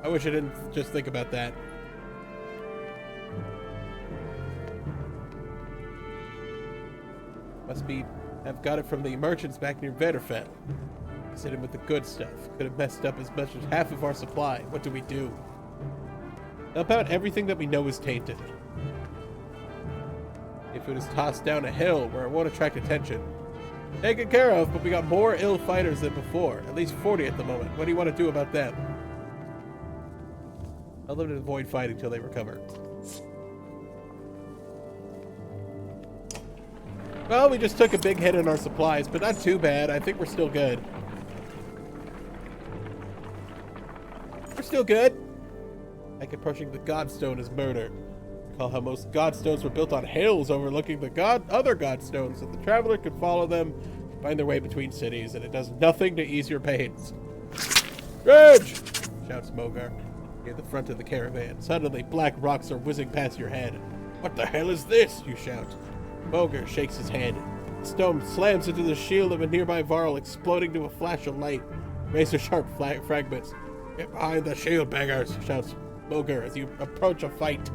I wish I didn't just think about that. Must be... I've got it from the merchants back near Vetterfell. Sitting with the good stuff. Could have messed up as much as half of our supply. What do we do? About everything that we know is tainted. If it is tossed down a hill where it won't attract attention. Taken care of, but we got more ill fighters than before. At least 40 at the moment. What do you want to do about them? I'll let them avoid fighting till they recover. Well, we just took a big hit in our supplies, but not too bad. I think we're still good. We're still good. Like approaching the Godstone is murder. Recall how most Godstones were built on hills overlooking the other Godstones, so the traveler could follow them, find their way between cities, and it does nothing to ease your pains. Dredge! Shouts Mogar. Near the front of the caravan. Suddenly, black rocks are whizzing past your head. What the hell is this? You shout. Mogar shakes his head. The stone slams into the shield of a nearby Varl, exploding to a flash of light. Razor-sharp fragments. Get behind the shield, beggars, shouts Mogar as you approach a fight.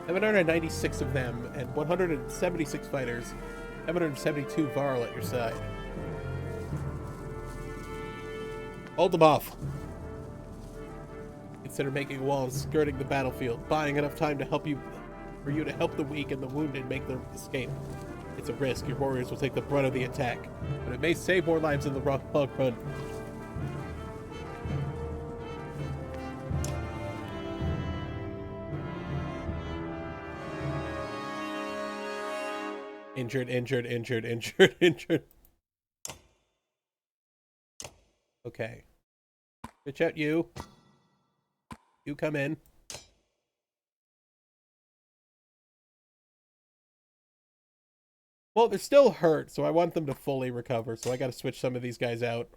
$796 of them and 176 fighters. 772 Varl at your side. Hold them off. Consider making walls skirting the battlefield, buying enough time to help you, for you to help the weak and the wounded make their escape. It's a risk. Your warriors will take the brunt of the attack, but it may save more lives in the long run. Injured, injured, injured, injured, injured. Okay. Bitch out you. You come in. Well, they're still hurt, so I want them to fully recover, so I gotta switch some of these guys out.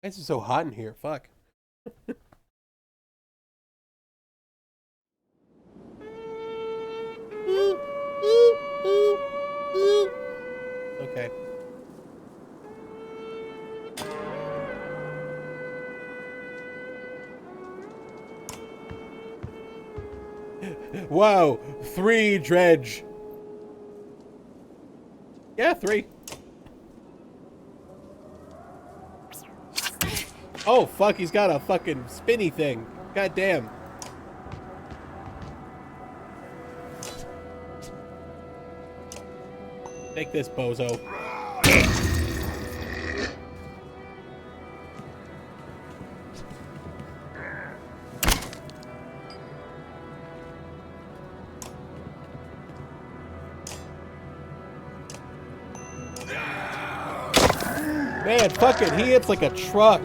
Why is it so hot in here? Fuck. Okay. Wow, 3 dredge. Yeah, 3. Oh, fuck, he's got a fucking spinny thing. God damn. Take this, bozo. Man, fuck it, he hits like a truck.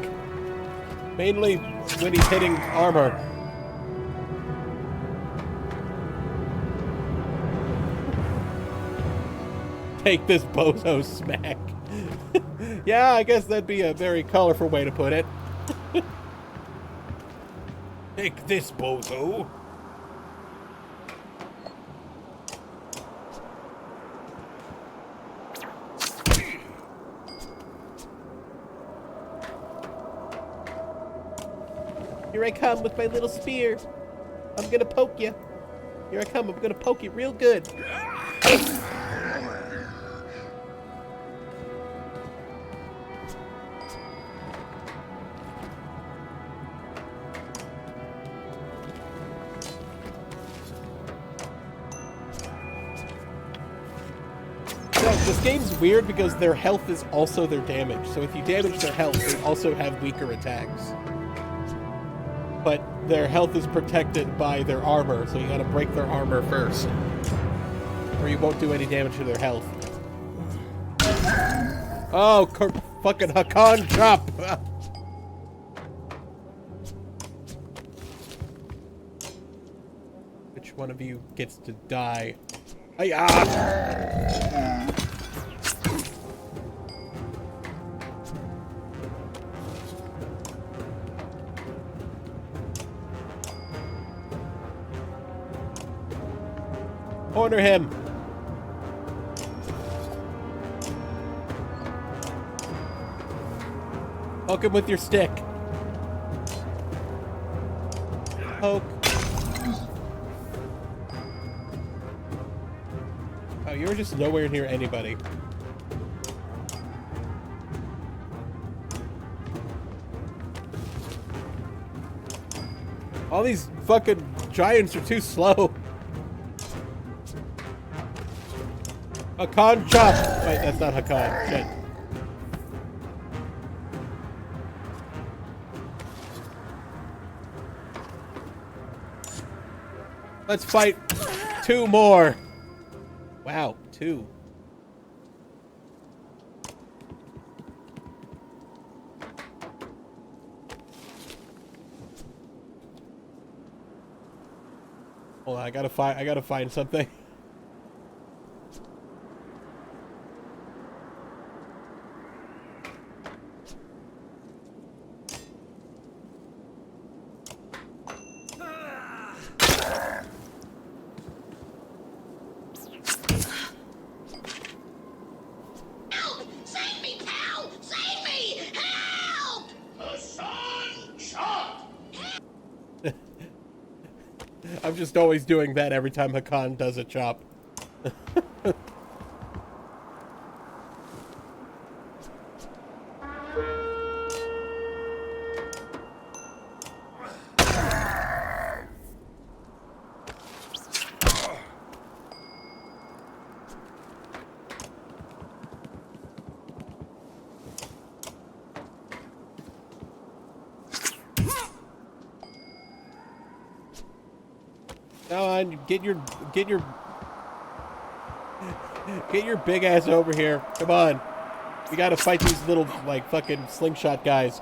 Mainly when he's hitting armor. Take this bozo smack. Yeah, I guess that'd be a very colorful way to put it. Take this, bozo. Here I come with my little spear. I'm gonna poke you. Here I come. I'm gonna poke you real good. This game's weird because their health is also their damage. So if you damage their health, they also have weaker attacks. But their health is protected by their armor, so you gotta break their armor first. Or you won't do any damage to their health. Oh, fucking Hakan chop! Which one of you gets to die? Hiya! Corner him. Poke him with your stick. Poke. Oh, you were just nowhere near anybody. All these fucking giants are too slow. Hakan chop! Wait, that's not Hakan. Shit. Let's fight 2 more. Wow, 2. Hold on, I gotta find something. I'm just always doing that every time Hakan does a chop. Come on, get your big ass over here. Come on. We gotta fight these little, like, fucking slingshot guys.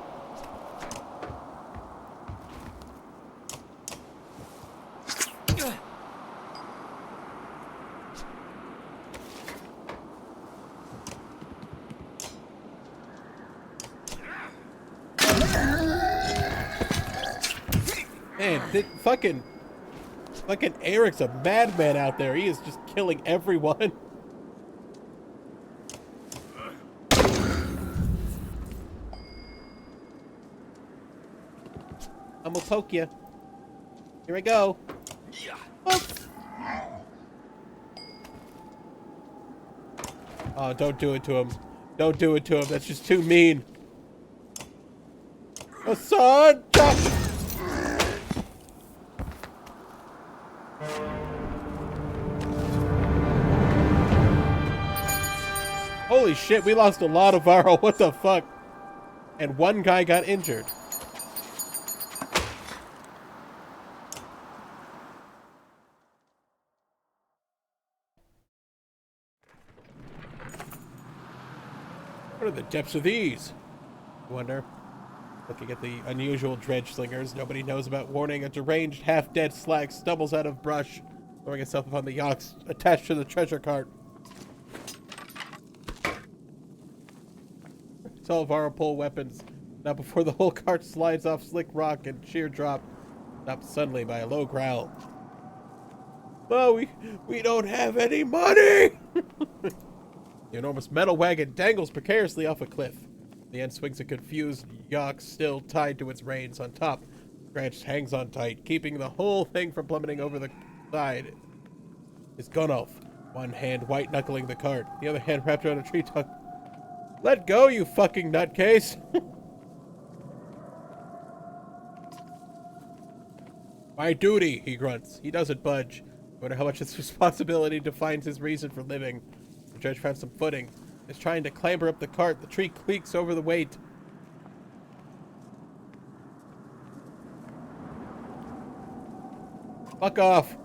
Man, fucking Eric's a madman out there. He is just killing everyone. I'm gonna poke you. Here I go. Poke. Oh, don't do it to him. Don't do it to him. That's just too mean. Hassan! Chop! Holy shit, we lost a lot of Varro. What the fuck? And one guy got injured. What are the depths of these? I wonder. Looking at the unusual dredge slingers, nobody knows about warning. A deranged, half-dead slag stumbles out of brush, throwing itself upon the yachts attached to the treasure cart. Salvara pull weapons. Not before the whole cart slides off slick rock and sheer drop, stopped suddenly by a low growl. Well, we don't have any money! The enormous metal wagon dangles precariously off a cliff. The end swings a confused yak still tied to its reins on top. Scratch hangs on tight, keeping the whole thing from plummeting over the side. His gun off, one hand white-knuckling the cart, the other hand wrapped around a tree trunk. Let go, you fucking nutcase! My duty, he grunts. He doesn't budge. No matter how much his responsibility defines his reason for living. The judge found some footing. Is trying to clamber up the cart. The tree creaks over the weight. Fuck off!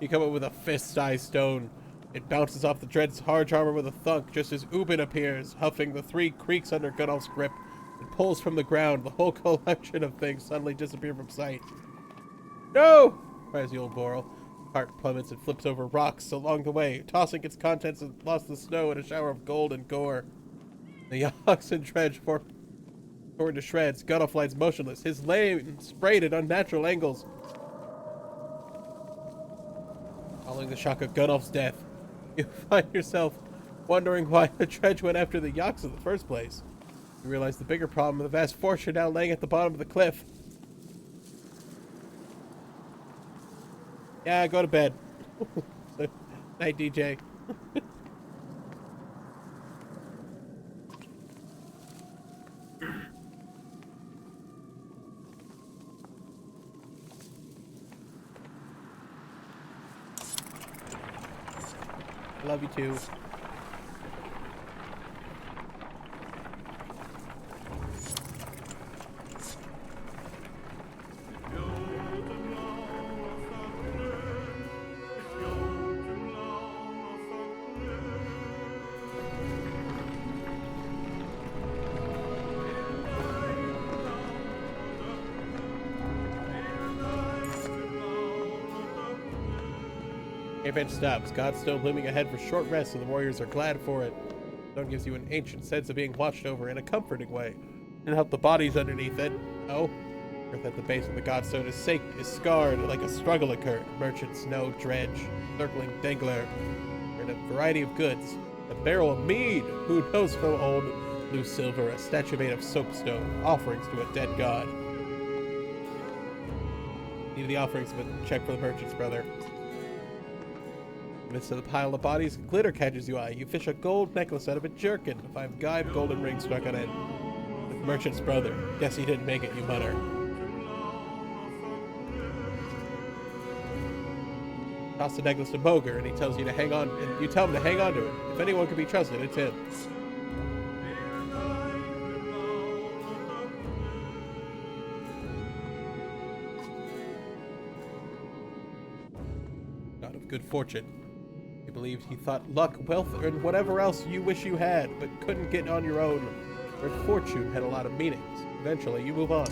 You come up with a fist-sized stone. It bounces off the dread's hard armor with a thunk just as Ubin appears, huffing. The three creaks under Gunolf's grip. It pulls from the ground. The whole collection of things suddenly disappear from sight. No! Cries the old Boral. The cart plummets and flips over rocks along the way, tossing its contents and lost the snow in a shower of gold and gore. The oxen dredge torn to shreds. Gunolf lies motionless, his lane sprayed at unnatural angles. Following the shock of Gunolf's death, you find yourself wondering why the dredge went after the yaks in the first place. You realize the bigger problem of the vast fortune now laying at the bottom of the cliff. Yeah, go to bed. Night, DJ. I love you too. Bench stops, Godstone looming ahead for short rest, and the warriors are glad for it. Stone gives you an ancient sense of being watched over in a comforting way. And help the bodies underneath it. No. Earth at the base of the Godstone is scarred like a struggle occurred. Merchants, snow, dredge, circling dangler, and a variety of goods. A barrel of mead, who knows how old, loose silver, a statue made of soapstone, offerings to a dead god. Need the offerings, but check for the merchants, brother. In the midst of the pile of bodies, glitter catches your eye. You fish a gold necklace out of a jerkin. A 5-guide golden ring struck on it. The merchant's brother. Guess he didn't make it, you mutter. Toss the necklace to Boger, and he tells you to hang on, and you tell him to hang on to it. If anyone can be trusted, it's him. God of good fortune. He believed he thought luck, wealth, and whatever else you wish you had, but couldn't get on your own. Where fortune had a lot of meanings. Eventually, you move on.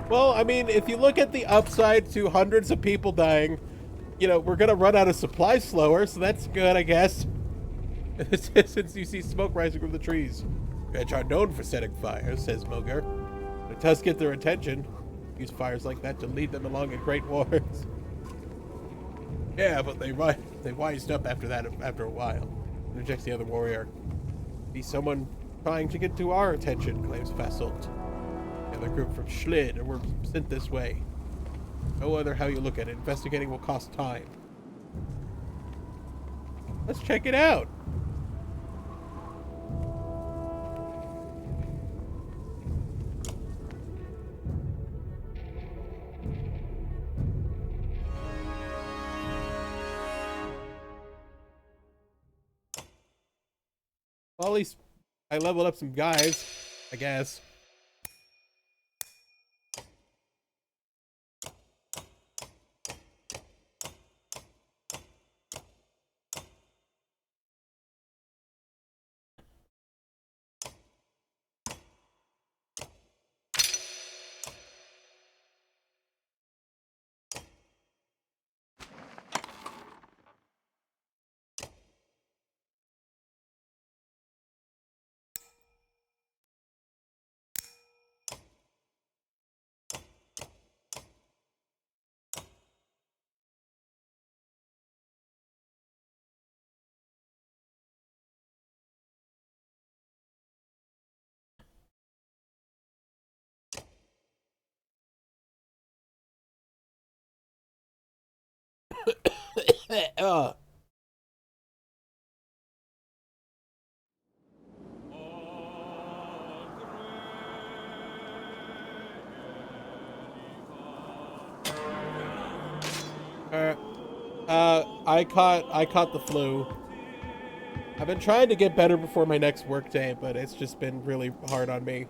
Well, I mean, if you look at the upside to hundreds of people dying, you know, we're going to run out of supplies slower, so that's good, I guess. Since you see smoke rising from the trees. Dredge are known for setting fires, says Moger. But it does get their attention. Use fires like that to lead them along in great wars. Yeah, but they wised up after that, after a while. Rejects the other warrior. Be someone trying to get to our attention, claims Fasolt. The group from Schlid were sent this way. No other how you look at it. Investigating will cost time. Let's check it out. Well, at least I leveled up some guys, I guess. uh, I caught the flu. I've been trying to get better before my next work day, but it's just been really hard on me.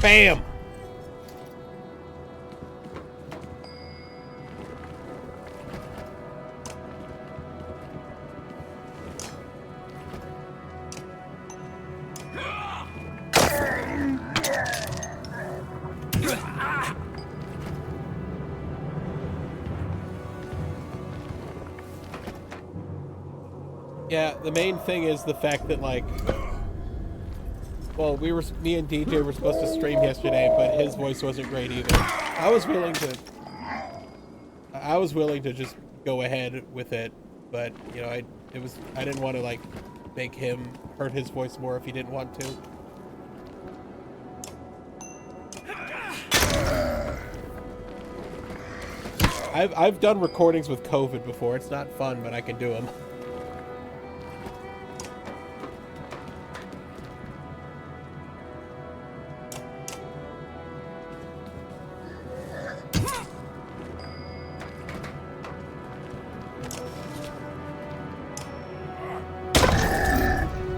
Bam! Yeah, the main thing is the fact that, like, well, me and DJ were supposed to stream yesterday, but his voice wasn't great either. I was willing to just go ahead with it, but you know, I didn't want to like make him hurt his voice more if he didn't want to. I've done recordings with COVID before. It's not fun, but I can do them.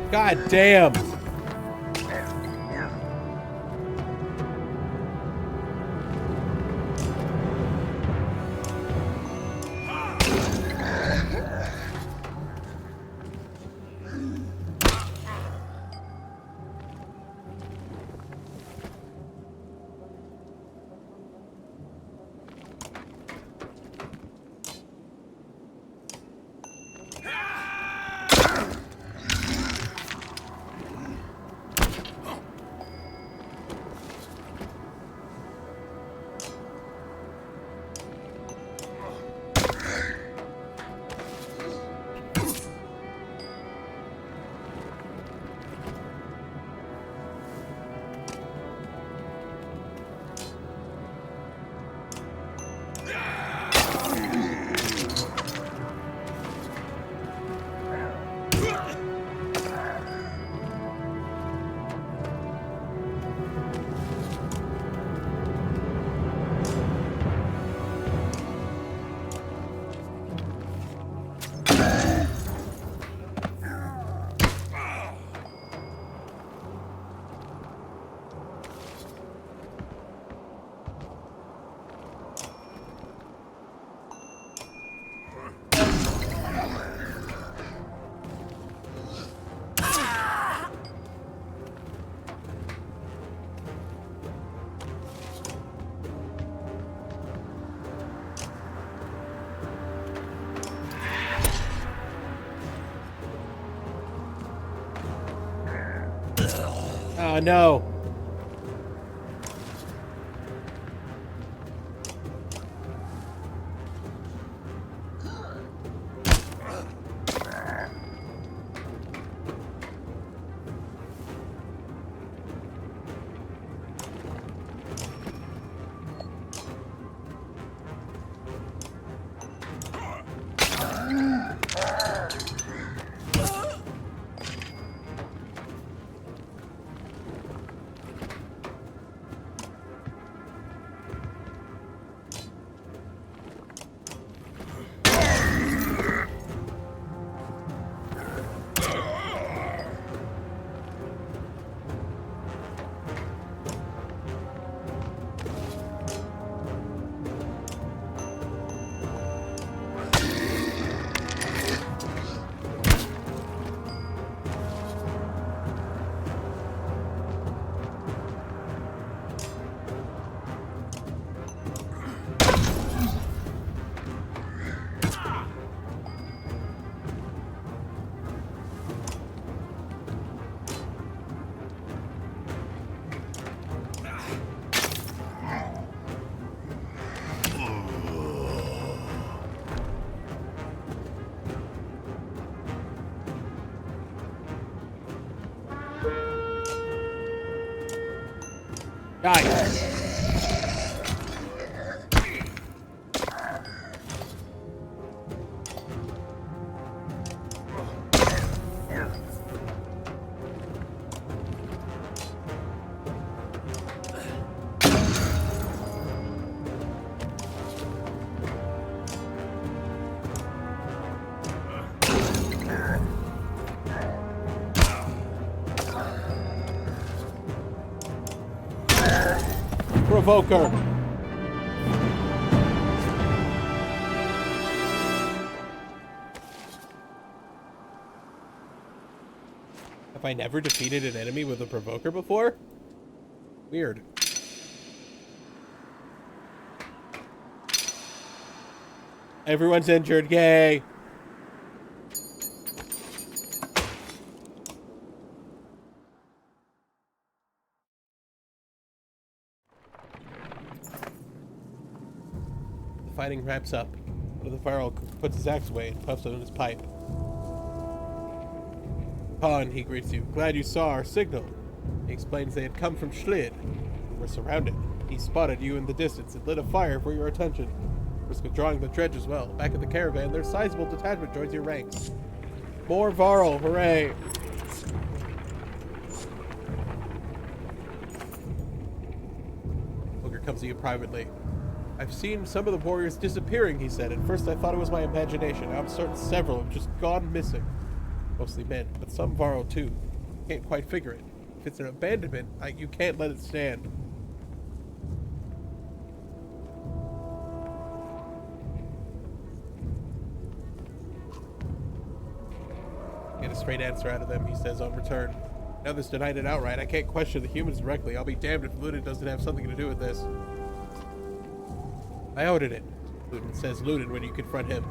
God damn. Oh no. Die! Provoker! Have I never defeated an enemy with a provoker before? Weird. Everyone's injured, yay! The fighting wraps up. One of the Varl puts his axe away and puffs on his pipe. Khan, he greets you. Glad you saw our signal. He explains they had come from Schlid. We were surrounded. He spotted you in the distance and lit a fire for your attention. Risk of drawing the dredge as well. Back at the caravan, their sizable detachment joins your ranks. More Varl, hooray! Booker comes to you privately. I've seen some of the warriors disappearing, he said. At first I thought it was my imagination. Now I'm certain several have just gone missing. Mostly men, but some Varl too. Can't quite figure it. If it's an abandonment, you can't let it stand. Get a straight answer out of them, he says on return. Now this denied it outright. I can't question the humans directly. I'll be damned if Ludin doesn't have something to do with this. I ordered it, Ludin says Ludin when you confront him.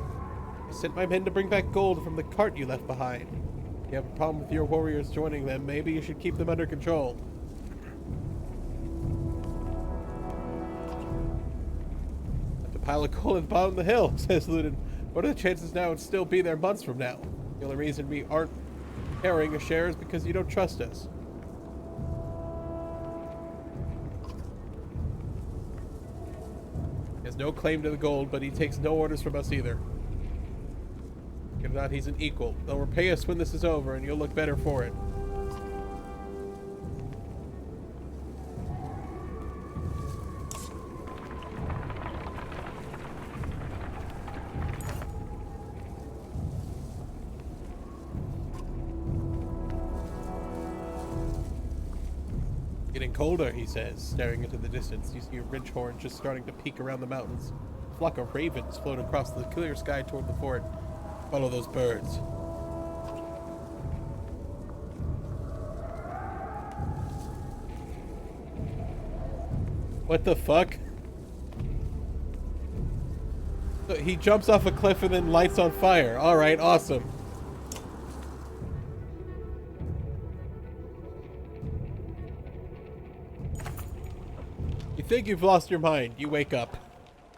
I sent my men to bring back gold from the cart you left behind. If you have a problem with your warriors joining them, maybe you should keep them under control. Left a pile of gold at the bottom of the hill, says Ludin. What are the chances now it'd still be there months from now? The only reason we aren't carrying a share is because you don't trust us. He has no claim to the gold, but he takes no orders from us either. If not, he's an equal. They'll repay us when this is over, and you'll look better for it. Getting colder, he says, staring into the distance. You see a ridgehorn just starting to peek around the mountains. A flock of ravens float across the clear sky toward the fort. Follow those birds. What the fuck? So he jumps off a cliff and then lights on fire. Alright, awesome. You think you've lost your mind. You wake up.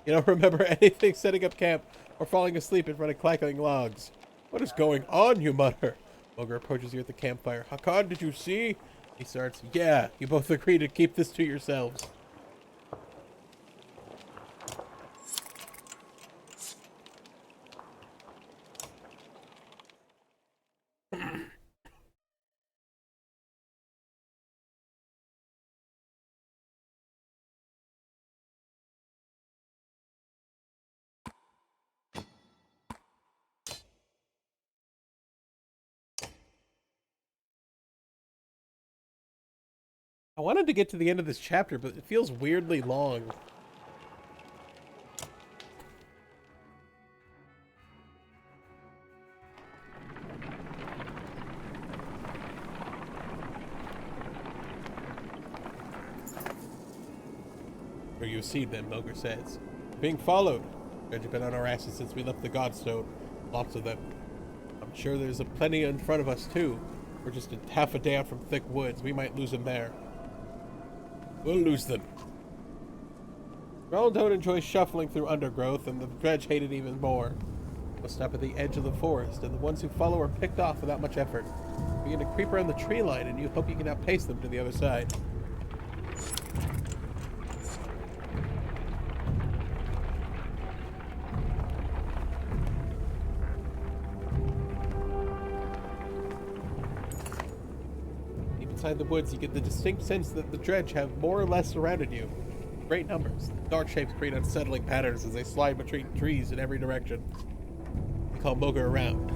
You don't remember anything setting up camp or falling asleep in front of crackling logs. What is going on, you mutter? Ogre approaches you at the campfire. Hakan, did you see? He starts. Yeah, you both agree to keep this to yourselves. I wanted to get to the end of this chapter, but it feels weirdly long. Where you see them, Milger says. Being followed. We've been on our asses since we left the Godstone. Lots of them. I'm sure there's a plenty in front of us, too. We're just half a day out from thick woods. We might lose them there. We'll lose them. Rell don't enjoy shuffling through undergrowth, and the dredge hate it even more. We'll stop at the edge of the forest, and the ones who follow are picked off without much effort. Begin to creep around the tree line, and you hope you can outpace them to the other side. Inside the woods, you get the distinct sense that the dredge have more or less surrounded you. Great numbers. Dark shapes create unsettling patterns as they slide between trees in every direction. They call Moger around.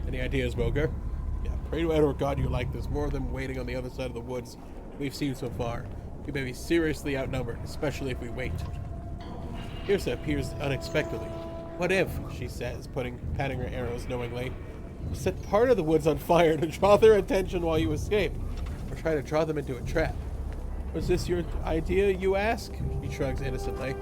Any ideas, Moger? Yeah, pray to whatever god you like. There's more of them waiting on the other side of the woods we've seen so far. We may be seriously outnumbered, especially if we wait. Yrsa appears unexpectedly. What if, she says, patting her arrows knowingly, set part of the woods on fire to draw their attention while you escape, or try to draw them into a trap? Was this your idea, you ask? He shrugs innocently.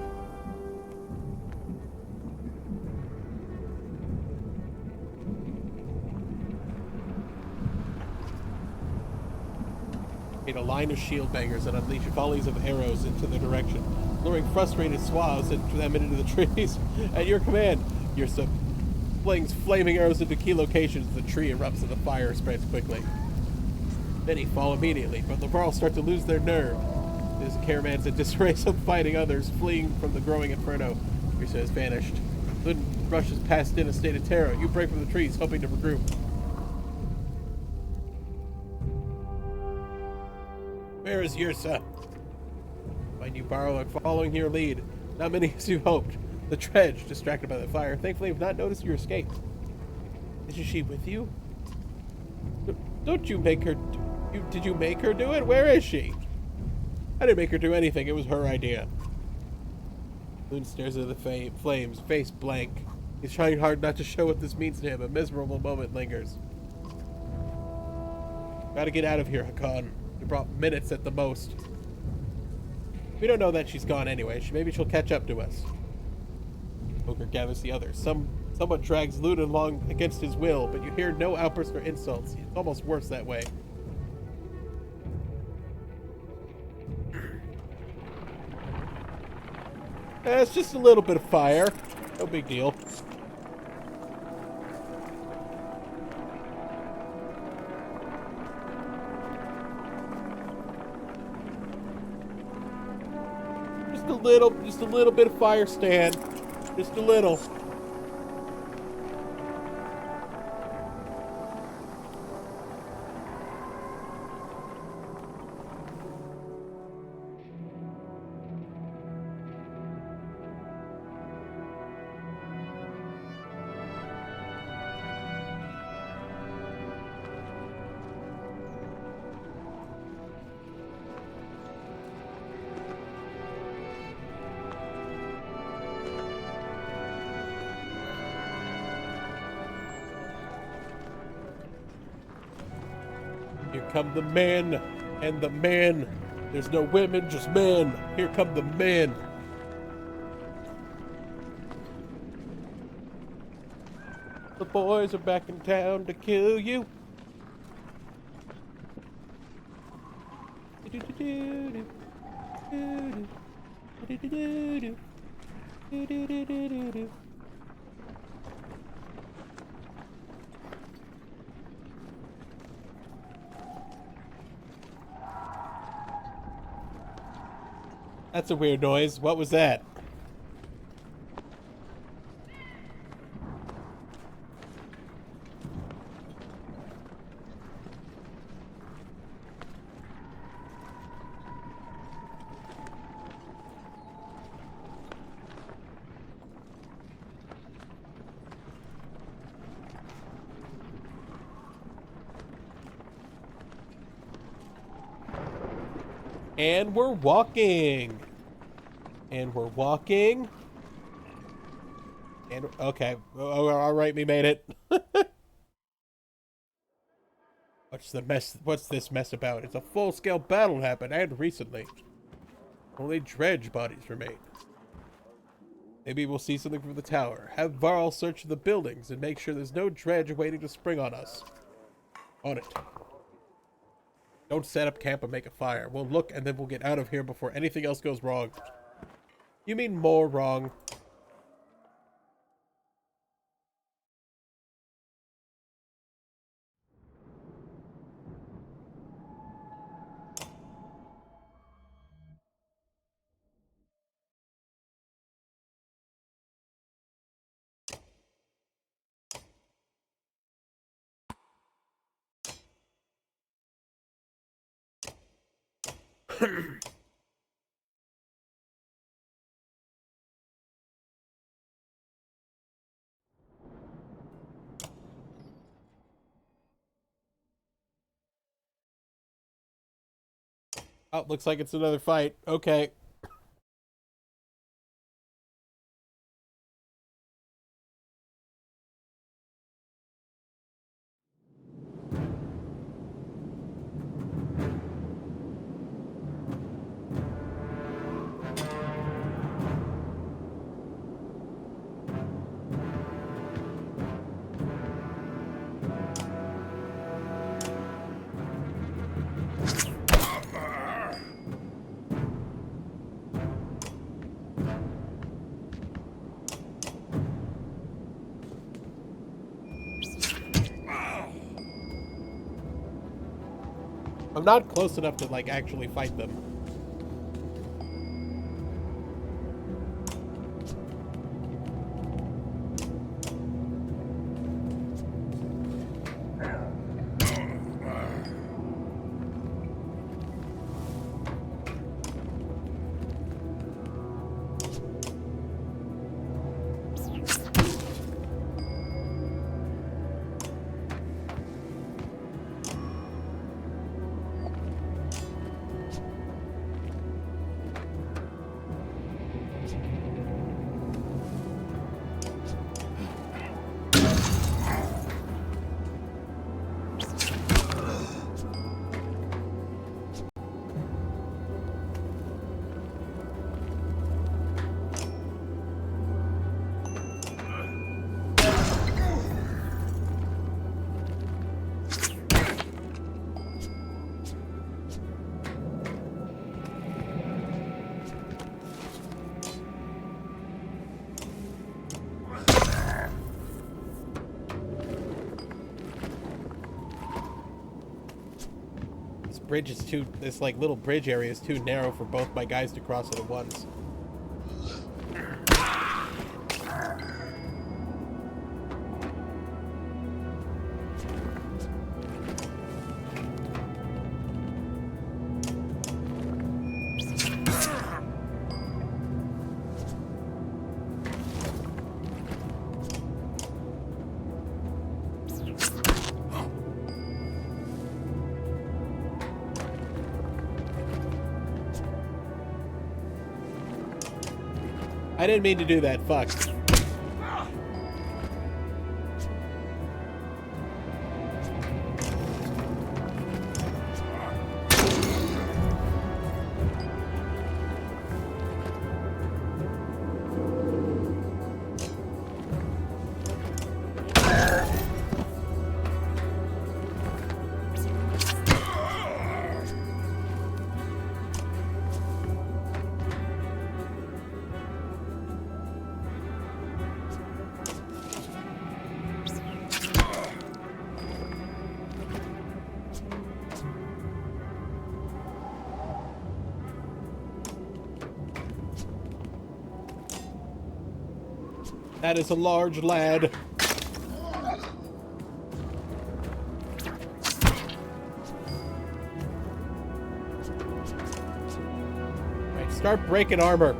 A line of shield bangers and unleash volleys of arrows into their direction, luring frustrated swabs them into the trees. At your command, Yrsa flings flaming arrows into key locations. The tree erupts and the fire spreads quickly. Many fall immediately, but the Varl start to lose their nerve. There's caravans in disarray, some fighting others, fleeing from the growing inferno. Yrsa has vanished. Luden rushes past in a state of terror. You break from the trees, hoping to regroup. Where is Yrsa? Find you, Varl, are following your lead. Not many as you hoped. The dredge, distracted by the fire, thankfully have not noticed your escape. Isn't she with you? Don't you make her... Did you make her do it? Where is she? I didn't make her do anything. It was her idea. Luden stares at the flames, face blank. He's trying hard not to show what this means to him. A miserable moment lingers. Gotta get out of here, Hakan. We brought minutes at the most. We don't know that she's gone anyway. Maybe she'll catch up to us. Ogre gathers the others. Somewhat drags Luden along against his will, but you hear no outbursts or insults. It's almost worse that way. It's just a little bit of fire. No big deal. Just a little bit of fire, Stan. Just a little. Here come the men and the men. There's no women, just men. Here come the men. The boys are back in town to kill you. That's a weird noise. What was that? And we're walking. And we're walking. And okay. Oh, all right, we made it. What's the mess? What's this mess about? It's a full-scale battle happened, and recently. Only dredge bodies remain. Maybe we'll see something from the tower. Have Varl search the buildings and make sure there's no dredge waiting to spring on us. On it. Don't set up camp and make a fire. We'll look and then we'll get out of here before anything else goes wrong. You mean more wrong? Oh, looks like it's another fight. Okay. I'm not close enough to, like, actually fight them. This like little bridge area is too narrow for both my guys to cross it at once. I didn't mean to do that. Fuck. That is a large lad. Right, start breaking armor.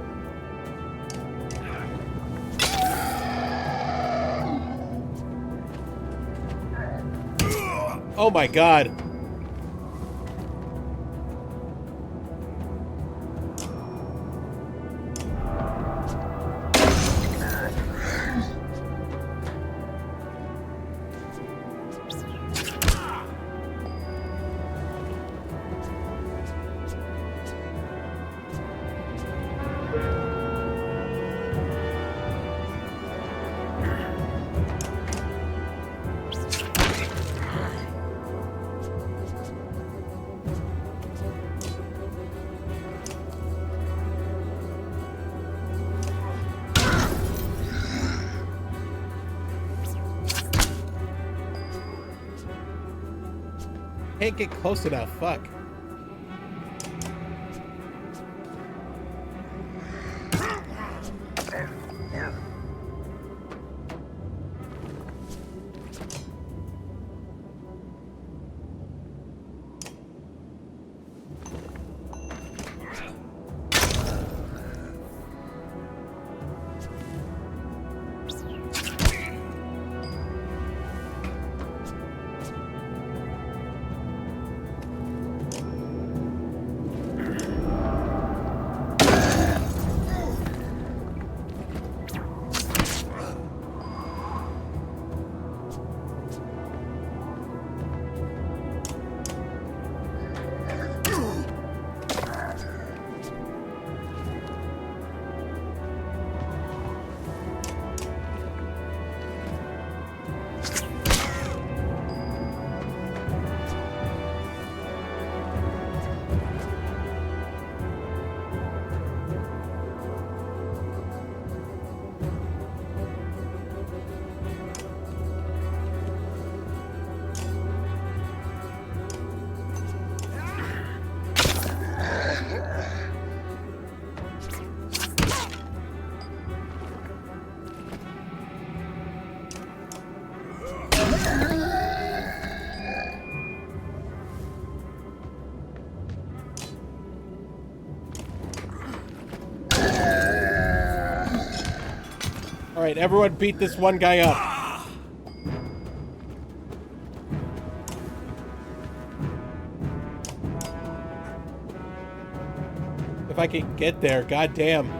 Oh my god. Can't get close enough. Fuck. Alright, everyone beat this one guy up. If I can get there, goddamn.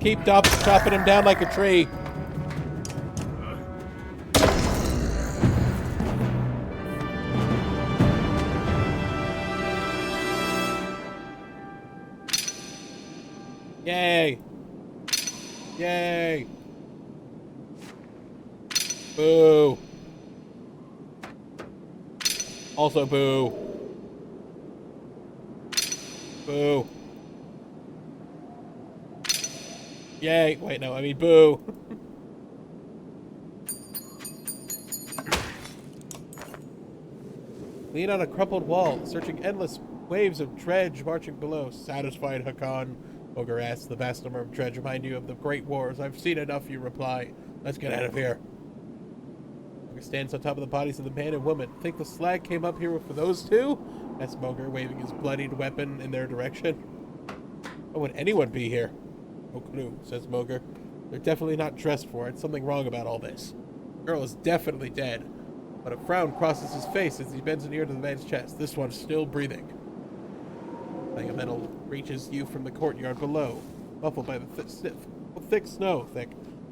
Keep chopping him down like a tree. Yay. Yay. Boo. Also boo. Boo. Yay. Wait, no, I mean boo. Lean on a crumpled wall, searching endless waves of dredge marching below. Satisfied, Hakan? Ogre asks. The vast number of dredge remind you of the great wars. I've seen enough, you reply. Let's get out of here. Ogre stands on top of the bodies of the man and woman. Think the slag came up here for those two? Asks Mogre, waving his bloodied weapon in their direction. Why would anyone be here? No clue, says Mogre. They're definitely not dressed for it. Something wrong about all this. The girl is definitely dead. But a frown crosses his face as he bends an ear to the man's chest. This one's still breathing. Like a metal reaches you from the courtyard below, muffled by the thick snow.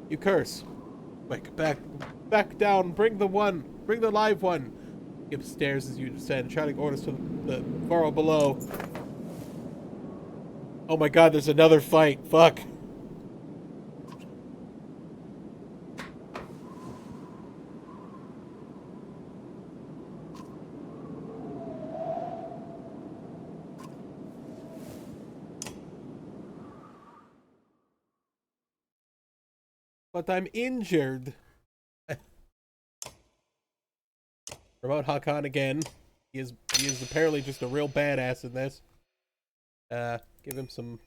You curse. Quick, back down. Bring the live one. Gib stares as you descend, shouting orders to the burrow below. Oh my god, there's another fight. Fuck. But I'm injured. Promote Hakan again. He is apparently just a real badass in this. Give him some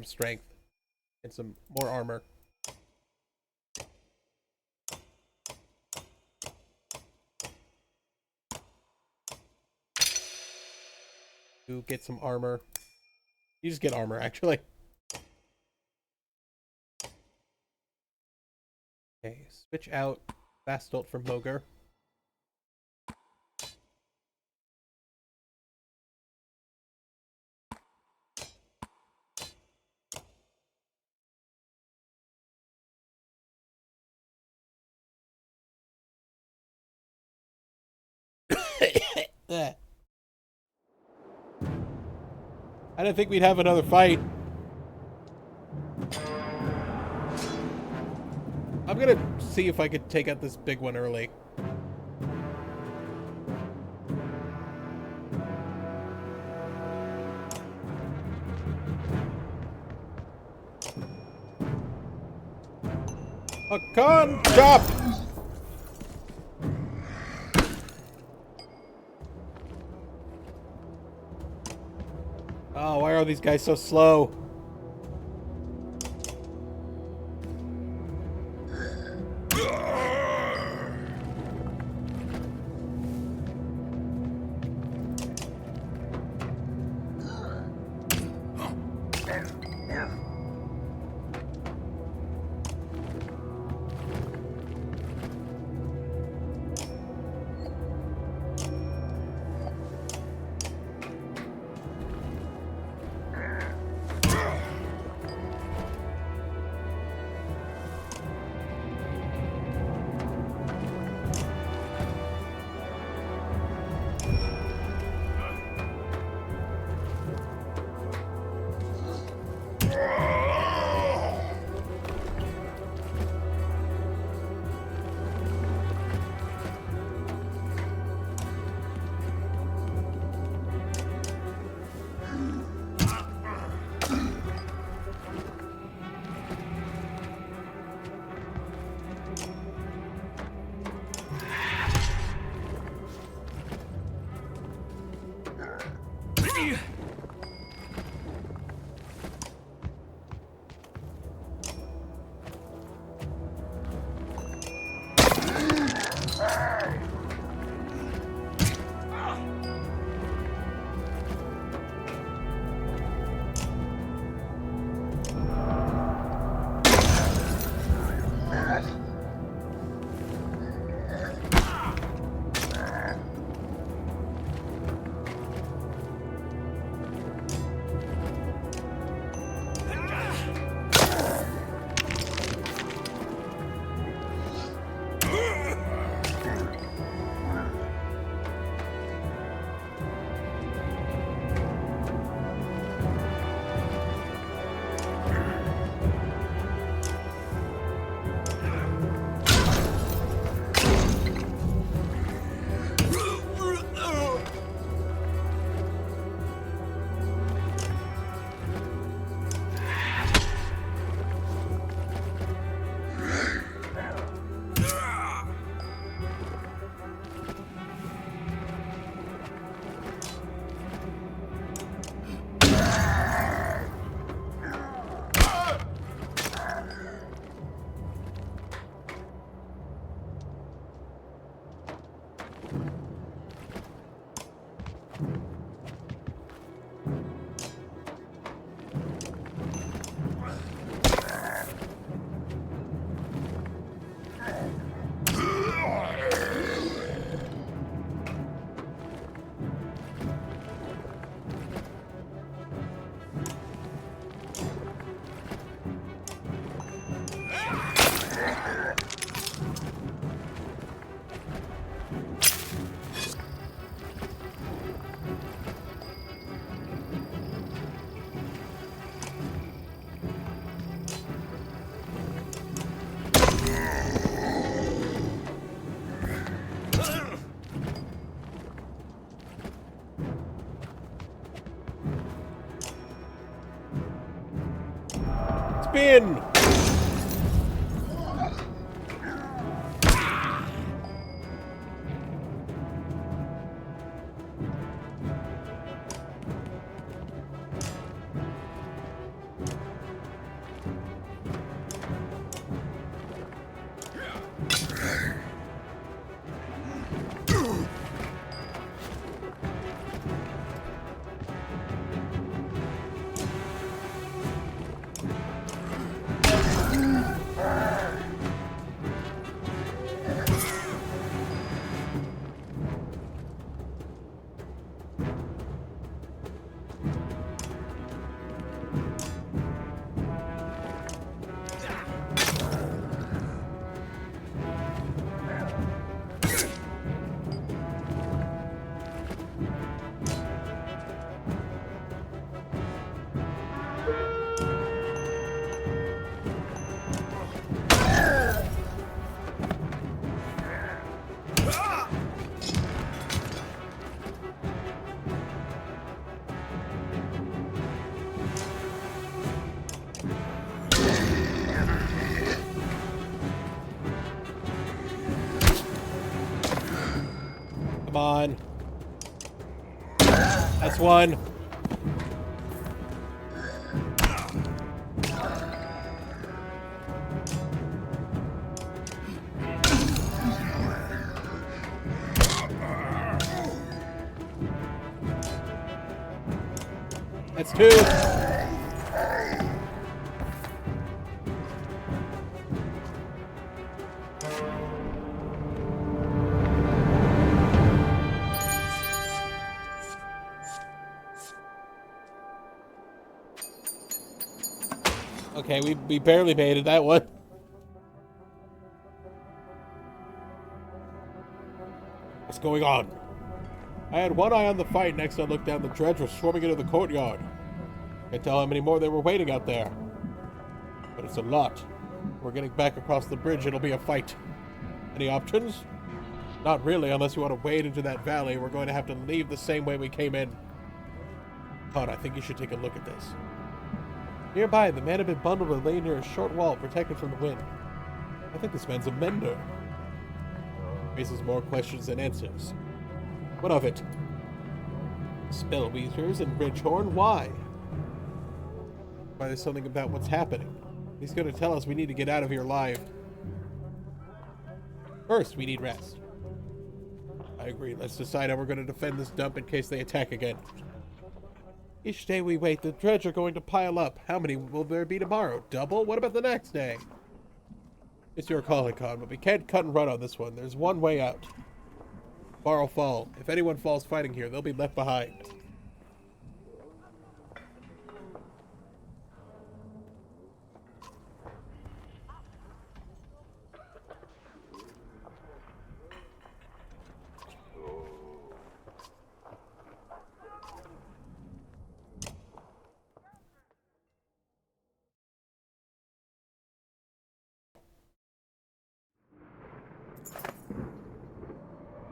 strength and some more armor. To get some armor. You just get armor, actually. Okay, switch out Bastolt from Mogre. I didn't think we'd have another fight. I'm gonna see if I could take out this big one early. Hakan, chop! Oh, why are these guys so slow? Spin! Come on. That's one. That's two. Okay, we barely made it, that one. What's going on? I had one eye on the fight, next I looked down, the dredge was swarming into the courtyard. Can't tell how many more there were waiting out there. But it's a lot. We're getting back across the bridge, it'll be a fight. Any options? Not really, unless you want to wade into that valley. We're going to have to leave the same way we came in. Todd, I think you should take a look at this. Nearby, the man had been bundled and lay near a short wall, protected from the wind. I think this man's a mender. Raises more questions than answers. What of it? Spellweavers and Ridgehorn, why? Why there's something about what's happening. He's gonna tell us we need to get out of here alive. First, we need rest. I agree. Let's decide how we're gonna defend this dump in case they attack again. Each day we wait, the dredge are going to pile up. How many will there be tomorrow? Double? What about the next day? It's your call, Con, but we can't cut and run on this one. There's one way out. Borrow fall. If anyone falls fighting here, they'll be left behind.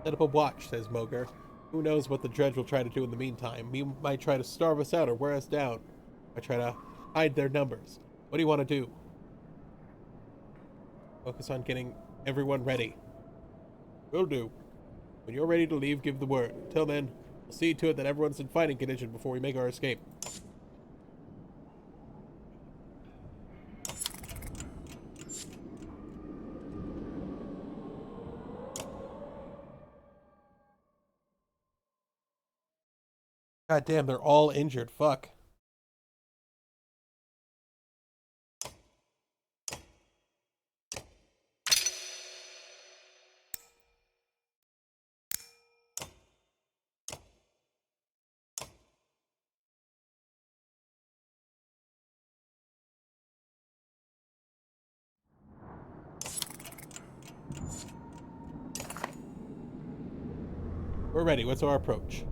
Set up a watch, says Moger. Who knows what the dredge will try to do in the meantime? He might try to starve us out or wear us down. Might try to hide their numbers. What do you want to do? Focus on getting everyone ready. Will do. When you're ready to leave, give the word. Until then, we'll see to it that everyone's in fighting condition before we make our escape. God damn, they're all injured. Fuck. We're ready. What's our approach?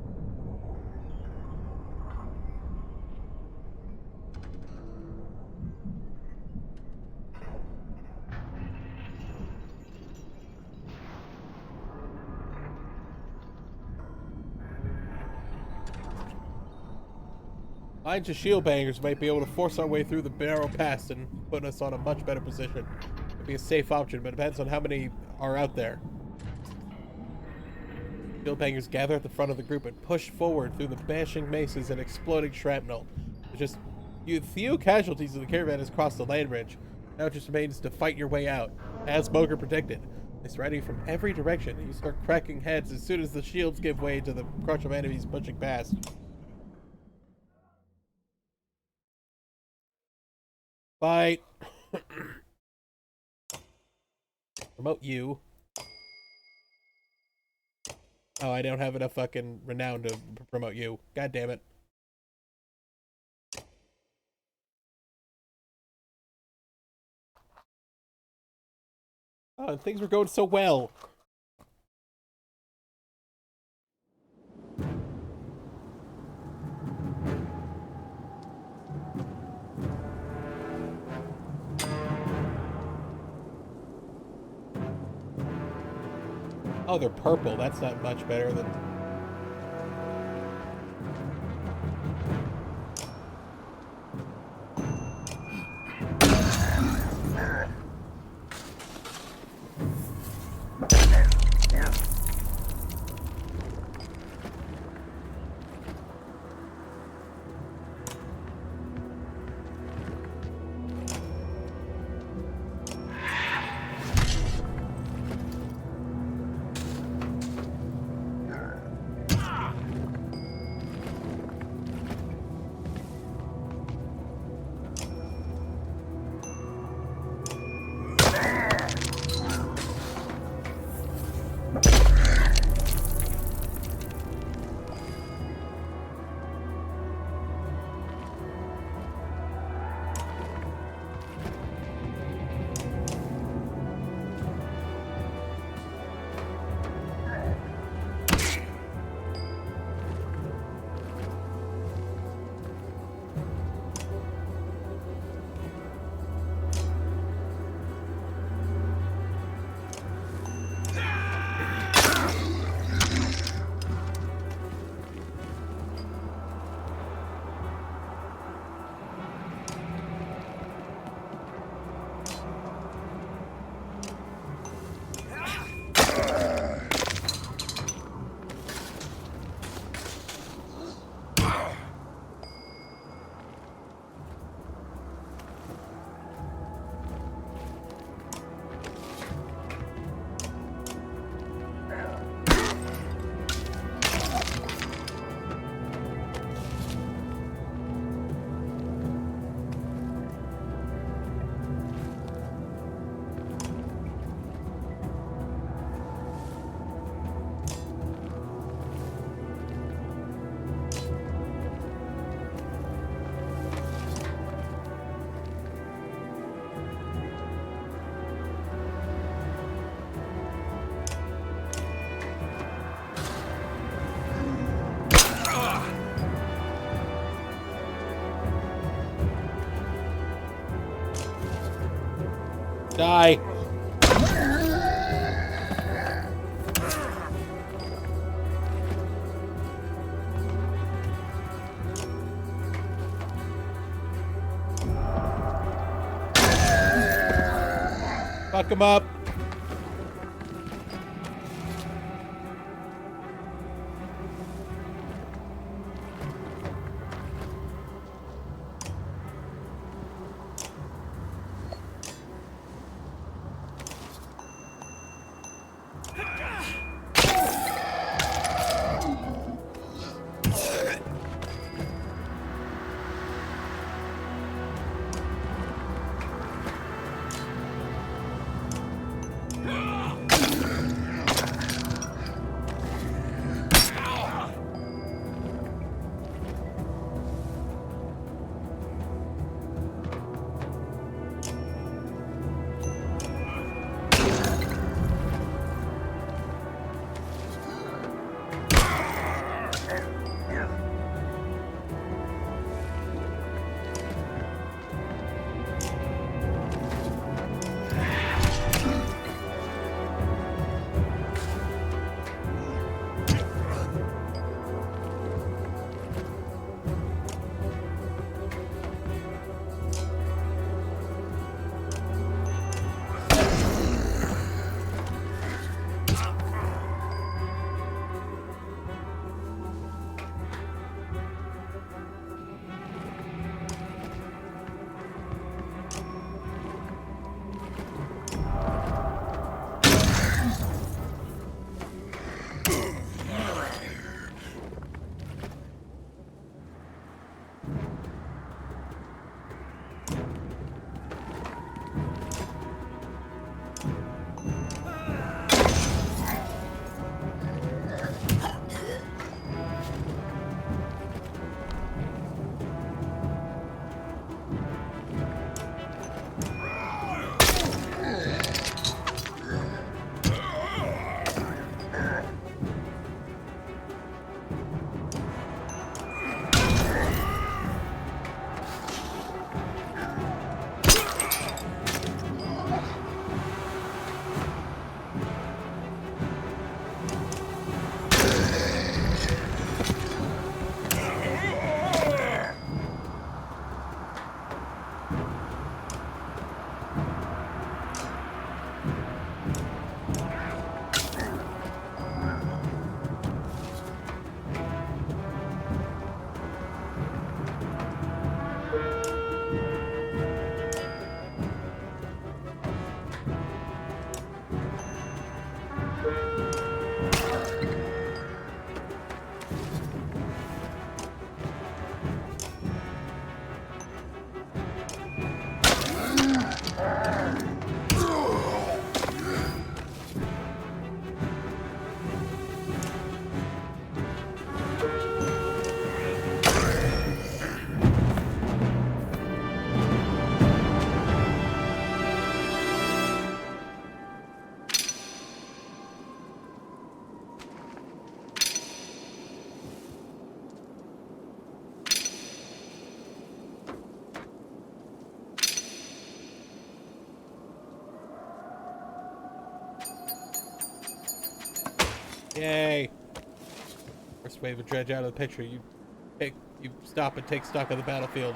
Lines of shield bangers might be able to force our way through the barrow pass and put us on a much better position. It'd be a safe option, but it depends on how many are out there. Shield bangers gather at the front of the group and push forward through the bashing maces and exploding shrapnel. There's just few casualties as the caravan has crossed the land bridge. Now it just remains to fight your way out. As Moger predicted, they surround you from every direction and you start cracking heads as soon as the shields give way to the crush of enemies pushing past. Fight. Promote you. Oh, I don't have enough fucking renown to promote you. God damn it. Oh, things were going so well. Oh, they're purple. That's not much better than... Die. Fuck him up. Yay! First wave of dredge out of the picture. You stop and take stock of the battlefield.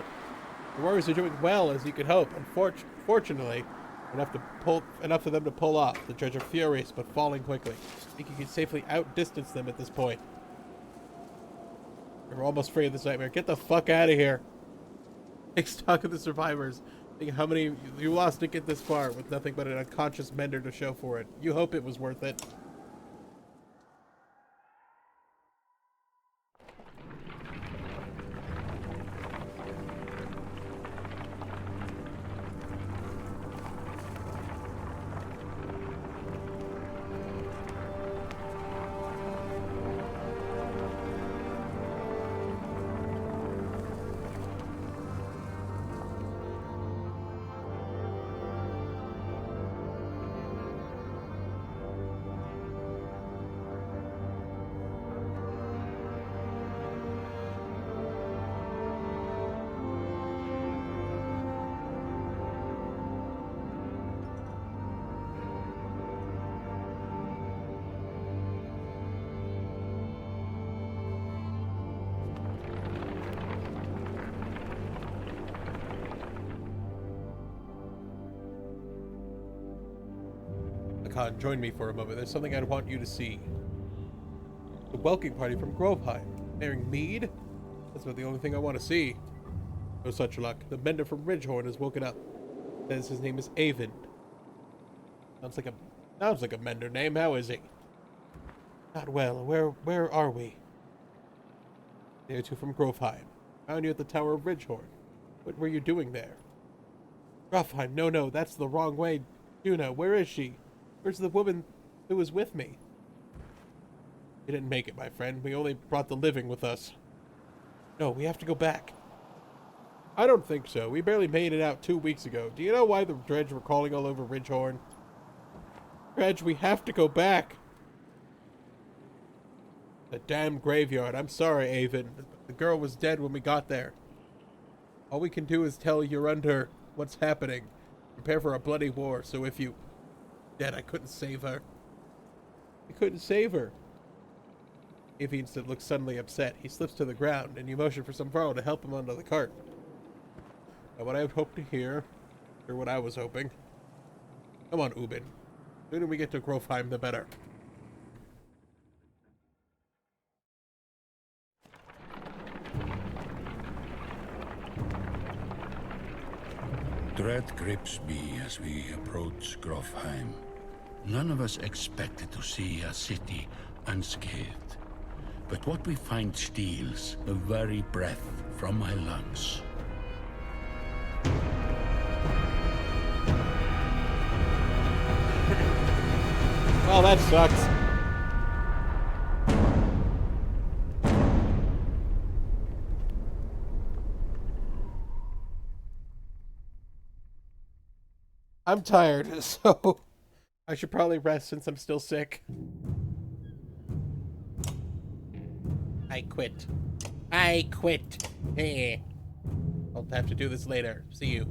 The warriors are doing well, as you could hope. Unfortunately, enough for them to pull off. The dredge are furious, but falling quickly. I think you can safely outdistance them at this point. We're almost free of this nightmare. Get the fuck out of here. Take stock of the survivors. Think how many you lost to get this far with nothing but an unconscious mender to show for it. You hope it was worth it. Khan, join me for a moment. There's something I'd want you to see. The welcoming party from Grovheim. Bearing mead? That's about the only thing I want to see. No such luck. The mender from Ridgehorn has woken up. Says his name is Avon. Sounds like a mender name. How is he? Not well. Where are we? Day or two from Grovheim. Found you at the Tower of Ridgehorn. What were you doing there? Grovheim, no, that's the wrong way. Juna, where is she? Where's the woman who was with me? We didn't make it, my friend. We only brought the living with us. No, we have to go back. I don't think so. We barely made it out 2 weeks ago. Do you know why the Dredge were calling all over Ridgehorn? Dredge, we have to go back. The damn graveyard. I'm sorry, Avon. The girl was dead when we got there. All we can do is tell Yorunda what's happening. Prepare for a bloody war, so if you... Dead, I couldn't save her. I couldn't save her. Avon looks suddenly upset. He slips to the ground, and you motion for some Varl to help him onto the cart. Now, what I would hope to hear, or what I was hoping. Come on, Ubin. The sooner we get to Grovheim, the better. Dread grips me as we approach Grovheim. None of us expected to see a city unscathed. But what we find steals the very breath from my lungs. Well, that sucks. I'm tired, so I should probably rest since I'm still sick. I quit. I quit. I'll have to do this later. See you.